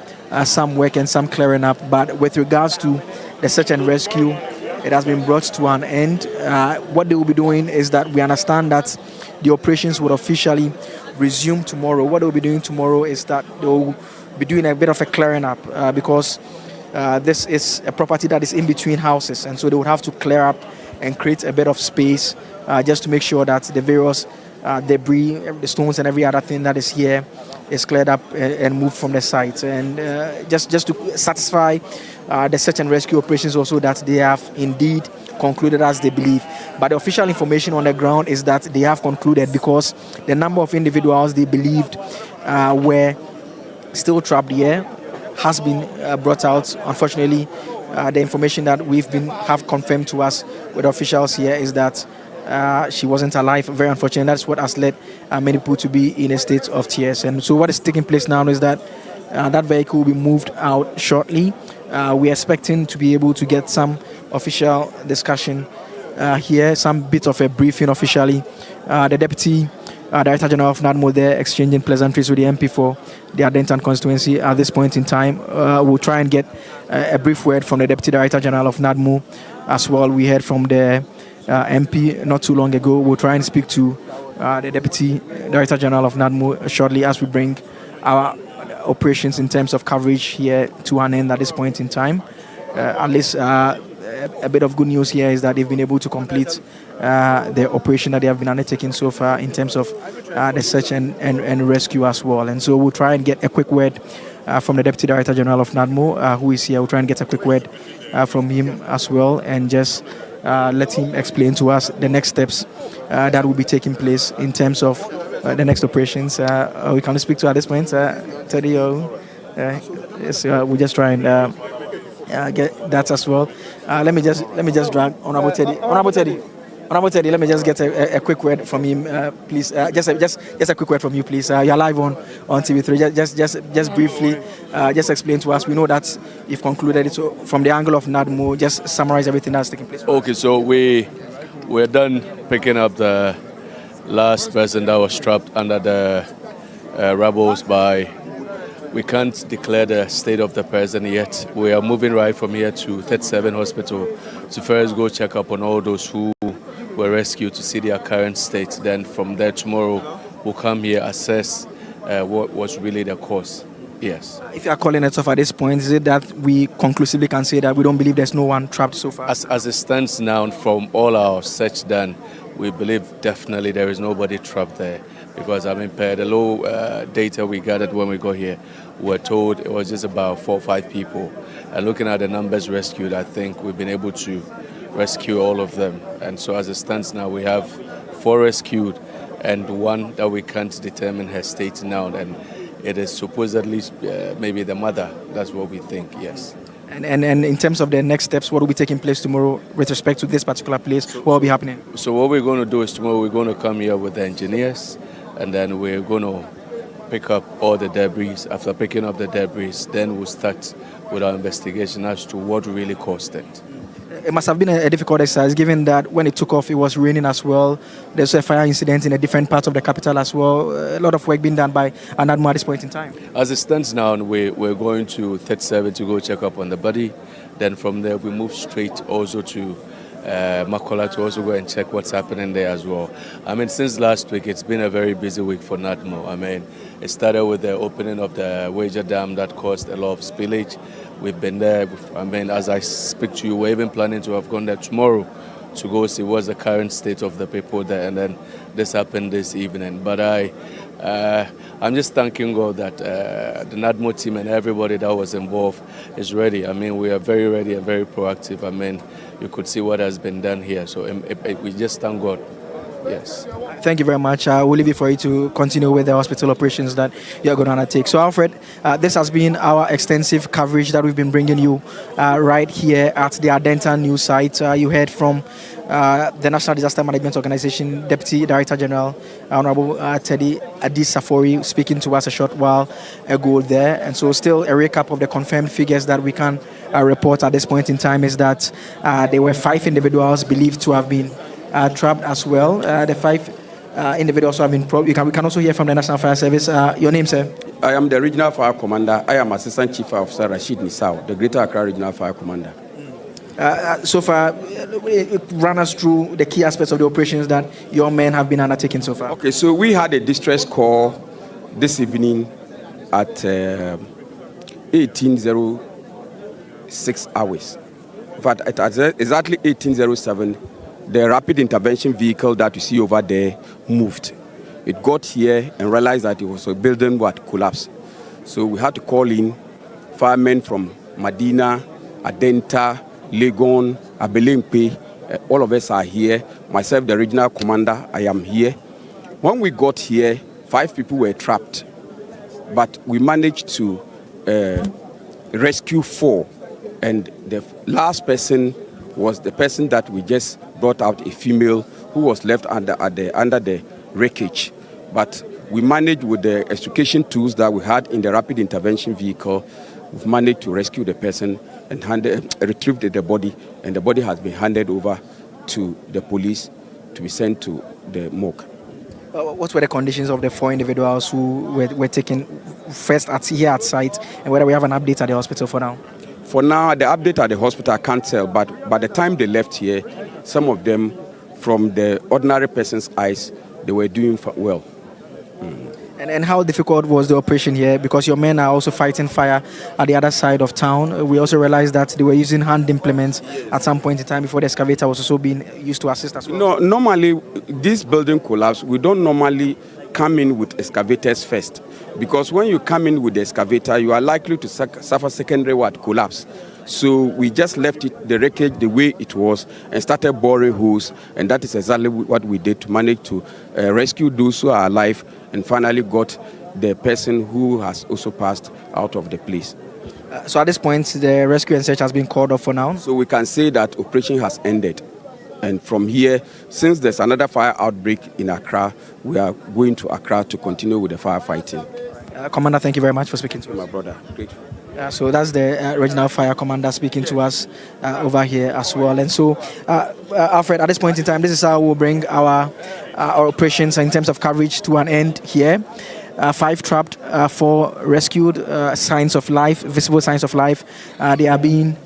some work and some clearing up. But with regards to the search and rescue, it has been brought to an end. What they will be doing is that we understand that the operations will officially resume tomorrow. What they will be doing tomorrow is that they will be doing a bit of a clearing up because this is a property that is in between houses, and so they would have to clear up and create a bit of space just to make sure that the various debris, the stones and every other thing that is here is cleared up and moved from the site. And just to satisfy the search and rescue operations also that they have indeed concluded as they believe. But the official information on the ground is that they have concluded because the number of individuals they believed were still trapped here has been brought out. Unfortunately, the information that have confirmed to us with officials here is that she wasn't alive. Very unfortunate. That's what has led many people to be in a state of tears. And so what is taking place now is that that vehicle will be moved out shortly. We're expecting to be able to get some official discussion here, some bit of a briefing officially. The Deputy Director General of NADMO there exchanging pleasantries with the MP for the Adentan constituency at this point in time. We'll try and get a brief word from the Deputy Director General of NADMO as well. We heard from the MP not too long ago. We'll try and speak to the Deputy Director General of NADMO shortly as we bring our operations in terms of coverage here to an end at this point in time. At least a bit of good news here is that they've been able to complete the operation that they have been undertaking so far in terms of the search and rescue as well. And so we'll try and get a quick word from the Deputy Director General of NADMO, who is here. We'll try and get a quick word from him as well and just let him explain to us the next steps that will be taking place in terms of the next operations. We can speak to at this point, Teddy. Yes, we'll just try and get that as well. Let me just drag Honorable Teddy. Let me just get a quick word from him, please. Just a quick word from you, please. You're live on TV3. Just briefly, just explain to us. We know that you've concluded it. So from the angle of NADMO, just summarize everything that's taking place. Okay, so we're done picking up the last person that was trapped under the rubbles by. We can't declare the state of the person yet. We are moving right from here to 37 Hospital to first go check up on all those who were rescued to see their current state. Then from there tomorrow we'll come here, assess what was really the cause. Yes. If you are calling it off at this point, is it that we conclusively can say that we don't believe there's no one trapped so far? As it stands now, from all our search done, we believe definitely there is nobody trapped there. Because per the low data we gathered when we got here, we're told it was just about 4 or 5 people. And looking at the numbers rescued, I think we've been able to rescue all of them. And so as it stands now, we have 4 rescued and 1 that we can't determine her state now. And it is supposedly maybe the mother. That's what we think, yes. And in terms of the next steps, what will be taking place tomorrow with respect to this particular place? What will be happening? So what we're going to do is tomorrow we're going to come here with the engineers, and then we're going to pick up all the debris. After picking up the debris, then we'll start with our investigation as to what really caused it. It must have been a difficult exercise, given that when it took off, it was raining as well. There's a fire incident in a different part of the capital as well. A lot of work being done by NADMO at this point in time. As it stands now, we're going to 37 to go check up on the body. Then from there, we move straight also to Makola to also go and check what's happening there as well. Since last week, it's been a very busy week for NADMO. It started with the opening of the Wager Dam that caused a lot of spillage. We've been there. As I speak to you, we're even planning to have gone there tomorrow to go see what's the current state of the people there. And then this happened this evening. But I'm just thanking God that the NADMO team and everybody that was involved is ready. We are very ready and very proactive. You could see what has been done here. So we just thank God. Yes. Thank you very much. We'll leave it for you to continue with the hospital operations that you're going to undertake. So, Alfred, this has been our extensive coverage that we've been bringing you right here at the Adentan news site. You heard from the National Disaster Management Organization Deputy Director General, Honorable Teddy Adis-Safori, speaking to us a short while ago there. And so still a recap of the confirmed figures that we can report at this point in time is that there were 5 individuals believed to have been trapped as well. The 5 individuals have been we can also hear from the National Fire Service. Your name, sir? I am the Regional Fire Commander. I am Assistant Chief Officer Rashid Nisau, the Greater Accra Regional Fire Commander. So far, run us through the key aspects of the operations that your men have been undertaking so far. Okay, so we had a distress call this evening at 18:06 hours. In fact, at exactly 18:07, the rapid intervention vehicle that you see over there moved. It got here and realized that it was a building that collapsed. So we had to call in firemen from Medina, Adenta, Legon, Abelempe, All of us are here. Myself, the regional commander, I am here. When we got here, 5 people were trapped, but we managed to rescue 4. And the last person was the person that we just brought out, a female who was left under the wreckage. But we managed with the extrication tools that we had in the rapid intervention vehicle, we've managed to rescue the person and retrieve the body, and the body has been handed over to the police to be sent to the morgue. What were the conditions of the 4 individuals who were taken first here at site, and whether we have an update at the hospital for now? For now, the update at the hospital, I can't tell, but by the time they left here, some of them, from the ordinary person's eyes, they were doing well. And how difficult was the operation here? Because your men are also fighting fire at the other side of town. We also realized that they were using hand implements at some point in time before the excavator was also being used to assist as well. No, normally, this building collapse, we don't normally come in with excavators first. Because when you come in with the excavator, you are likely to suffer secondary collapse. So we just left the wreckage the way it was and started boring holes, and that is exactly what we did to manage to rescue those who are alive and finally got the person who has also passed out of the place. So at this point, the rescue and search has been called off for now? So we can say that operation has ended. And from here, since there's another fire outbreak in Accra, we are going to Accra to continue with the firefighting. Commander, thank you very much for speaking to us. My brother, great. So that's the regional fire commander speaking to us over here as well. And so, Alfred, at this point in time, this is how we'll bring our operations in terms of coverage to an end here. 5 trapped, 4 rescued, signs of life, visible signs of life. They are being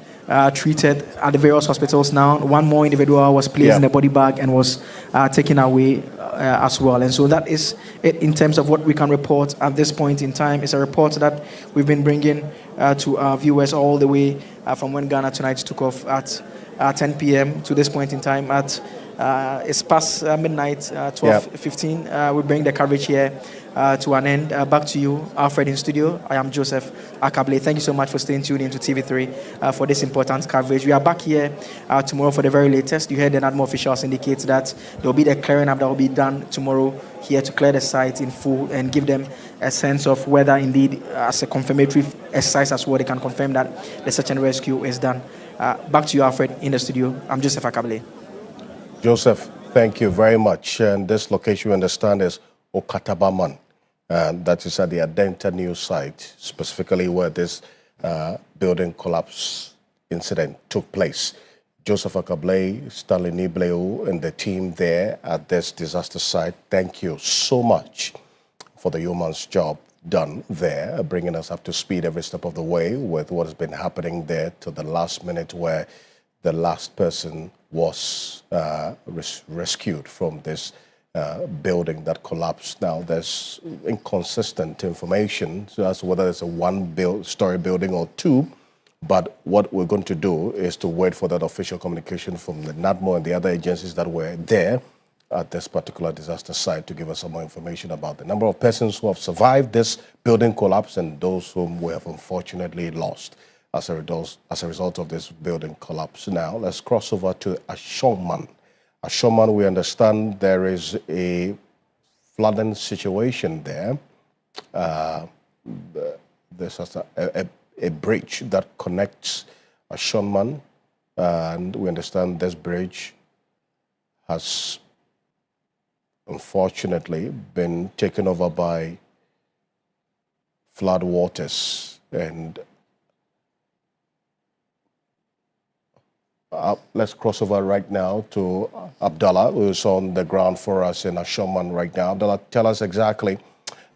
treated at the various hospitals now. 1 more individual was placed in a body bag and was taken away as well. And so that is it in terms of what we can report at this point in time. It's a report that we've been bringing to our viewers all the way from when Ghana Tonight took off at 10 p.m. to this point in time. It's past midnight, 12:15. We bring the coverage here to an end. Back to you, Alfred, in studio. I am Joseph Akable. Thank you so much for staying tuned into TV3 for this important coverage. We are back here tomorrow for the very latest. You heard the NADMO officials indicate that there will be the clearing up that will be done tomorrow here to clear the site in full and give them a sense of whether indeed, as a confirmatory exercise as well, they can confirm that the search and rescue is done. Back to you, Alfred, in the studio. I'm Joseph Akable. Joseph, thank you very much. And this location, we understand, is Okatabaman. And that is at the Adenta News site, specifically where this building collapse incident took place. Joseph Akable, Stanley Nibleu, and the team there at this disaster site, thank you so much for the yeoman's job done there, bringing us up to speed every step of the way with what has been happening there to the last minute where the last person was rescued from this building that collapsed. Now, there's inconsistent information as to whether it's a one-story building or 2, but what we're going to do is to wait for that official communication from the NADMO and the other agencies that were there at this particular disaster site to give us some more information about the number of persons who have survived this building collapse and those whom we have unfortunately lost as a result of this building collapse. Now, let's cross over to Ashoman. Ashoman, we understand there is a flooding situation there. There's a bridge that connects Ashoman, and we understand this bridge has unfortunately been taken over by flood waters. And let's cross over right now to Abdallah, who is on the ground for us in Ashoman right now. Abdallah, tell us exactly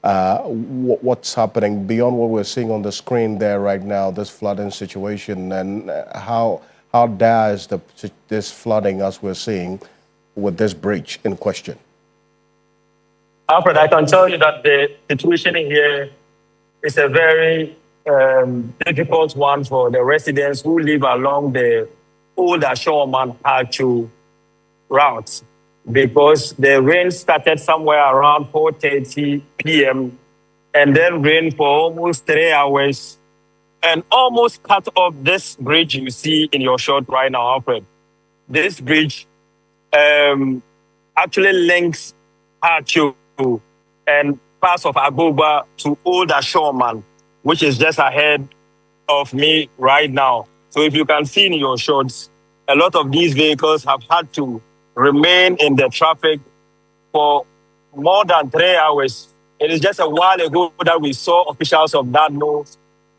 what's happening beyond what we're seeing on the screen there right now, this flooding situation, and how dire is this flooding as we're seeing with this bridge in question? Alfred, I can tell you that the situation here is a very difficult one for the residents who live along the old Ashoman Hachu route, because the rain started somewhere around 4:30 p.m. and then rained for almost 3 hours and almost cut off this bridge you see in your shot right now, Alfred. this bridge actually links Hacho and parts of Agoba to Old Ashoman, which is just ahead of me right now. So if you can see in your shots, a lot of these vehicles have had to remain in the traffic for more than 3 hours. It is just a while ago that we saw officials of that node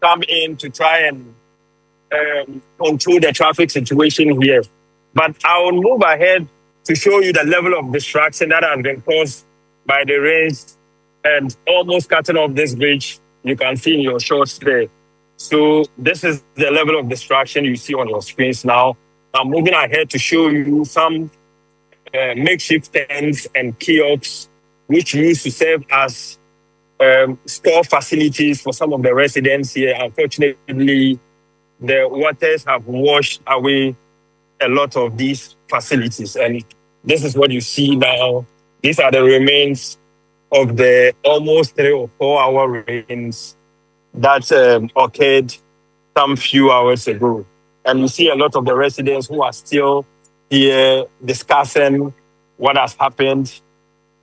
come in to try and control the traffic situation here. But I will move ahead to show you the level of distraction that has been caused by the rains and almost cutting off this bridge. You can see in your shots there. So this is the level of distraction you see on your screens now. I'm moving ahead to show you some makeshift tents and kiosks, which used to serve as store facilities for some of the residents here. Unfortunately, the waters have washed away a lot of these facilities. And this is what you see now. These are the remains of the almost 3 or 4 hour rains that occurred some few hours ago. And you see a lot of the residents who are still here discussing what has happened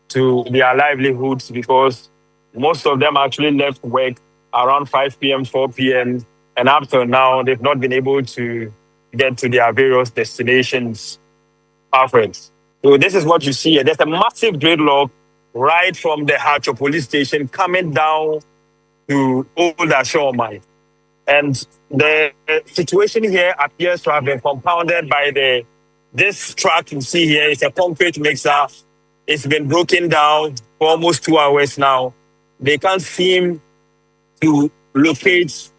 to their livelihoods, because most of them actually left work around 5 p.m., 4 p.m. And up till now, they've not been able to get to their various destinations. Alfred. So this is what you see here. There's a massive gridlock right from the Hacho police station coming down to Old Ashoman. And the situation here appears to have been compounded by this track you see here. It's a concrete mixer. It's been broken down for almost 2 hours now. They can't seem to locate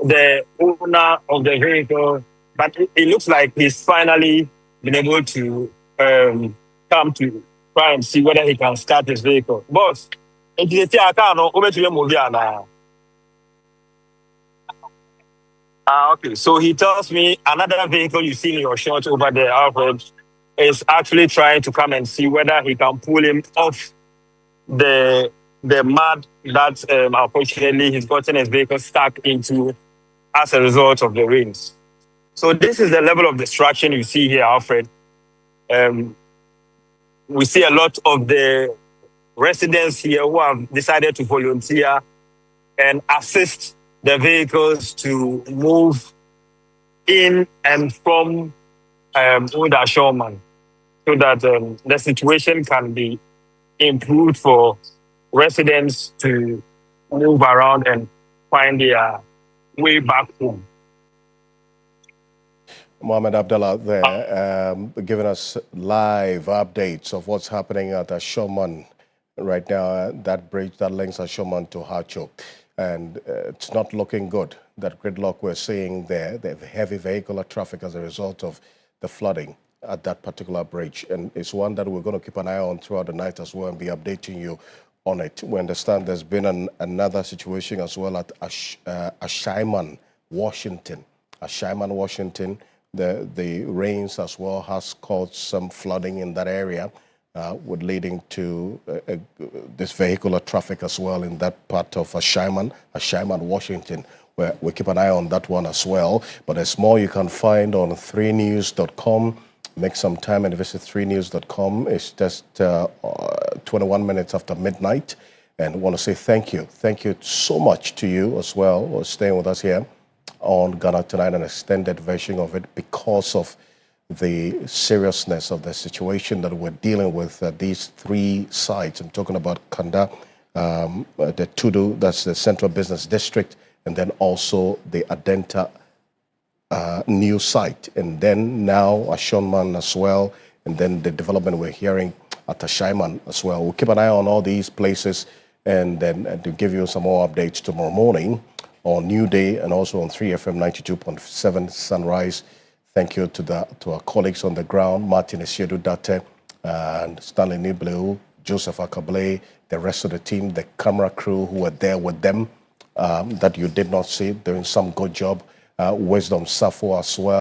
the owner of the vehicle, but it looks like he's finally been able to come to try and see whether he can start his vehicle. Boss, okay. So he tells me another vehicle you see in your shot over there, Alfred, is actually trying to come and see whether he can pull him off the mud that unfortunately he's gotten his vehicle stuck into as a result of the rains. So this is the level of distraction you see here, Alfred. We see a lot of the residents here who have decided to volunteer and assist the vehicles to move in and from Old Ashoman, so that the situation can be improved for residents to move around and find their way back home. Mohamed Abdallah there, giving us live updates of what's happening at Ashoman right now, that bridge that links Ashoman to Hacho. And it's not looking good. That gridlock we're seeing there, the heavy vehicular traffic as a result of the flooding at that particular bridge. And it's one that we're going to keep an eye on throughout the night as well and be updating you on it. We understand there's been another situation as well at Ashaiman, Washington. Ashaiman, Washington. The rains as well has caused some flooding in that area, with leading to this vehicular traffic as well in that part of Ashaiman, Washington, where we keep an eye on that one as well. But there's more you can find on 3news.com. Make some time and visit 3news.com. It's just 21 minutes after midnight. And I want to say thank you. Thank you so much to you as well for staying with us here on Ghana Tonight, an extended version of it, because of the seriousness of the situation that we're dealing with at these 3 sites. I'm talking about Kanda, the Tudu, that's the Central Business District, and then also the Adenta new site, and then now Ashoman as well, and then the development we're hearing at Ashaiman as well. We'll keep an eye on all these places and then to give you some more updates tomorrow morning on New Day and also on 3FM 92.7 Sunrise. Thank you to our colleagues on the ground, Martin Esiedu Date and Stanley Nibleu, Joseph Akable, the rest of the team, the camera crew who were there with them that you did not see, doing some good job. Wisdom Safo as well.